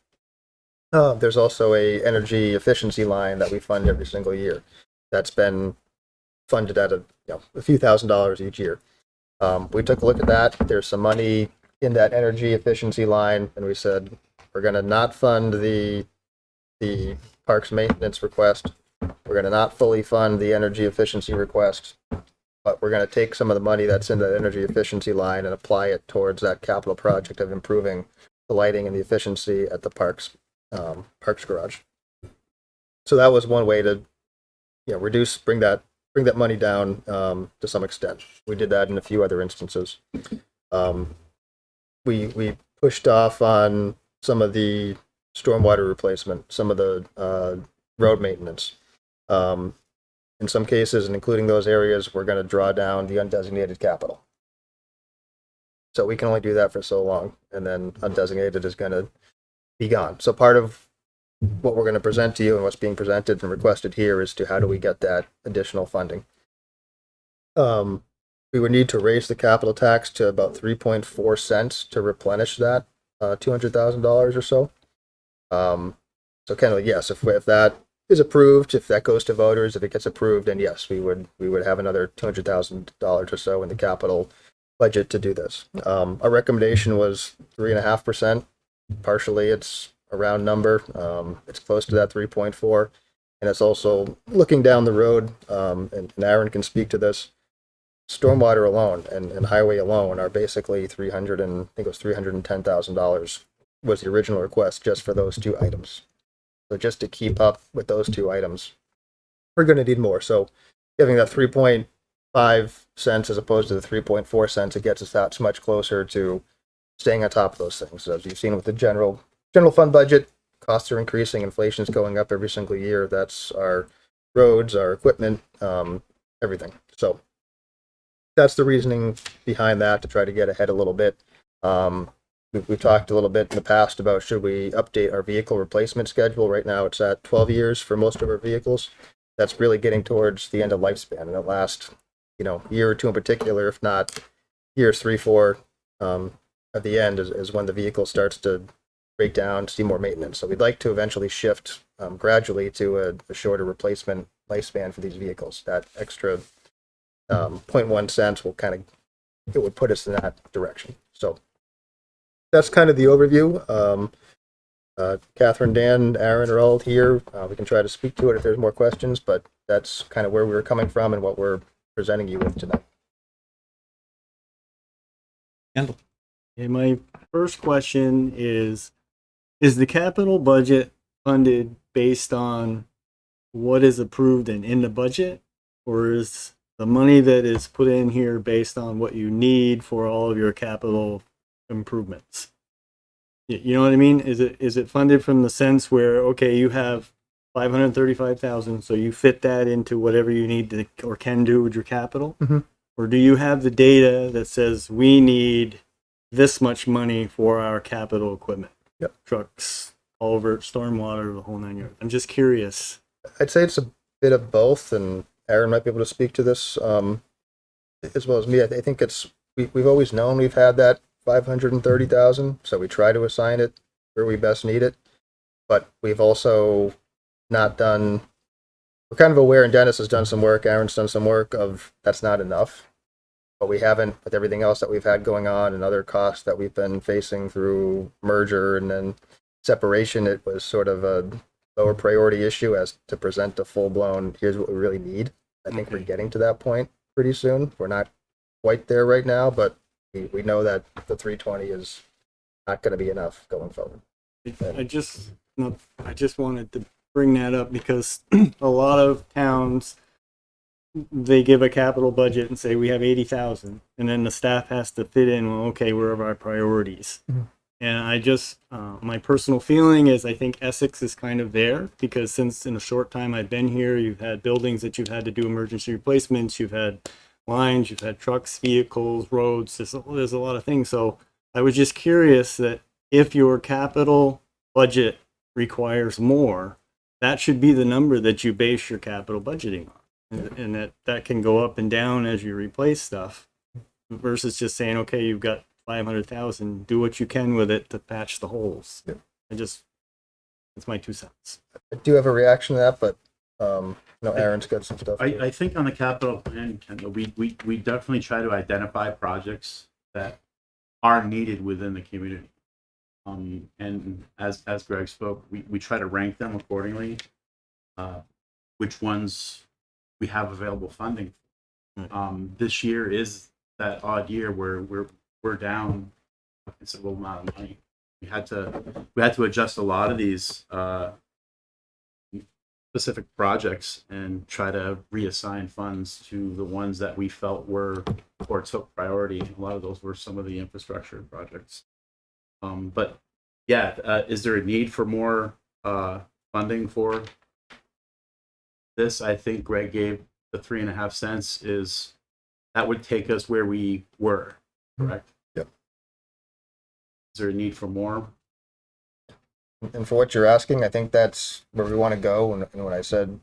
There's also a energy efficiency line that we fund every single year. That's been funded at a few $1,000s each year. We took a look at that. There's some money in that energy efficiency line, and we said we're going to not fund the parks maintenance request. We're going to not fully fund the energy efficiency request, but we're going to take some of the money that's in that energy efficiency line and apply it towards that capital project of improving the lighting and the efficiency at the parks garage. So that was one way to bring that money down to some extent. We did that in a few other instances. We pushed off on some of the stormwater replacement, some of the road maintenance. In some cases, and including those areas, we're going to draw down the undesignated capital. So we can only do that for so long, and then undesignated is going to be gone. So part of what we're going to present to you and what's being presented and requested here is to how do we get that additional funding. We would need to raise the capital tax to about 3.4 cents to replenish that $200,000 or so. So kind of yes, if that is approved, if that goes to voters, if it gets approved, then yes, we would have another $200,000 or so in the capital budget to do this. Our recommendation was 3.5%. Partially, it's a round number. It's close to that 3.4, and it's also looking down the road. And Aaron can speak to this. Stormwater alone and highway alone are basically $310,000 was the original request just for those 2 items. So just to keep up with those 2 items, we're going to need more. So giving that 3.5 cents as opposed to the 3.4 cents, it gets us that much closer to staying on top of those things. So as you've seen with the general fund budget, costs are increasing, inflation's going up every single year. That's our roads, our equipment, everything. So that's the reasoning behind that, to try to get ahead a little bit. we've talked a little bit in the past about should we update our vehicle replacement schedule. Right now, it's at 12 years for most of our vehicles. That's really getting towards the end of lifespan, and the last, year or two in particular, if not years 3, 4, at the end is when the vehicle starts to break down, see more maintenance. So we'd like to eventually shift gradually to a shorter replacement lifespan for these vehicles. That extra 0.1 cents will it would put us in that direction. So that's kind of the overview. Catherine, Dan, Aaron are all here. We can try to speak to it if there's more questions, but that's kind of where we were coming from and what we're presenting you with tonight. Kendall. Okay, my first question is the capital budget funded based on what is approved and in the budget, or is the money that is put in here based on what you need for all of your capital improvements? You know what I mean? Is it funded from the sense where, okay, you have 535,000, so you fit that into whatever you need to or can do with your capital? Mm-hmm. Or do you have the data that says we need this much money for our capital equipment? Yep. Trucks, culvert, stormwater, the whole 9 yards. I'm just curious. I'd say it's a bit of both, and Aaron might be able to speak to this as well as me. I think we've always known we've had that 530,000, so we try to assign it where we best need it. But we've also not done. We're kind of aware, and Dennis has done some work. Aaron's done some work of that's not enough. But we haven't, with everything else that we've had going on and other costs that we've been facing through merger and then separation, it was sort of a lower priority issue as to present a full-blown, here's what we really need. I think we're getting to that point pretty soon. We're not quite there right now, but we know that the 320 is not going to be enough going forward. I just wanted to bring that up because a lot of towns, they give a capital budget and say we have 80,000, and then the staff has to fit in, well, okay, where are our priorities? Mm-hmm. And I just, my personal feeling is I think Essex is kind of there, because since in a short time I've been here, you've had buildings that you've had to do emergency replacements, you've had lines, you've had trucks, vehicles, roads, there's a lot of things. So I was just curious that if your capital budget requires more, that should be the number that you base your capital budgeting on. And that can go up and down as you replace stuff, versus just saying, okay, you've got 500,000, do what you can with it to patch the holes. Yep. It's my 2 cents. I do have a reaction to that, but Aaron's got some stuff. I think on the capital plan, Kendall, we definitely try to identify projects that are needed within the community. And as Greg spoke, we try to rank them accordingly, which ones we have available funding. This year is that odd year where we're down a considerable amount of money. We had to adjust a lot of these specific projects and try to reassign funds to the ones that we felt were or took priority. A lot of those were some of the infrastructure projects. But yeah, is there a need for more funding for this? I think Greg gave the 3.5 cents is that would take us where we were, correct? Yep. Is there a need for more? And for what you're asking, I think that's where we want to go. And when I said,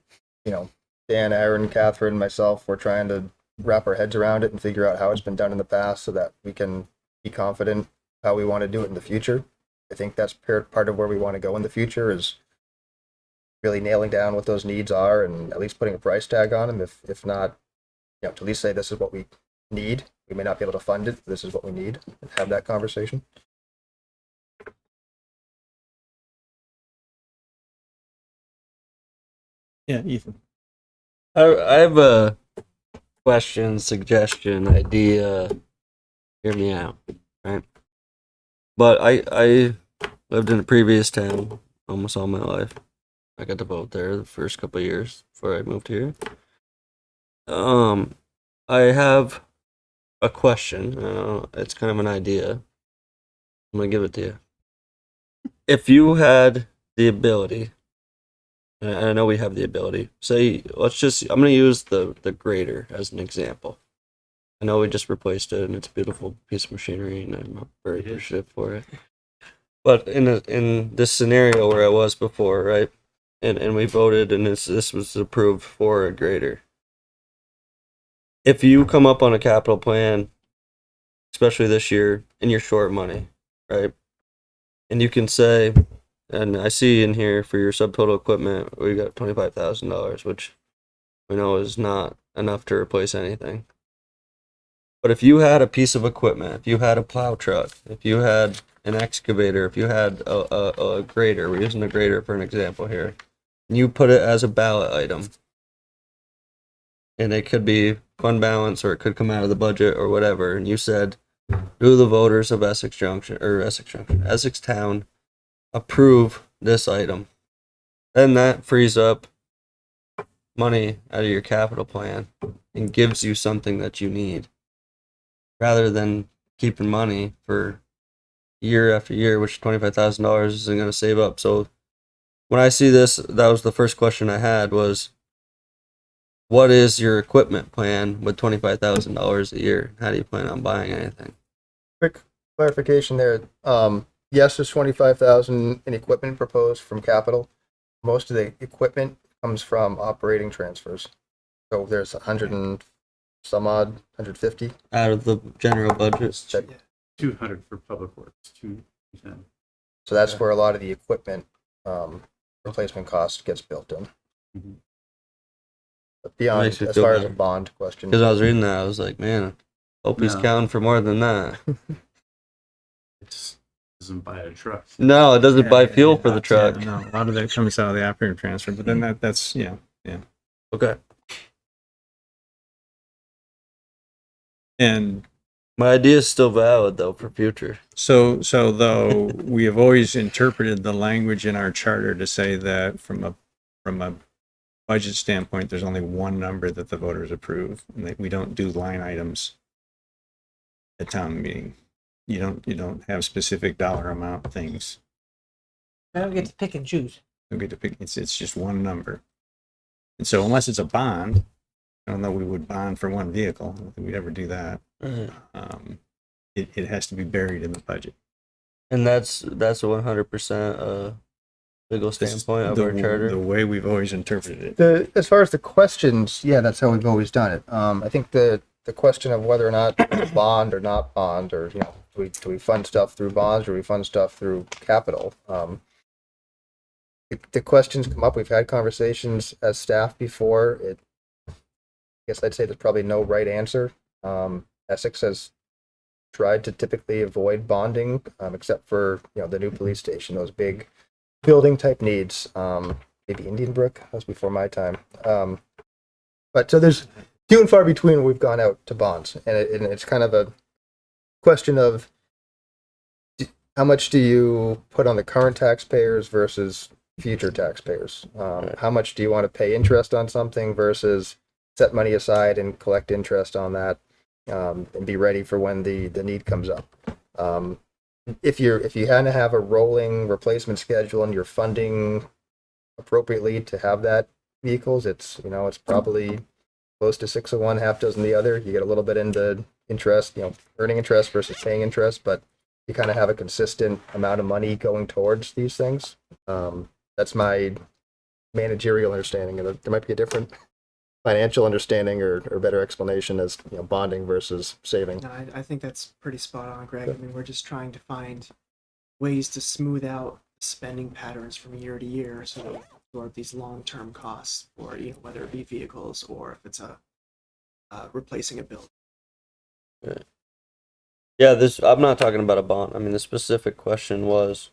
Dan, Aaron, Catherine, myself, we're trying to wrap our heads around it and figure out how it's been done in the past so that we can be confident how we want to do it in the future. I think that's part of where we want to go in the future is really nailing down what those needs are and at least putting a price tag on them. If not, to at least say this is what we need. We may not be able to fund it, but this is what we need, and have that conversation. Yeah, Ethan. I have a question, suggestion, idea. Hear me out, right? But I lived in a previous town almost all my life. I got to vote there the first couple of years before I moved here. I have a question. It's kind of an idea. I'm gonna give it to you. If you had the ability, and I know we have the ability, say, I'm gonna use the grader as an example. I know we just replaced it and it's a beautiful piece of machinery and I'm very appreciative for it. But in this scenario where I was before, right? And we voted and this was approved for a grader. If you come up on a capital plan, especially this year, and you're short money, right? And you can say, and I see in here for your subtotal equipment, we got $25,000, which we know is not enough to replace anything. But if you had a piece of equipment, if you had a plow truck, if you had an excavator, if you had a grader, we're using a grader for an example here, and you put it as a ballot item, and it could be fund balance or it could come out of the budget or whatever, and you said, do the voters of Essex Town approve this item? Then that frees up money out of your capital plan and gives you something that you need, rather than keeping money for year after year, which $25,000 isn't going to save up. So when I see this, that was the first question I had was, what is your equipment plan with $25,000 a year? How do you plan on buying anything? Quick clarification there. Yes, there's 25,000 in equipment proposed from capital. Most of the equipment comes from operating transfers. So there's 100 and some odd, 150 out of the general budget. 200 for public works, 210. So that's where a lot of the equipment replacement cost gets built in. Mhm. But beyond, Makes me as feel far as a better. bond question, Because I was reading that, I was like, man, I hope he's No. counting for more than that. It just doesn't buy a truck. No, it doesn't buy Yeah, fuel yeah, for the yeah, truck. no, a lot of that comes out of the operating transfer, but then that's yeah. Okay. And My idea is still valid though for future. so though we have always interpreted the language in our charter to say that from a budget standpoint, there's only one number that the voters approve, and that we don't do line items at town meeting. You don't have specific dollar amount things. I don't get to pick and choose. You don't get to pick. It's just one number. And so unless it's a bond, I don't know, we would bond for one vehicle. I don't think we'd ever do that. It has to be buried in the budget. And that's a 100% legal This is standpoint of the, our charter. the way we've always interpreted it. as far as the questions, yeah, that's how we've always done it. I think the question of whether or not it's bond or not bond, or do we fund stuff through bonds or do we fund stuff through capital? The questions come up. We've had conversations as staff before. I guess I'd say there's probably no right answer. Essex has tried to typically avoid bonding, except for the new police station, those big building type needs. Maybe Indian Brook, that was before my time. But so there's few and far between when we've gone out to bonds, and it's kind of a question of how much do you put on the current taxpayers versus future taxpayers? How much do you want to pay interest on something versus set money aside and collect interest on that, and be ready for when the need comes up? If you had to have a rolling replacement schedule and you're funding appropriately to have that vehicles, it's probably close to 6 of one, half dozen the other. You get a little bit into interest, earning interest versus paying interest, but you kind of have a consistent amount of money going towards these things. That's my managerial understanding, and there might be a different financial understanding or better explanation as bonding versus saving. No, I think that's pretty spot on, Greg. I mean, we're just trying to find ways to smooth out spending patterns from year to year so that we absorb these long-term costs, or whether it be vehicles or if it's replacing a building. Right. Yeah, I'm not talking about a bond. I mean, the specific question was,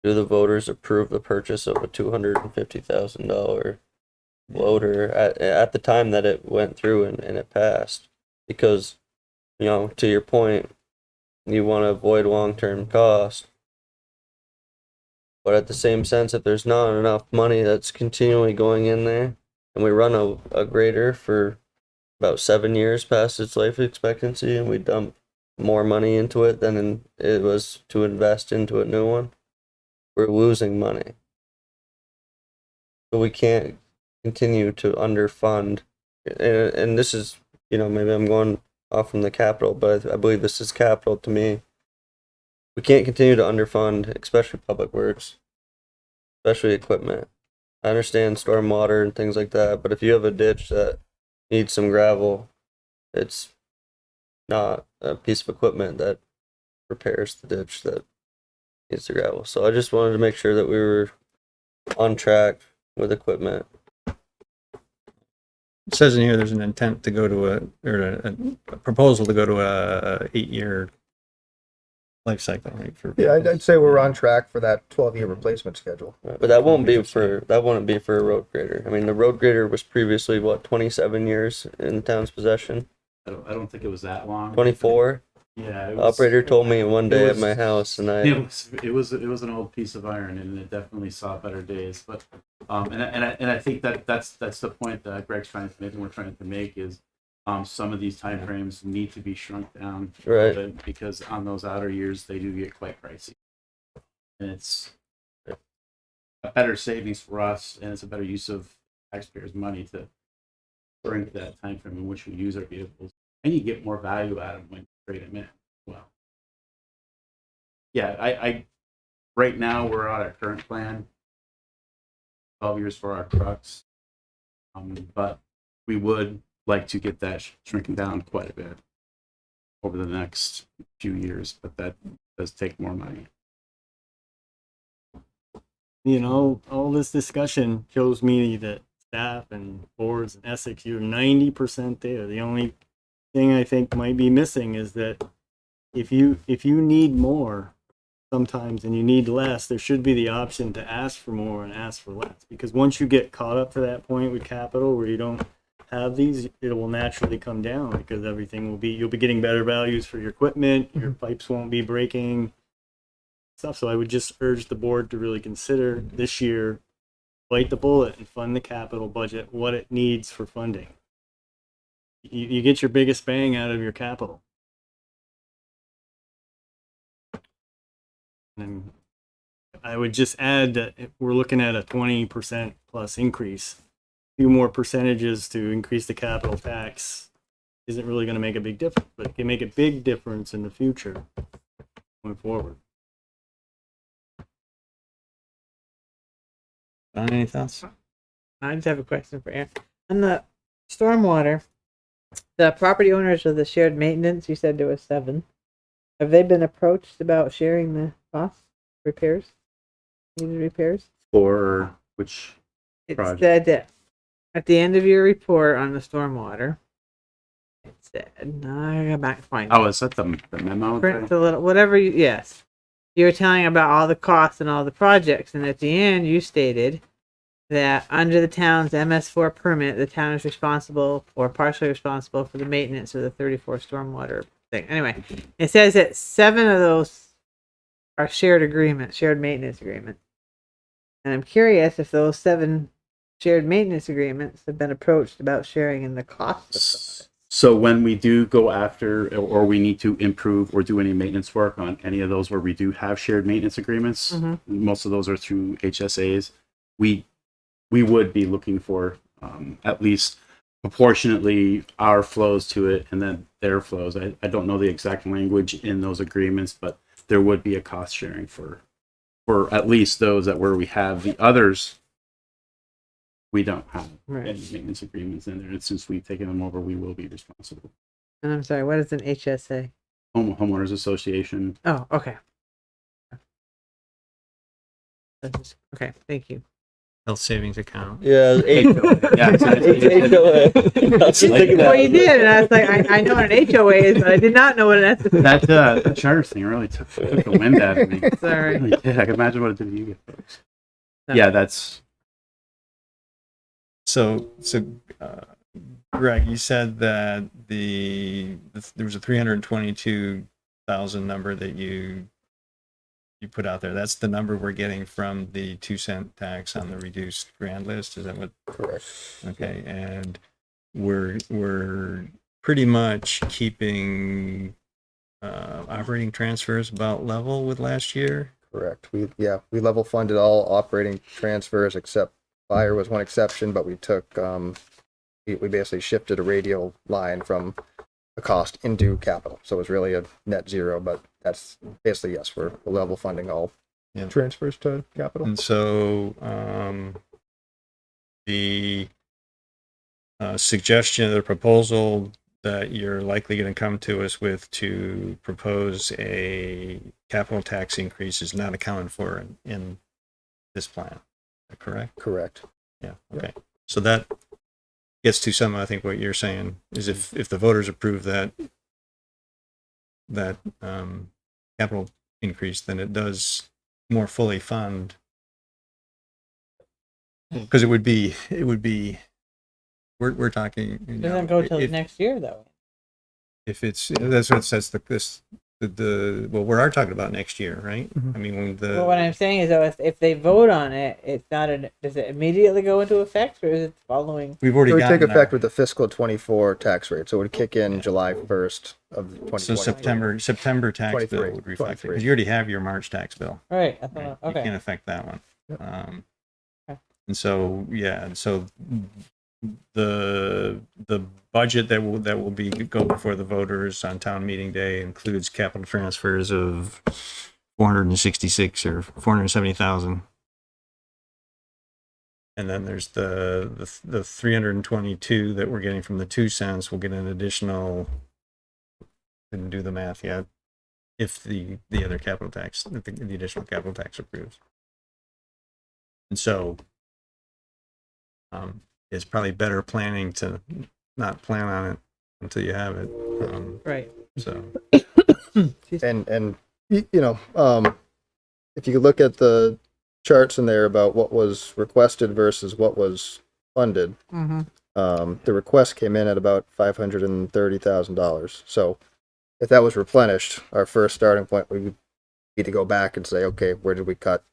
do the voters approve the purchase of a $250,000 loader at the time that it went through and it passed? Because, to your point, you want to avoid long-term cost. But at the same sense, if there's not enough money that's continually going in there, and we run a grader for about 7 years past its life expectancy, and we dump more money into it than it was to invest into a new one, we're losing money. So we can't continue to underfund. And this is, maybe I'm going off from the capital, but I believe this is capital to me. We can't continue to underfund, especially public works, especially equipment. I understand stormwater and things like that, but if you have a ditch that needs some gravel, it's not a piece of equipment that repairs the ditch that needs the gravel. So I just wanted to make sure that we were on track with equipment. It says in here there's an intent to go to a proposal to go to a 8-year life cycle, right? For Yeah, I'd say we're on track for that 12-year replacement schedule. But that wouldn't be for a road grader. I mean, the road grader was previously 27 years in the town's possession. I don't think it was that long. 24. Yeah, it The was, operator told me one day it at my house, and it was an old piece of iron, and it definitely saw better days. But and I think that's the point that Greg's trying to make, and we're trying to make is some of these timeframes need to be shrunk down a little Right. bit, because on those outer years they do get quite pricey, and it's a better savings for us, and it's a better use of taxpayers' money to shrink that time frame in which we use our vehicles, and you get more value out of them when you trade them in. Well, yeah, I right now we're on our current plan, 12 years for our trucks, but we would like to get that shrinking down quite a bit over the next few years, but that does take more money. You know, all this discussion shows me that staff and boards in Essex, you're 90% there. The only thing I think might be missing is that if you need more sometimes and you need less, there should be the option to ask for more and ask for less. Because once you get caught up to that point with capital where you don't have these, it will naturally come down, because everything will be, you'll be getting better values for your equipment, your pipes won't be breaking, stuff. So I would just urge the board to really consider this year, bite the bullet and fund the capital budget, what it needs for funding. You get your biggest bang out of your capital. And I would just add that if we're looking at a 20% plus increase, a few more percentages to increase the capital tax isn't really going to make a big difference, but it can make a big difference in the future going forward. Any thoughts? I just have a question for Aaron. On the stormwater, the property owners of the shared maintenance, you said there was 7. Have they been approached about sharing the costs, repairs, needed repairs? For which It project? said that at the end of your report on the stormwater, it said, no, I got back and find it. Oh, is that the memo? Print the little, whatever you, yes. You were telling about all the costs and all the projects, and at the end you stated that under the town's MS4 permit, the town is responsible or partially responsible for the maintenance of the 34 stormwater thing. Anyway, it says that 7 of those are shared agreements, shared maintenance agreements. And I'm curious if those 7 shared maintenance agreements have been approached about sharing in the cost of some of it. So when we do go after, or we need to improve or do any maintenance work on any of those where we do have shared maintenance agreements, most of those are through HSAs, we would be looking for at least proportionately our flows to it and then their flows. I don't know the exact language in those agreements, but there would be a cost sharing for at least those that where we have. The others, we don't have any maintenance agreements in there. And since we've taken them over, we will be responsible. And I'm sorry, what is an HSA? Homeowners Association. Oh, okay. Okay, thank you. Health savings account. Yeah, Yeah, Well, you did, and I was like, I know what an HOA is, but I did not know what an SSA. that charter thing really took the wind out of me. Sorry. Really did. I can imagine what it did to you folks. Yeah, that's So, Greg, you said that there was a 322,000 number that you put out there. That's the number we're getting from the 2-cent tax on the reduced grand list. Is that what? Correct. Okay, and we're pretty much keeping operating transfers about level with last year. Correct. We level funded all operating transfers except fire was one exception, but we took we basically shifted a radial line from a cost into capital. So it's really a net zero, but that's basically, yes, we're level funding all Yeah. transfers to capital. And so the suggestion, the proposal that you're likely going to come to us with to propose a capital tax increase is not accounted for in this plan. Is that correct? Correct. Yeah. Okay. So that gets to some, I think what you're saying is if the voters approve that capital increase, then it does more fully fund, because it would be we're talking, you know, Doesn't go till if, next year though. if it's, that's what it says, the well, we are talking about next year, right? I mean, when Well, what I'm saying is though, if they vote on it, it's not does it immediately go into effect or is it following? we've already It would take gotten effect our, with the fiscal 24 tax rate. So it would kick in July 1st of 2020. so September tax 23, bill would reflect it, 23. because you already have your March tax bill. Right. I Right? thought, You okay. can't affect that one. Okay. And so, yeah, and so the budget that will be go before the voters on town meeting day includes capital transfers of 466 or 470,000. And then there's the 322 that we're getting from the 2 cents. We'll get an additional, didn't do the math yet, if the other capital tax, the additional capital tax approves. And so it's probably better planning to not plan on it until you have it. Right. So And you know, if you look at the charts in there about what was requested versus what was funded, Mm-hmm. the request came in at about $530,000. So if that was replenished, our first starting point, we would need to go back and say, okay, where did we cut?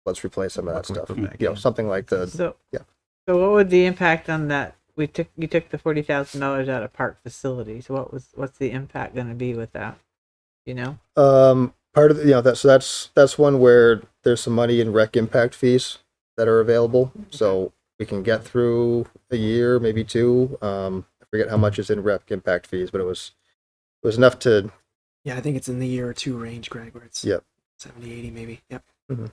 Let's replace some of that stuff. You know, something like the, So yeah. So what would the impact on that? You took the $40,000 out of park facility. So what's the impact going to be with that? You know? Part of the, you know, that's one where there's some money in rec impact fees that are available. So we can get through a year, maybe two. I forget how much is in rec impact fees, but it was enough to. Yeah, I think it's in the year or two range, Greg, where it's Yep. 70, 80 maybe. Yep. Mm-hmm.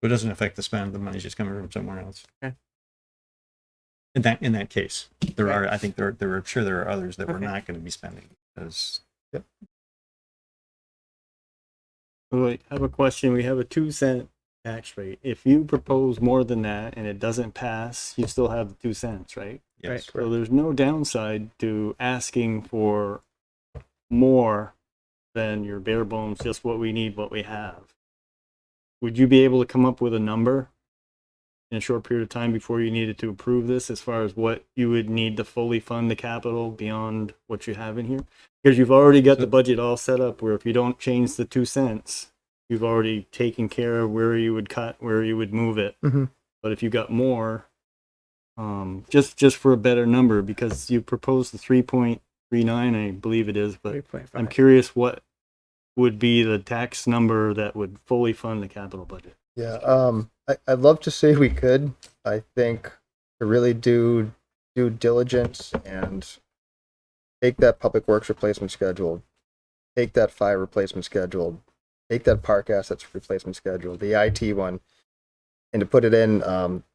it doesn't affect the spend. The money's just coming from somewhere else. Okay. In that case, there Right. are, I think there are sure there are others that we're Okay. not going to be spending because Wait, I have a question. We have a 2-cent tax rate. If you propose more than that and it doesn't pass, you still have the 2 cents, right? yes. So there's no downside to asking for more than your bare bones, just what we need, what we have. Would you be able to come up with a number in a short period of time before you needed to approve this as far as what you would need to fully fund the capital beyond what you have in here? Because you've already got the budget all set up where if you don't change the 2 cents, you've already taken care of where you would cut, where you would move it. Mm-hmm. But if you got more, just for a better number, because you proposed the 3.39, I believe it is, but 3.5. I'm curious what would be the tax number that would fully fund the capital budget. Yeah. I'd love to say we could. I think to really do due diligence and take that public works replacement schedule, take that fire replacement schedule, take that park assets replacement schedule, the IT one, and to put it in,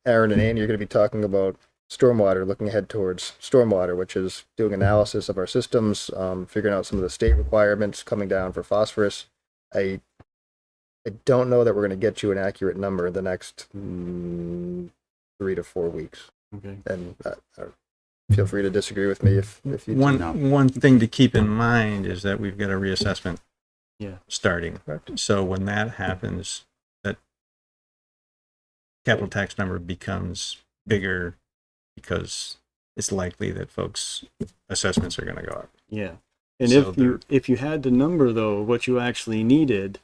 Aaron and Andy, you're going to be talking about stormwater, looking ahead towards stormwater, which is doing analysis of our systems, figuring out some of the state requirements coming down for phosphorus. I don't know that we're going to get you an accurate number in the next 3 to 4 weeks. Okay. And feel free to disagree with me if you One thing to keep in mind is that we've got a reassessment Yeah. starting. So when that happens, that capital tax number becomes bigger because it's likely that folks' assessments are going to go up. Yeah. And So if you had the number though, what you actually needed,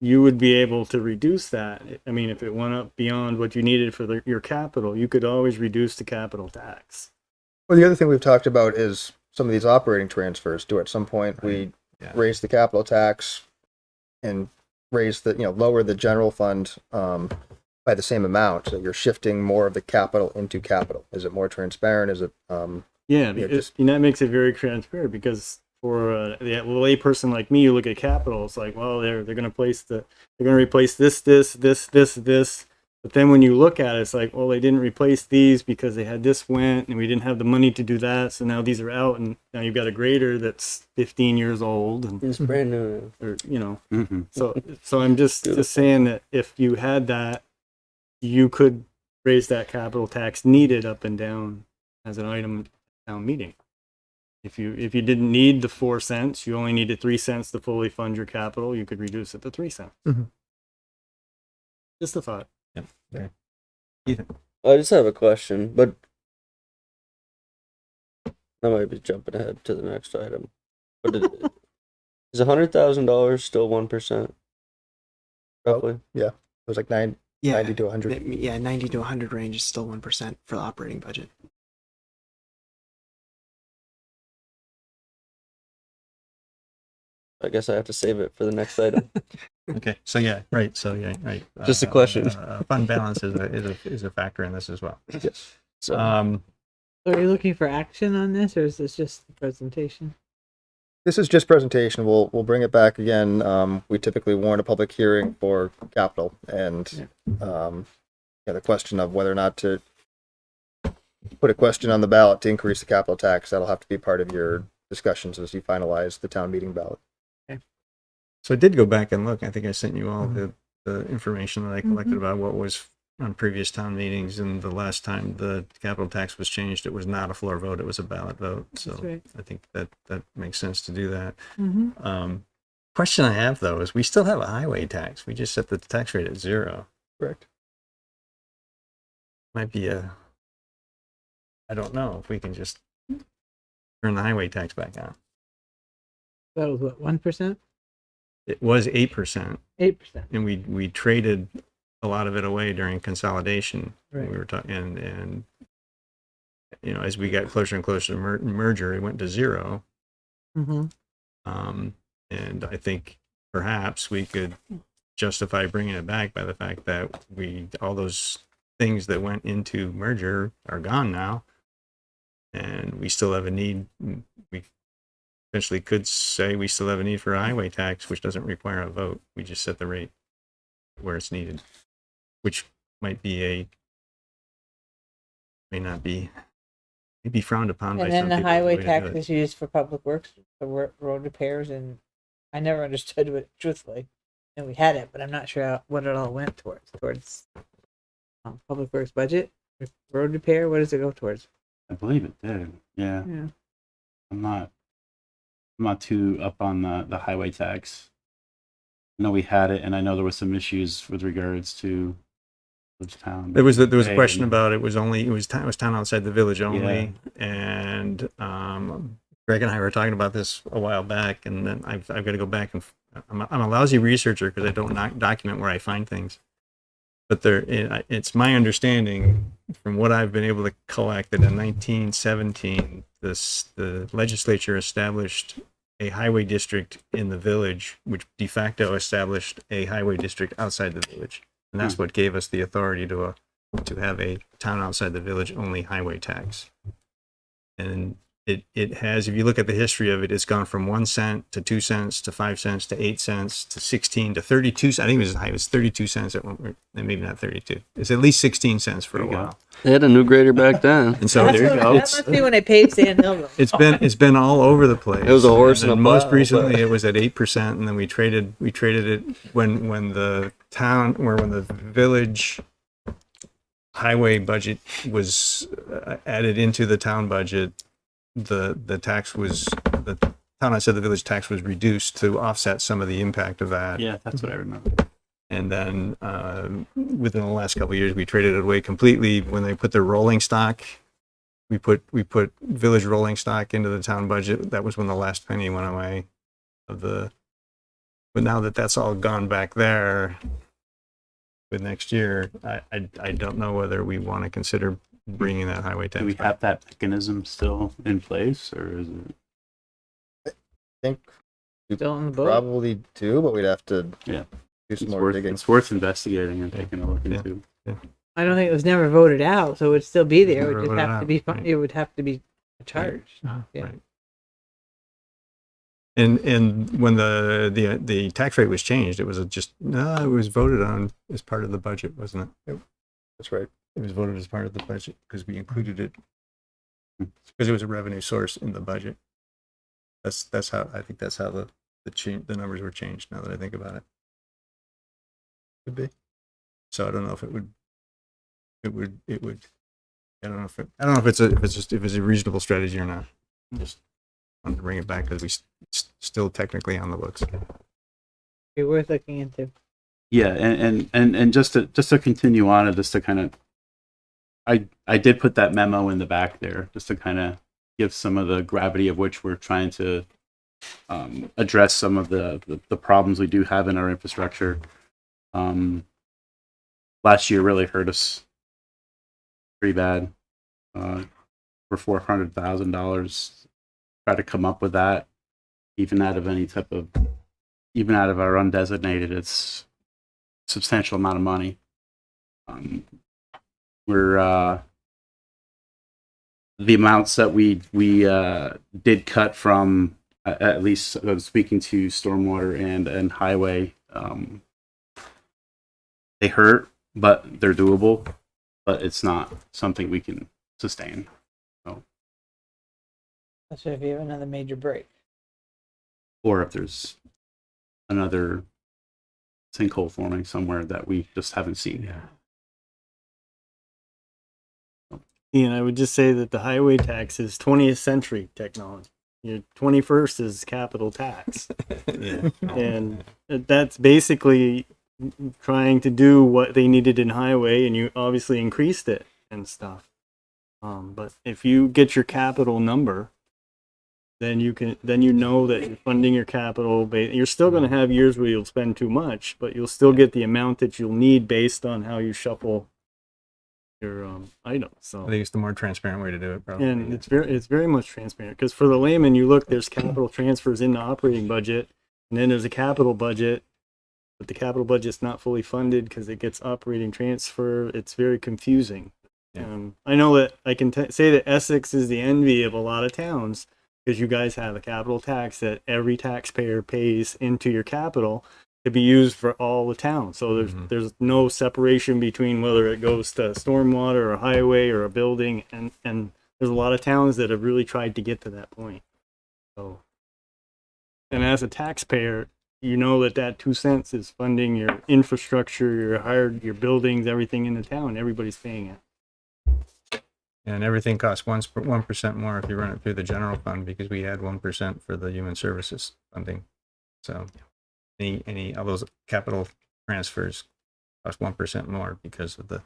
you would be able to reduce that. I mean, if it went up beyond what you needed for your capital, you could always reduce the capital tax. Well, the other thing we've talked about is some of these operating transfers. Do at some point we Yeah. raise the capital tax and raise the, lower the general fund by the same amount. So you're shifting more of the capital into capital. Is it more transparent? Is it Yeah, Yeah, and that makes it very transparent because for the lay person like me, you look at capital, it's like, well, they're going to replace this. But then when you look at it, it's like, well, they didn't replace these because they had this went and we didn't have the money to do that. So now these are out and now you've got a grader that's 15 years old and It's brand new. or, you know, Mm-hmm. so I'm just saying that if you had that, you could raise that capital tax needed up and down as an item at town meeting. If you didn't need the 4 cents, you only needed 3 cents to fully fund your capital, you could reduce it to 3 cents. Mhm. Just a thought. Yeah. Ethan. I just have a question, but I might be jumping ahead to the next item. But is $100,000 still 1%? Roughly. Yeah, it was like 90 to 100. Yeah, 90 to 100 range is still 1% for the operating budget. I guess I have to save it for the next item. Okay, so yeah, right. So yeah, right. Just a question. Fund balance is a factor in this as well. Yes. So So are you looking for action on this, or is this just the presentation? This is just presentation. We'll bring it back again. We typically warn a public hearing for capital and the question of whether or not to put a question on the ballot to increase the capital tax. That'll have to be part of your discussions as you finalize the town meeting ballot. So I did go back and look. I think I sent you all the information that I collected about what was on previous town meetings, and the last time the capital tax was changed, it was not a floor vote, it was a ballot vote. So That's right. I think that makes sense to do that. Mm-hmm. Question I have though is we still have a highway tax. We just set the tax rate at 0. Correct. Might be I don't know if we can just turn the highway tax back on. That was what, 1%? It was 8%. 8%. And we traded a lot of it away during consolidation. Right. We were talking, and you know, as we got closer and closer to merger, it went to 0. Mm-hmm. And I think perhaps we could justify bringing it back by the fact that all those things that went into merger are gone now, and we still have a need. We essentially could say we still have a need for a highway tax, which doesn't require a vote. We just set the rate where it's needed, which might be may not be, maybe frowned upon by And some then the people. highway way to tax do it. is used for public works, for road repairs, and I never understood it truthfully. And we had it, but I'm not sure what it all went towards. Towards public works budget, road repair. What does it go towards? I believe it did. Yeah. Yeah. I'm not too up on the highway tax. I know we had it, and I know there was some issues with regards to village town. There was a Hey, question about it was town outside the village only, Yeah. and Greg and I were talking about this a while back, and then I've got to go back and I'm a lousy researcher because I don't document where I find things. But it's my understanding from what I've been able to collect that in 1917, the legislature established a highway district in the village, which de facto established a highway district outside the village. And that's what gave us the authority to have a town outside the village only highway tax. And it has, if you look at the history of it, it's gone from 1 cent to 2 cents to 5 cents to 8 cents to 16 to 32. I think it was as high as 32 cents at one point, maybe not 32. It's at least 16 cents for a while. they had a new grader back then. And so there you go. That must be when I paid Sand Hill. It's been all over the place. It was a horse and and a most plow, recently but- it was at 8%, and then we traded it when the village highway budget was added into the town budget. The town outside the village tax was reduced to offset some of the impact of that. Yeah, that's what I remember. And then within the last couple of years, we traded it away completely. When they put their rolling stock, we put village rolling stock into the town budget. That was when the last penny went away but now that that's all gone back there with next year, I don't know whether we want to consider bringing that highway tax Do we back. have that mechanism still in place, or is it? I think we Still on the boat? probably do, but we'd have to do some more digging. It's worth investigating and taking a look into. I don't think it was never voted out, so it would still be there. It Never would just voted have to out, be. right. It would have to be charged. Yeah. Right. And when the tax rate was changed, it was it was voted on as part of the budget, wasn't it? That's right. It was voted as part of the budget because we included it because it was a revenue source in the budget. That's how I think that's how the numbers were changed. Now that I think about it, could be. So I don't know if it would. I don't know if it's a reasonable strategy or not. Just wanted to bring it back because we still technically on the books. Be worth looking into. Yeah, and just to continue on it, just to kind of, I did put that memo in the back there just to kind of give some of the gravity of which we're trying to address some of the problems we do have in our infrastructure. Last year really hurt us pretty bad. For $400,000, try to come up with that, even out of our undesignated, it's a substantial amount of money. We're the amounts that we did cut from, at least speaking to stormwater and highway, they hurt, but they're doable. But it's not something we can sustain. So, Especially if you have another major break. or if there's another sinkhole forming somewhere that we just haven't seen yet. And I would just say that the highway tax is 20th century technology. Your 21st is capital tax. Yeah. And that's basically trying to do what they needed in highway, and you obviously increased it and stuff. But if you get your capital number, then you know that you're funding your capital. You're still going to have years where you'll spend too much, but you'll still get the amount that you'll need based on how you shuffle your items. So I think it's the more transparent way to do it, probably. and it's very much transparent, because for the layman, you look, there's capital transfers in the operating budget, and then there's a capital budget, but the capital budget's not fully funded because it gets operating transfer. It's very confusing. Yeah. I know that I can say that Essex is the envy of a lot of towns, because you guys have a capital tax that every taxpayer pays into your capital to be used for all the towns. So there's no separation between whether it goes to stormwater or highway or a building, and there's a lot of towns that have really tried to get to that point. So, and as a taxpayer, you know that 2 cents is funding your infrastructure, your buildings, everything in the town. Everybody's paying it. And everything costs 1% more if you run it through the general fund, because we add 1% for the human services funding. So any of those capital transfers cost 1% more because of the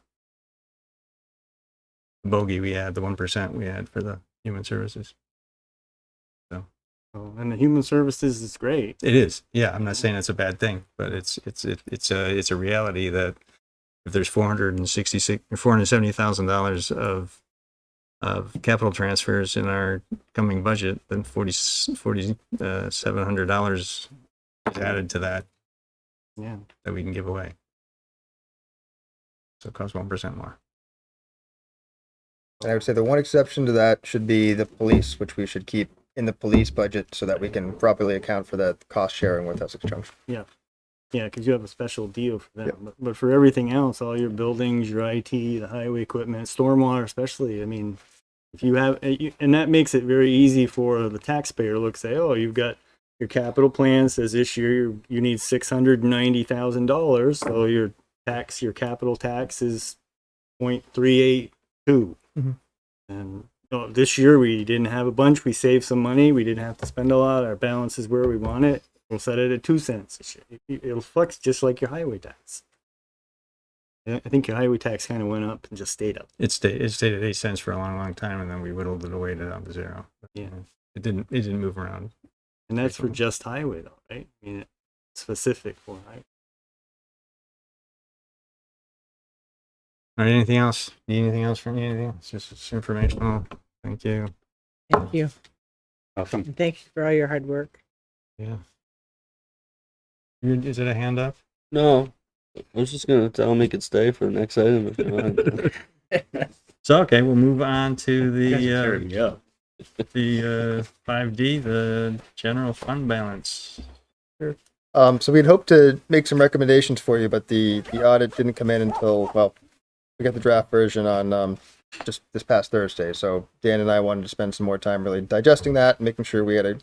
bogey we had, the 1% we had for the human services. And the human services is great. It is. Yeah, I'm not saying it's a bad thing, but it's a reality that if there's $470,000 of capital transfers in our coming budget, then $4,700 is added to that. Yeah. That we can give away. So it costs 1% more. And I would say the one exception to that should be the police, which we should keep in the police budget so that we can properly account for that cost sharing with Essex Junction. Yeah, because you have a special deal for them. But for everything else, all your buildings, your IT, the highway equipment, stormwater especially, I mean, if you have, and that makes it very easy for the taxpayer to look, say, oh, you've got your capital plan says this year you need $690,000, so your capital tax is 0.382. Mm-hmm. And this year we didn't have a bunch. We saved some money. We didn't have to spend a lot. Our balance is where we want it. We'll set it at 2 cents this year. It'll flex just like your highway tax. I think your highway tax kind of went up and just stayed up. It stayed at 8 cents for a long time, and then we whittled it away down to zero. Yeah. It didn't move around. And that's for just highway though, right? I mean, it's specific for highway. All right, anything else? Need anything else from you? Anything? It's just informational. Thank you. Thank you. Awesome. And thank you for all your hard work. Yeah. Is it a hand up? No, I was just gonna tell him he could stay for the next item if you want. So, okay, we'll move on to You guys are tearing the, me up. The 5D, the general fund balance. So we'd hoped to make some recommendations for you, but the audit didn't come in until, well, we got the draft version on just this past Thursday. So Dan and I wanted to spend some more time really digesting that and making sure we had a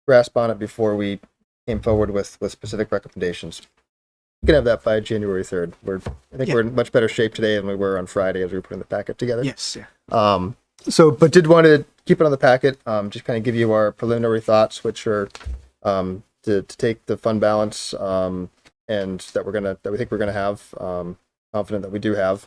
grasp on it before we came forward with specific recommendations. We can have that by January 3rd. I think we're in much better shape today than we were on Friday as we were putting the packet together. Yes. Yeah. But did want to keep it on the packet, just kind of give you our preliminary thoughts, which are to take the fund balance and that we think we're gonna have, confident that we do have,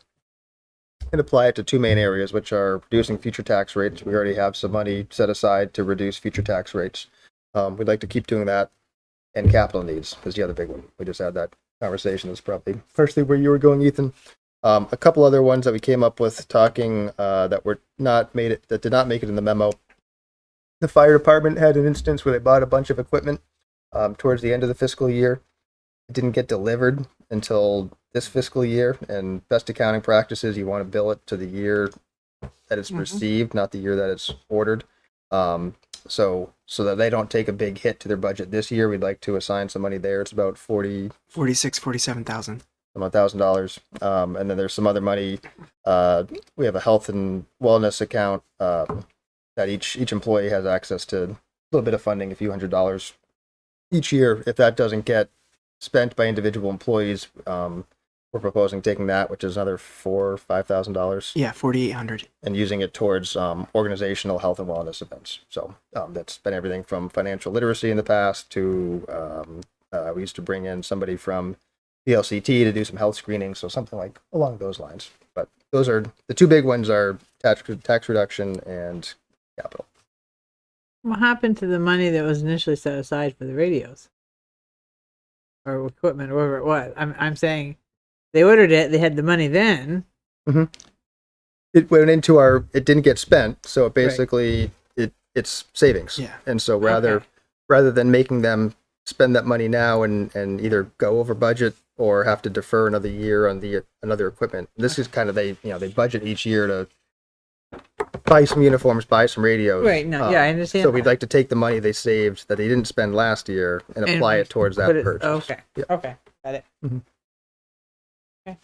and apply it to two main areas, which are reducing future tax rates. We already have some money set aside to reduce future tax rates. We'd like to keep doing that, and capital needs is the other big one. We just had that conversation. That's probably partially where you were going, Ethan. A couple other ones that we came up with talking that did not make it in the memo. The fire department had an instance where they bought a bunch of equipment towards the end of the fiscal year. It didn't get delivered until this fiscal year, and best accounting practices, you want to bill it to the year that it's received, not the year that it's ordered. So that they don't take a big hit to their budget this year, we'd like to assign some money there. It's about $47,000. $1,000. And then there's some other money. We have a health and wellness account that each employee has access to a little bit of funding, a few $100s each year. If that doesn't get spent by individual employees, we're proposing taking that, which is another $4,000 or $5,000. Yeah, $4,800. And using it towards organizational health and wellness events. So that's been everything from financial literacy in the past to we used to bring in somebody from the LCT to do some health screening, so something like along those lines. But those are the two big ones: are tax reduction and capital. What happened to the money that was initially set aside for the radios or equipment, or whatever it was? I'm saying they ordered it, they had the money then. It went into it didn't get spent, so it basically it's savings. Yeah. And so rather than making them spend that money now and either go over budget or have to defer another year on another equipment, this is kind of they budget each year to buy some uniforms, buy some radios. Right. No. Yeah, I understand. So we'd like to take the money they saved that they didn't spend last year and apply it towards that purchase. Okay. Yeah. Okay. Got it. Okay.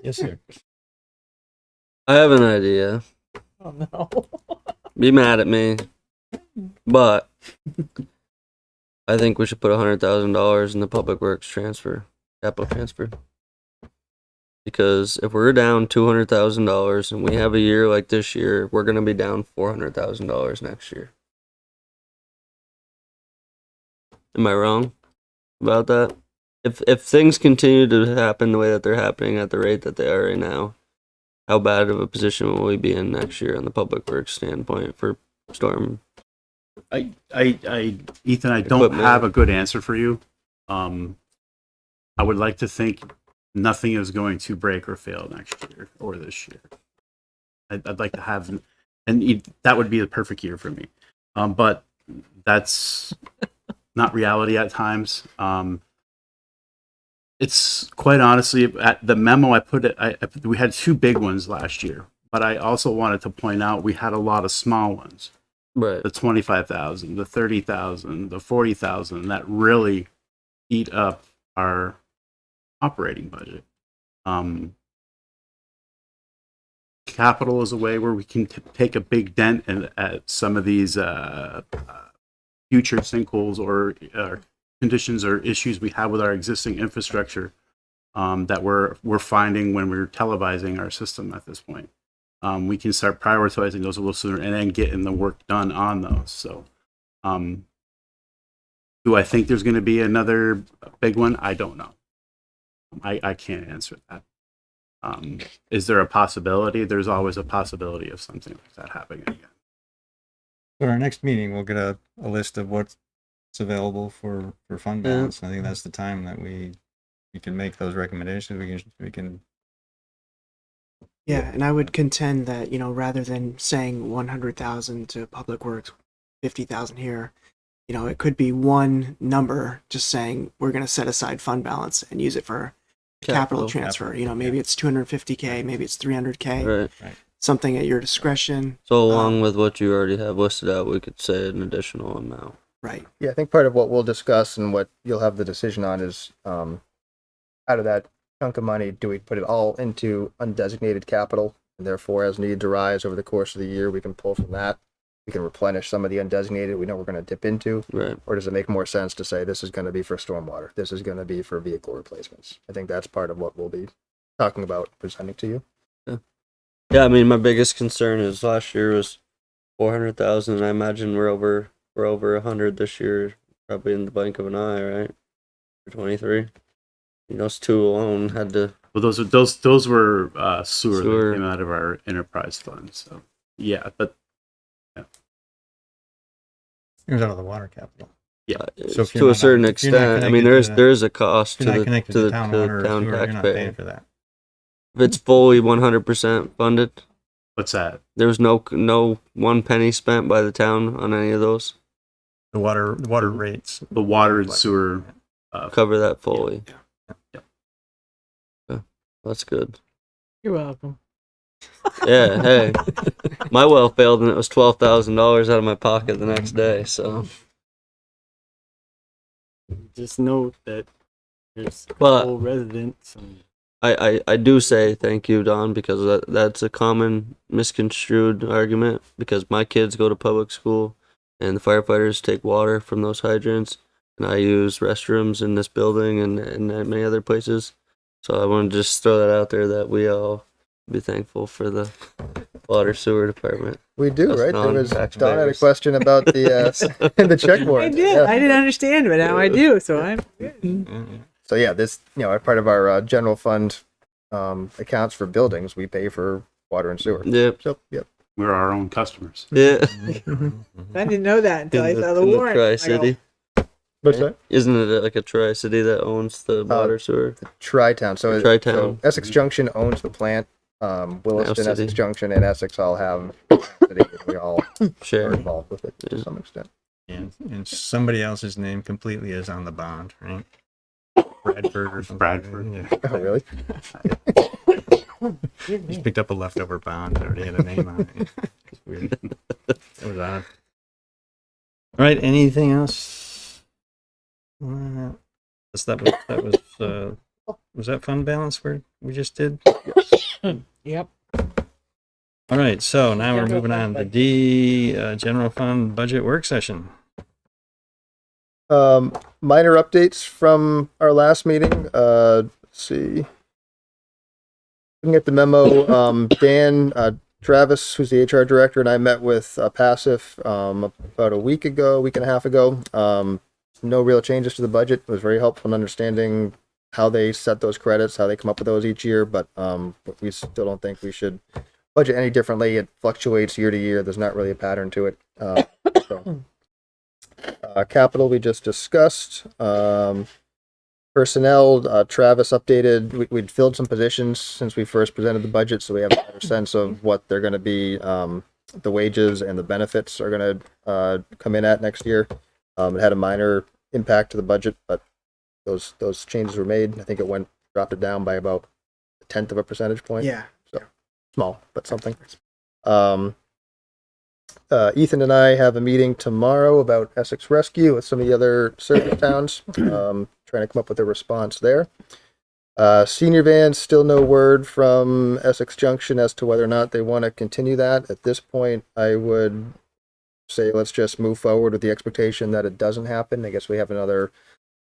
Yes, sir. I have an idea. Oh no. Be mad at me, but I think we should put $100,000 in the public works capital transfer. Because if we're down $200,000 and we have a year like this year, we're gonna be down $400,000 next year. Am I wrong about that? If things continue to happen the way that they're happening at the rate that they are right now, how bad of a position will we be in next year on the public works standpoint for storm? Ethan, I don't Equipment. have a good answer for you. I would like to think nothing is going to break or fail next year or this year. I'd like to have, and that would be the perfect year for me. But that's not reality at times. It's quite honestly, at the memo I put we had two big ones last year, but I also wanted to point out we had a lot of small ones. Right. The 25,000, the 30,000, the 40,000 that really eat up our operating budget. Capital is a way where we can take a big dent at some of these future sinkholes or conditions or issues we have with our existing infrastructure that we're finding when we're televising our system at this point. We can start prioritizing those a little sooner and then getting the work done on those. So, do I think there's going to be another big one? I don't know. I can't answer that. Is there a possibility? There's always a possibility of something like that happening again. So our next meeting, we'll get a list of what's available for fund balance. I think that's the time that we can make those recommendations. We can. Yeah, and I would contend that, rather than saying 100,000 to public works, 50,000 here, it could be one number just saying we're going to set aside fund balance and use it for capital transfer. Maybe it's 250K, maybe it's 300K. Right. something at your discretion. So along with what you already have listed out, we could say an additional amount. Right. Yeah, I think part of what we'll discuss and what you'll have the decision on is, out of that chunk of money, do we put it all into undesignated capital? And therefore, as needs arise over the course of the year, we can pull from that. We can replenish some of the undesignated we know we're going to dip into. Right. Or does it make more sense to say this is going to be for stormwater? This is going to be for vehicle replacements. I think that's part of what we'll be talking about, presenting to you. Yeah, I mean, my biggest concern is last year was 400,000, and I imagine we're over 100 this year, probably in the blink of an eye, right? For 23. Those two alone had to. Well, those were sewer Sewer. that came out of our enterprise fund. So yeah, but It was out of the water capital. yeah, So if you're to a not- certain if you're not extent, I mean, connected there is to a cost If to you're not the connected to town water or town sewer, you're not paying taxpayer. for that. If it's fully 100% funded, what's that? there was no 1 penny spent by the town on any of those. The water rates. The water and sewer. Cover that fully. Yeah. That's good. You're welcome. Yeah, hey, my well failed and it was $12,000 out of my pocket the next day. So, Just note that there's But- whole residents and I do say thank you, Don, because that's a common misconstrued argument. Because my kids go to public school, and the firefighters take water from those hydrants, and I use restrooms in this building and at many other places. So I want to just throw that out there that we all be thankful for the water sewer department. We do, Us right? There was Don had a non-taxpayers. question about the the checkboard. I did. Yeah. I didn't understand, but now I do. So I'm good. So yeah, this part of our general fund accounts for buildings, we pay for water and sewer. Yep. So yep. We're our own customers. Yeah. I didn't know that until I saw the warrant. I go, Tri-City. What's that? Isn't it like a Tri-City that owns the water sewer? Tri-Town. So Tri-Town. so Essex Junction owns the plant. Williston, City. Essex Junction, and Essex all have city. We all Sure. are involved with it to Yeah. some extent. And somebody else's name completely is on the bond, right? Bradford or something. Bradford. Yeah. Oh, really? Just picked up a leftover bond that already had a name on it. It's weird. That was odd. All right. Anything else? Was that fund balance where we just did? Yep. All right. So now we're moving on to D, general fund budget work session. Minor updates from our last meeting. Let's see. Looking at the memo, Dan, Travis, who's the HR director, and I met with Passive about a week and a half ago. No real changes to the budget. It was very helpful in understanding how they set those credits, how they come up with those each year, but we still don't think we should budget any differently. It fluctuates year to year. There's not really a pattern to it. Capital we just discussed. Personnel, Travis updated. We'd filled some positions since we first presented the budget, so we have a better sense of what they're going to be. The wages and the benefits are going to come in at next year. It had a minor impact to the budget, but those changes were made. I think it dropped it down by about 1/10 of a percentage point. Yeah. So small, but something. Ethan and I have a meeting tomorrow about Essex Rescue with some of the other service towns, trying to come up with a response there. Senior vans, still no word from Essex Junction as to whether or not they want to continue that. At this point, I would say let's just move forward with the expectation that it doesn't happen. I guess we have another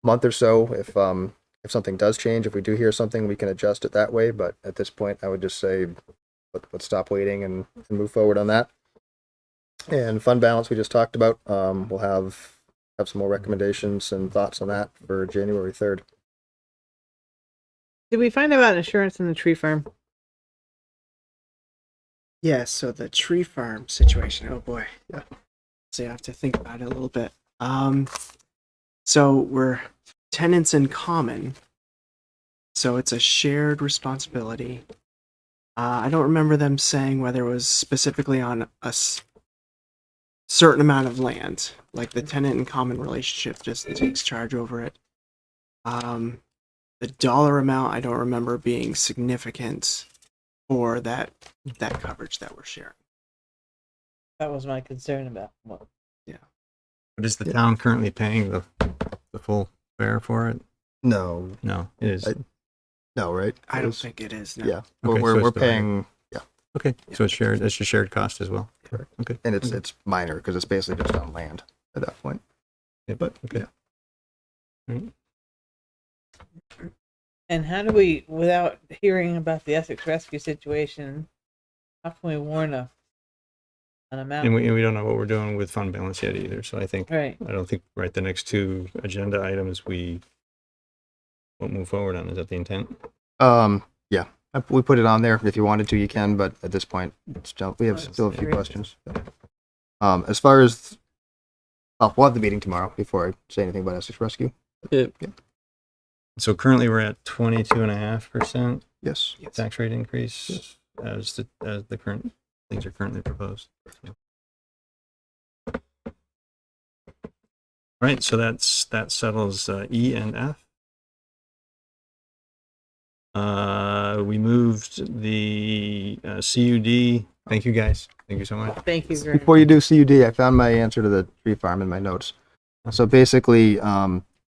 month or so. If something does change, if we do hear something, we can adjust it that way. But at this point, I would just say let's stop waiting and move forward on that. And fund balance we just talked about. We'll have some more recommendations and thoughts on that for January 3rd. Did we find out about insurance in the tree farm? Yeah, so the tree farm situation, oh boy. Yeah. So you have to think about it a little bit. So we're tenants in common. So it's a shared responsibility. I don't remember them saying whether it was specifically on a certain amount of land, like the tenant in common relationship just takes charge over it. The dollar amount I don't remember being significant for that coverage that we're sharing. That was my concern about. Well, But is the town currently paying the full fare for it? No, No, it is. no, right? I don't think it is. No. Yeah, Okay, we're so we're it's divided. paying. Yeah, Okay, so it's shared. It's a shared cost as well. correct. Okay, And it's okay. it's minor because it's basically just on land at that point. Yeah, But okay. yeah. and how do we, without hearing about the Essex rescue situation, how can we warn an amount? And we don't know what we're doing with fund balance yet either. So I think Right. I don't think the next two agenda items we won't move forward on. Is that the intent? Yeah, we put it on there. If you wanted to, you can. But at this point, we have still a few questions. As far as, we'll have the meeting tomorrow before I say anything about Essex Rescue. Yeah. So currently we're at 22.5% Yes. tax rate increase as the current things are currently proposed. Right, so that settles E and F. We moved the CUD. Thank you guys. Thank you so much. Thank you very Before you do CUD, I found my answer to the tree farm in my notes. So basically,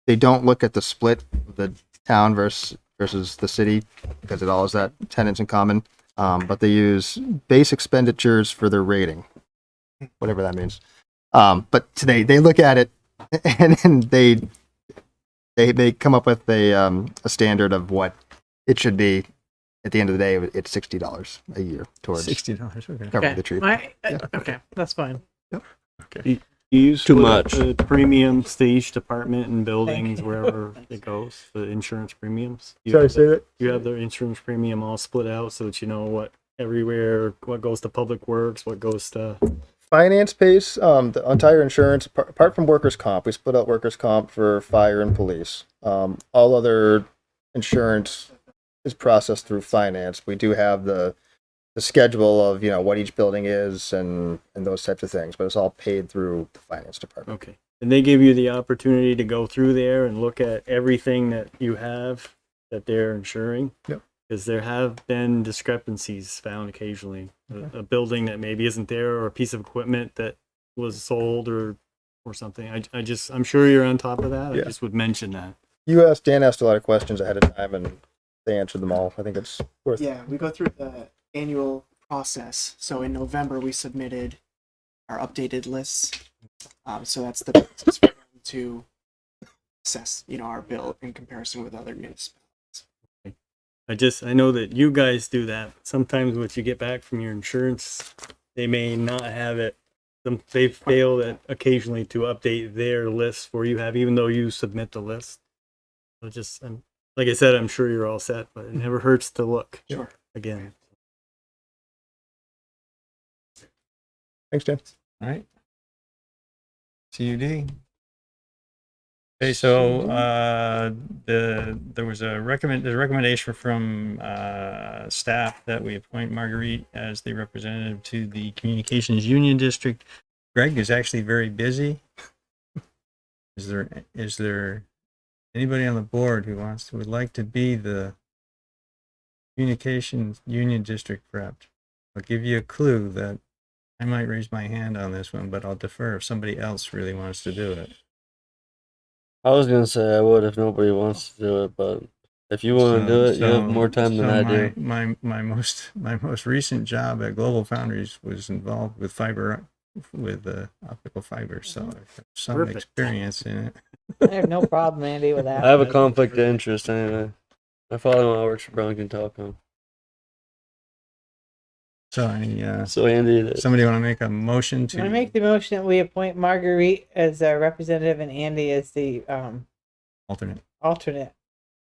they don't look at the split of the town versus the city because it all is that tenants in common. But they use base expenditures for their rating, whatever that means. But today they look at it and then they come up with a standard of what it should be. At the end of the day, it's $60 a year towards $60. Okay. covering the tree. Okay, that's fine. You use Too split much. the premiums to each department and buildings wherever it goes, the insurance premiums. Sorry, say that. You have the insurance premium all split out so that you know what everywhere, what goes to public works, what goes to. Finance pays the entire insurance apart from workers' comp. We split out workers' comp for fire and police. All other insurance is processed through finance. We do have the schedule of what each building is and those types of things, but it's all paid through the finance department. Okay. And they give you the opportunity to go through there and look at everything that you have that they're insuring. Yep. Because there have been discrepancies found occasionally. A building that maybe isn't there, or a piece of equipment that was sold or something. I'm sure you're on top of that. Yeah. I just would mention that. Dan asked a lot of questions ahead of time and they answered them all. I think it's worth. Yeah, we go through the annual process. So in November, we submitted our updated lists. So that's the process for them to assess, our bill in comparison with other municipalities. I know that you guys do that. Sometimes what you get back from your insurance, they may not have it. They fail occasionally to update their list for you have, even though you submit the list. So like I said, I'm sure you're all set, but it never hurts to look. Sure. Again. Thanks, Dan. All right. CUD. Okay, so there was a recommendation from staff that we appoint Marguerite as the representative to the Communications Union District. Greg is actually very busy. Is there anybody on the board who would like to be the Communications Union District rep? I'll give you a clue that I might raise my hand on this one, but I'll defer if somebody else really wants to do it. I was gonna say I would if nobody wants to do it, but if you want to do it, you have more time than I do. My most recent job at Global Foundries was involved with optical fiber, so I have some Perfect. experience in it. I have no problem, Andy, with that. I have a conflict of interest anyway. My father-in-law works for Burlington Telecom. So So Andy, somebody want to make a motion to? I make the motion that we appoint Marguerite as our representative and Andy as the alternate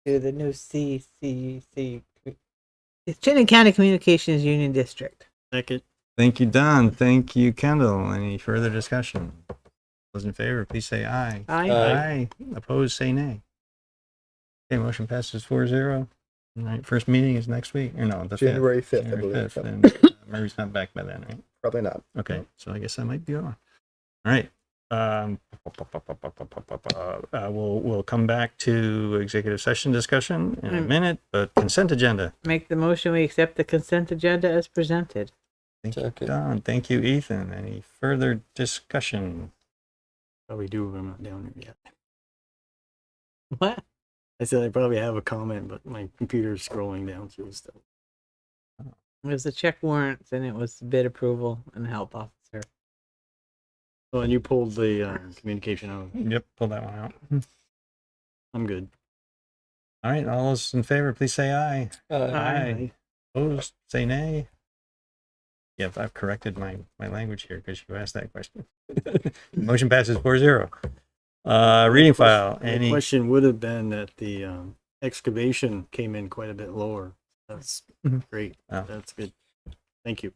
to the new CCC, Chittenden County Communications Union District. Second. Thank you, Don. Thank you, Kendall. Any further discussion? Those in favor, please say aye. Aye. Aye. Opposed, say nay. Okay, motion passes 4-0. All right, first meeting is next week, or no, the January 5th, I January believe. 5th, and Mary's not back by then, right? Probably not. Okay, so I guess I might be on. All right, We'll come back to executive session discussion in a minute, but consent agenda. Make the motion, we accept the consent agenda as presented. Thank you, Don. Thank you, Ethan. Any further discussion? Probably do, I'm not down there yet. What? I said I probably have a comment, but my computer's scrolling down through stuff. It was the check warrants and it was bid approval and health officer. Oh, and you pulled the communication out. Yep, pull that one out. I'm good. All right, all those in favor, please say aye. Aye. Opposed, say nay. Yep, I've corrected my language here because you asked that question. Motion passes 4-0. Reading file. The Any question would have been that the excavation came in quite a bit lower. That's great. Wow. That's good. Thank you.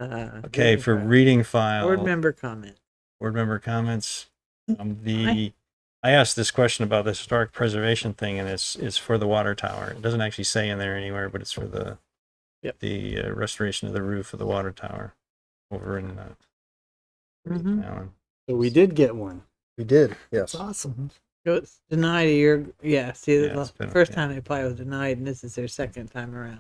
Okay, for reading file. Board member comment. Board member comments. I asked this question about the historic preservation thing, and it's for the water tower. It doesn't actually say in there anywhere, but it's for the restoration of the roof of the water tower over in Allen. So we did get one. We did, yes. That's awesome. It was denied a year. Yeah, see, Yeah, the it's been- first yeah. time they applied was denied, and this is their second time around.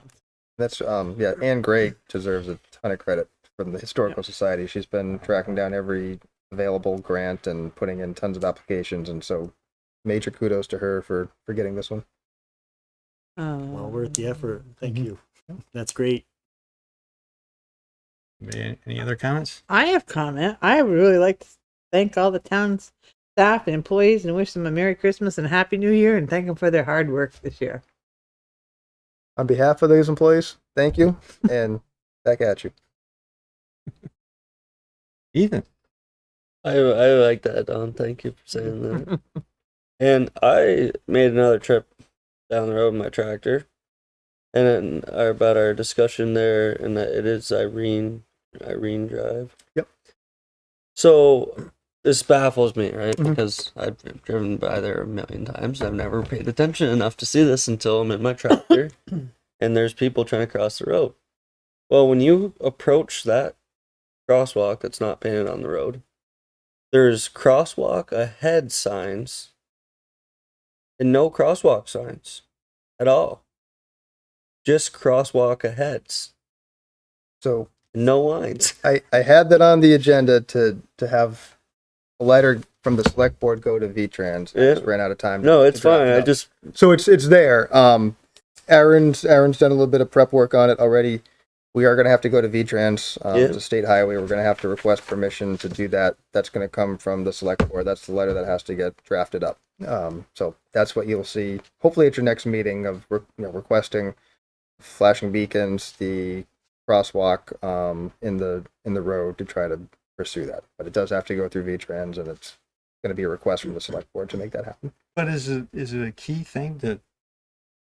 That's, yeah, Anne Gray deserves a ton of credit from the Historical Society. She's been tracking down every available grant and putting in tons of applications, and so major kudos to her for getting this one. Well worth the effort. Thank you. That's great. Any other comments? I have comment. I would really like to thank all the town's staff and employees and wish them a Merry Christmas and Happy New Year and thank them for their hard work this year. On behalf of those employees, thank you, and back at you. Ethan. I like that, Don. Thank you for saying that. And I made another trip down the road in my tractor, and then about our discussion there, and that it is Irene Drive. Yep. So this baffles me, right? Because I've driven by there a million times. I've never paid attention enough to see this until I'm in my tractor, and there's people trying to cross the road. Well, when you approach that crosswalk that's not painted on the road, there's crosswalk ahead signs and no crosswalk signs at all. Just crosswalk aheads. So no lines. I had that on the agenda to have a letter from the select board go to VTrans. I just ran out of time. No, it's to draft fine. it I up. just So it's there. Aaron's done a little bit of prep work on it already. We are going to have to go to VTrans. It's a state highway. We're going to have to request permission to do that. That's going to come from the select board. That's the letter that has to get drafted up. So that's what you'll see. Hopefully at your next meeting of requesting flashing beacons, the crosswalk in the road to try to pursue that. But it does have to go through VTrans, and it's going to be a request from the select board to make that happen. But is it a key thing to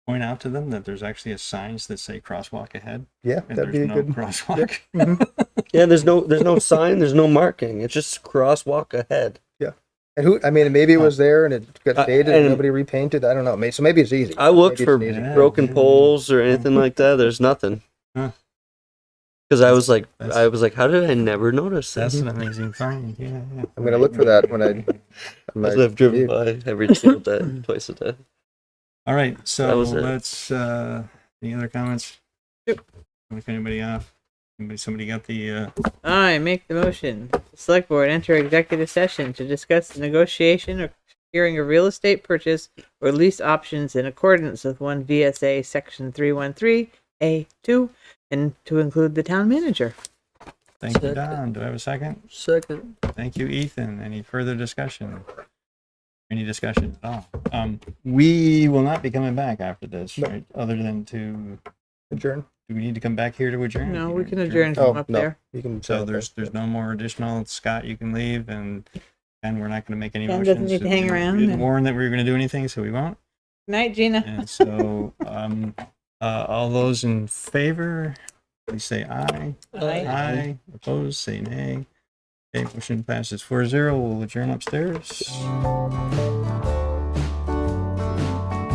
point out to them that there's actually a signs that say crosswalk ahead? Yeah, and that'd there's be a no good crosswalk. yeah, there's no sign, there's no marking. It's just crosswalk ahead. Yeah. And maybe it was there and it got faded and and- nobody repainted. I don't know. So maybe it's easy. I looked Maybe for it's easy. broken poles or anything like that. There's nothing. Huh. Because I was like, how did I never notice That's this? an amazing find. Yeah. I'm going to look for that when I've driven by every single day, twice a day. All right, That so was it. let's, any other comments? Yep. If anybody off? Somebody got the, I make the motion. The select board enter executive session to discuss the negotiation or securing a real estate purchase or lease options in accordance with 1 VSA section 313A2 and to include the town manager. thank you, Second. Don. Do I have a second? Second. Thank you, Ethan. Any further discussion? Any discussion at all? We will not be coming back after this, right? Other than to adjourn. Do we need to come back here to adjourn? No, we can adjourn from up there. You can. So there's no more additional. Scott, you can leave, and we're not going to make any Ken motions. doesn't need to hang around We didn't and- warn that we were going to do anything, so we won't. Good night, Gina. And so, all those in favor, please say aye. Aye. Aye. Opposed, say nay. Okay, motion passes 4-0. We'll adjourn upstairs.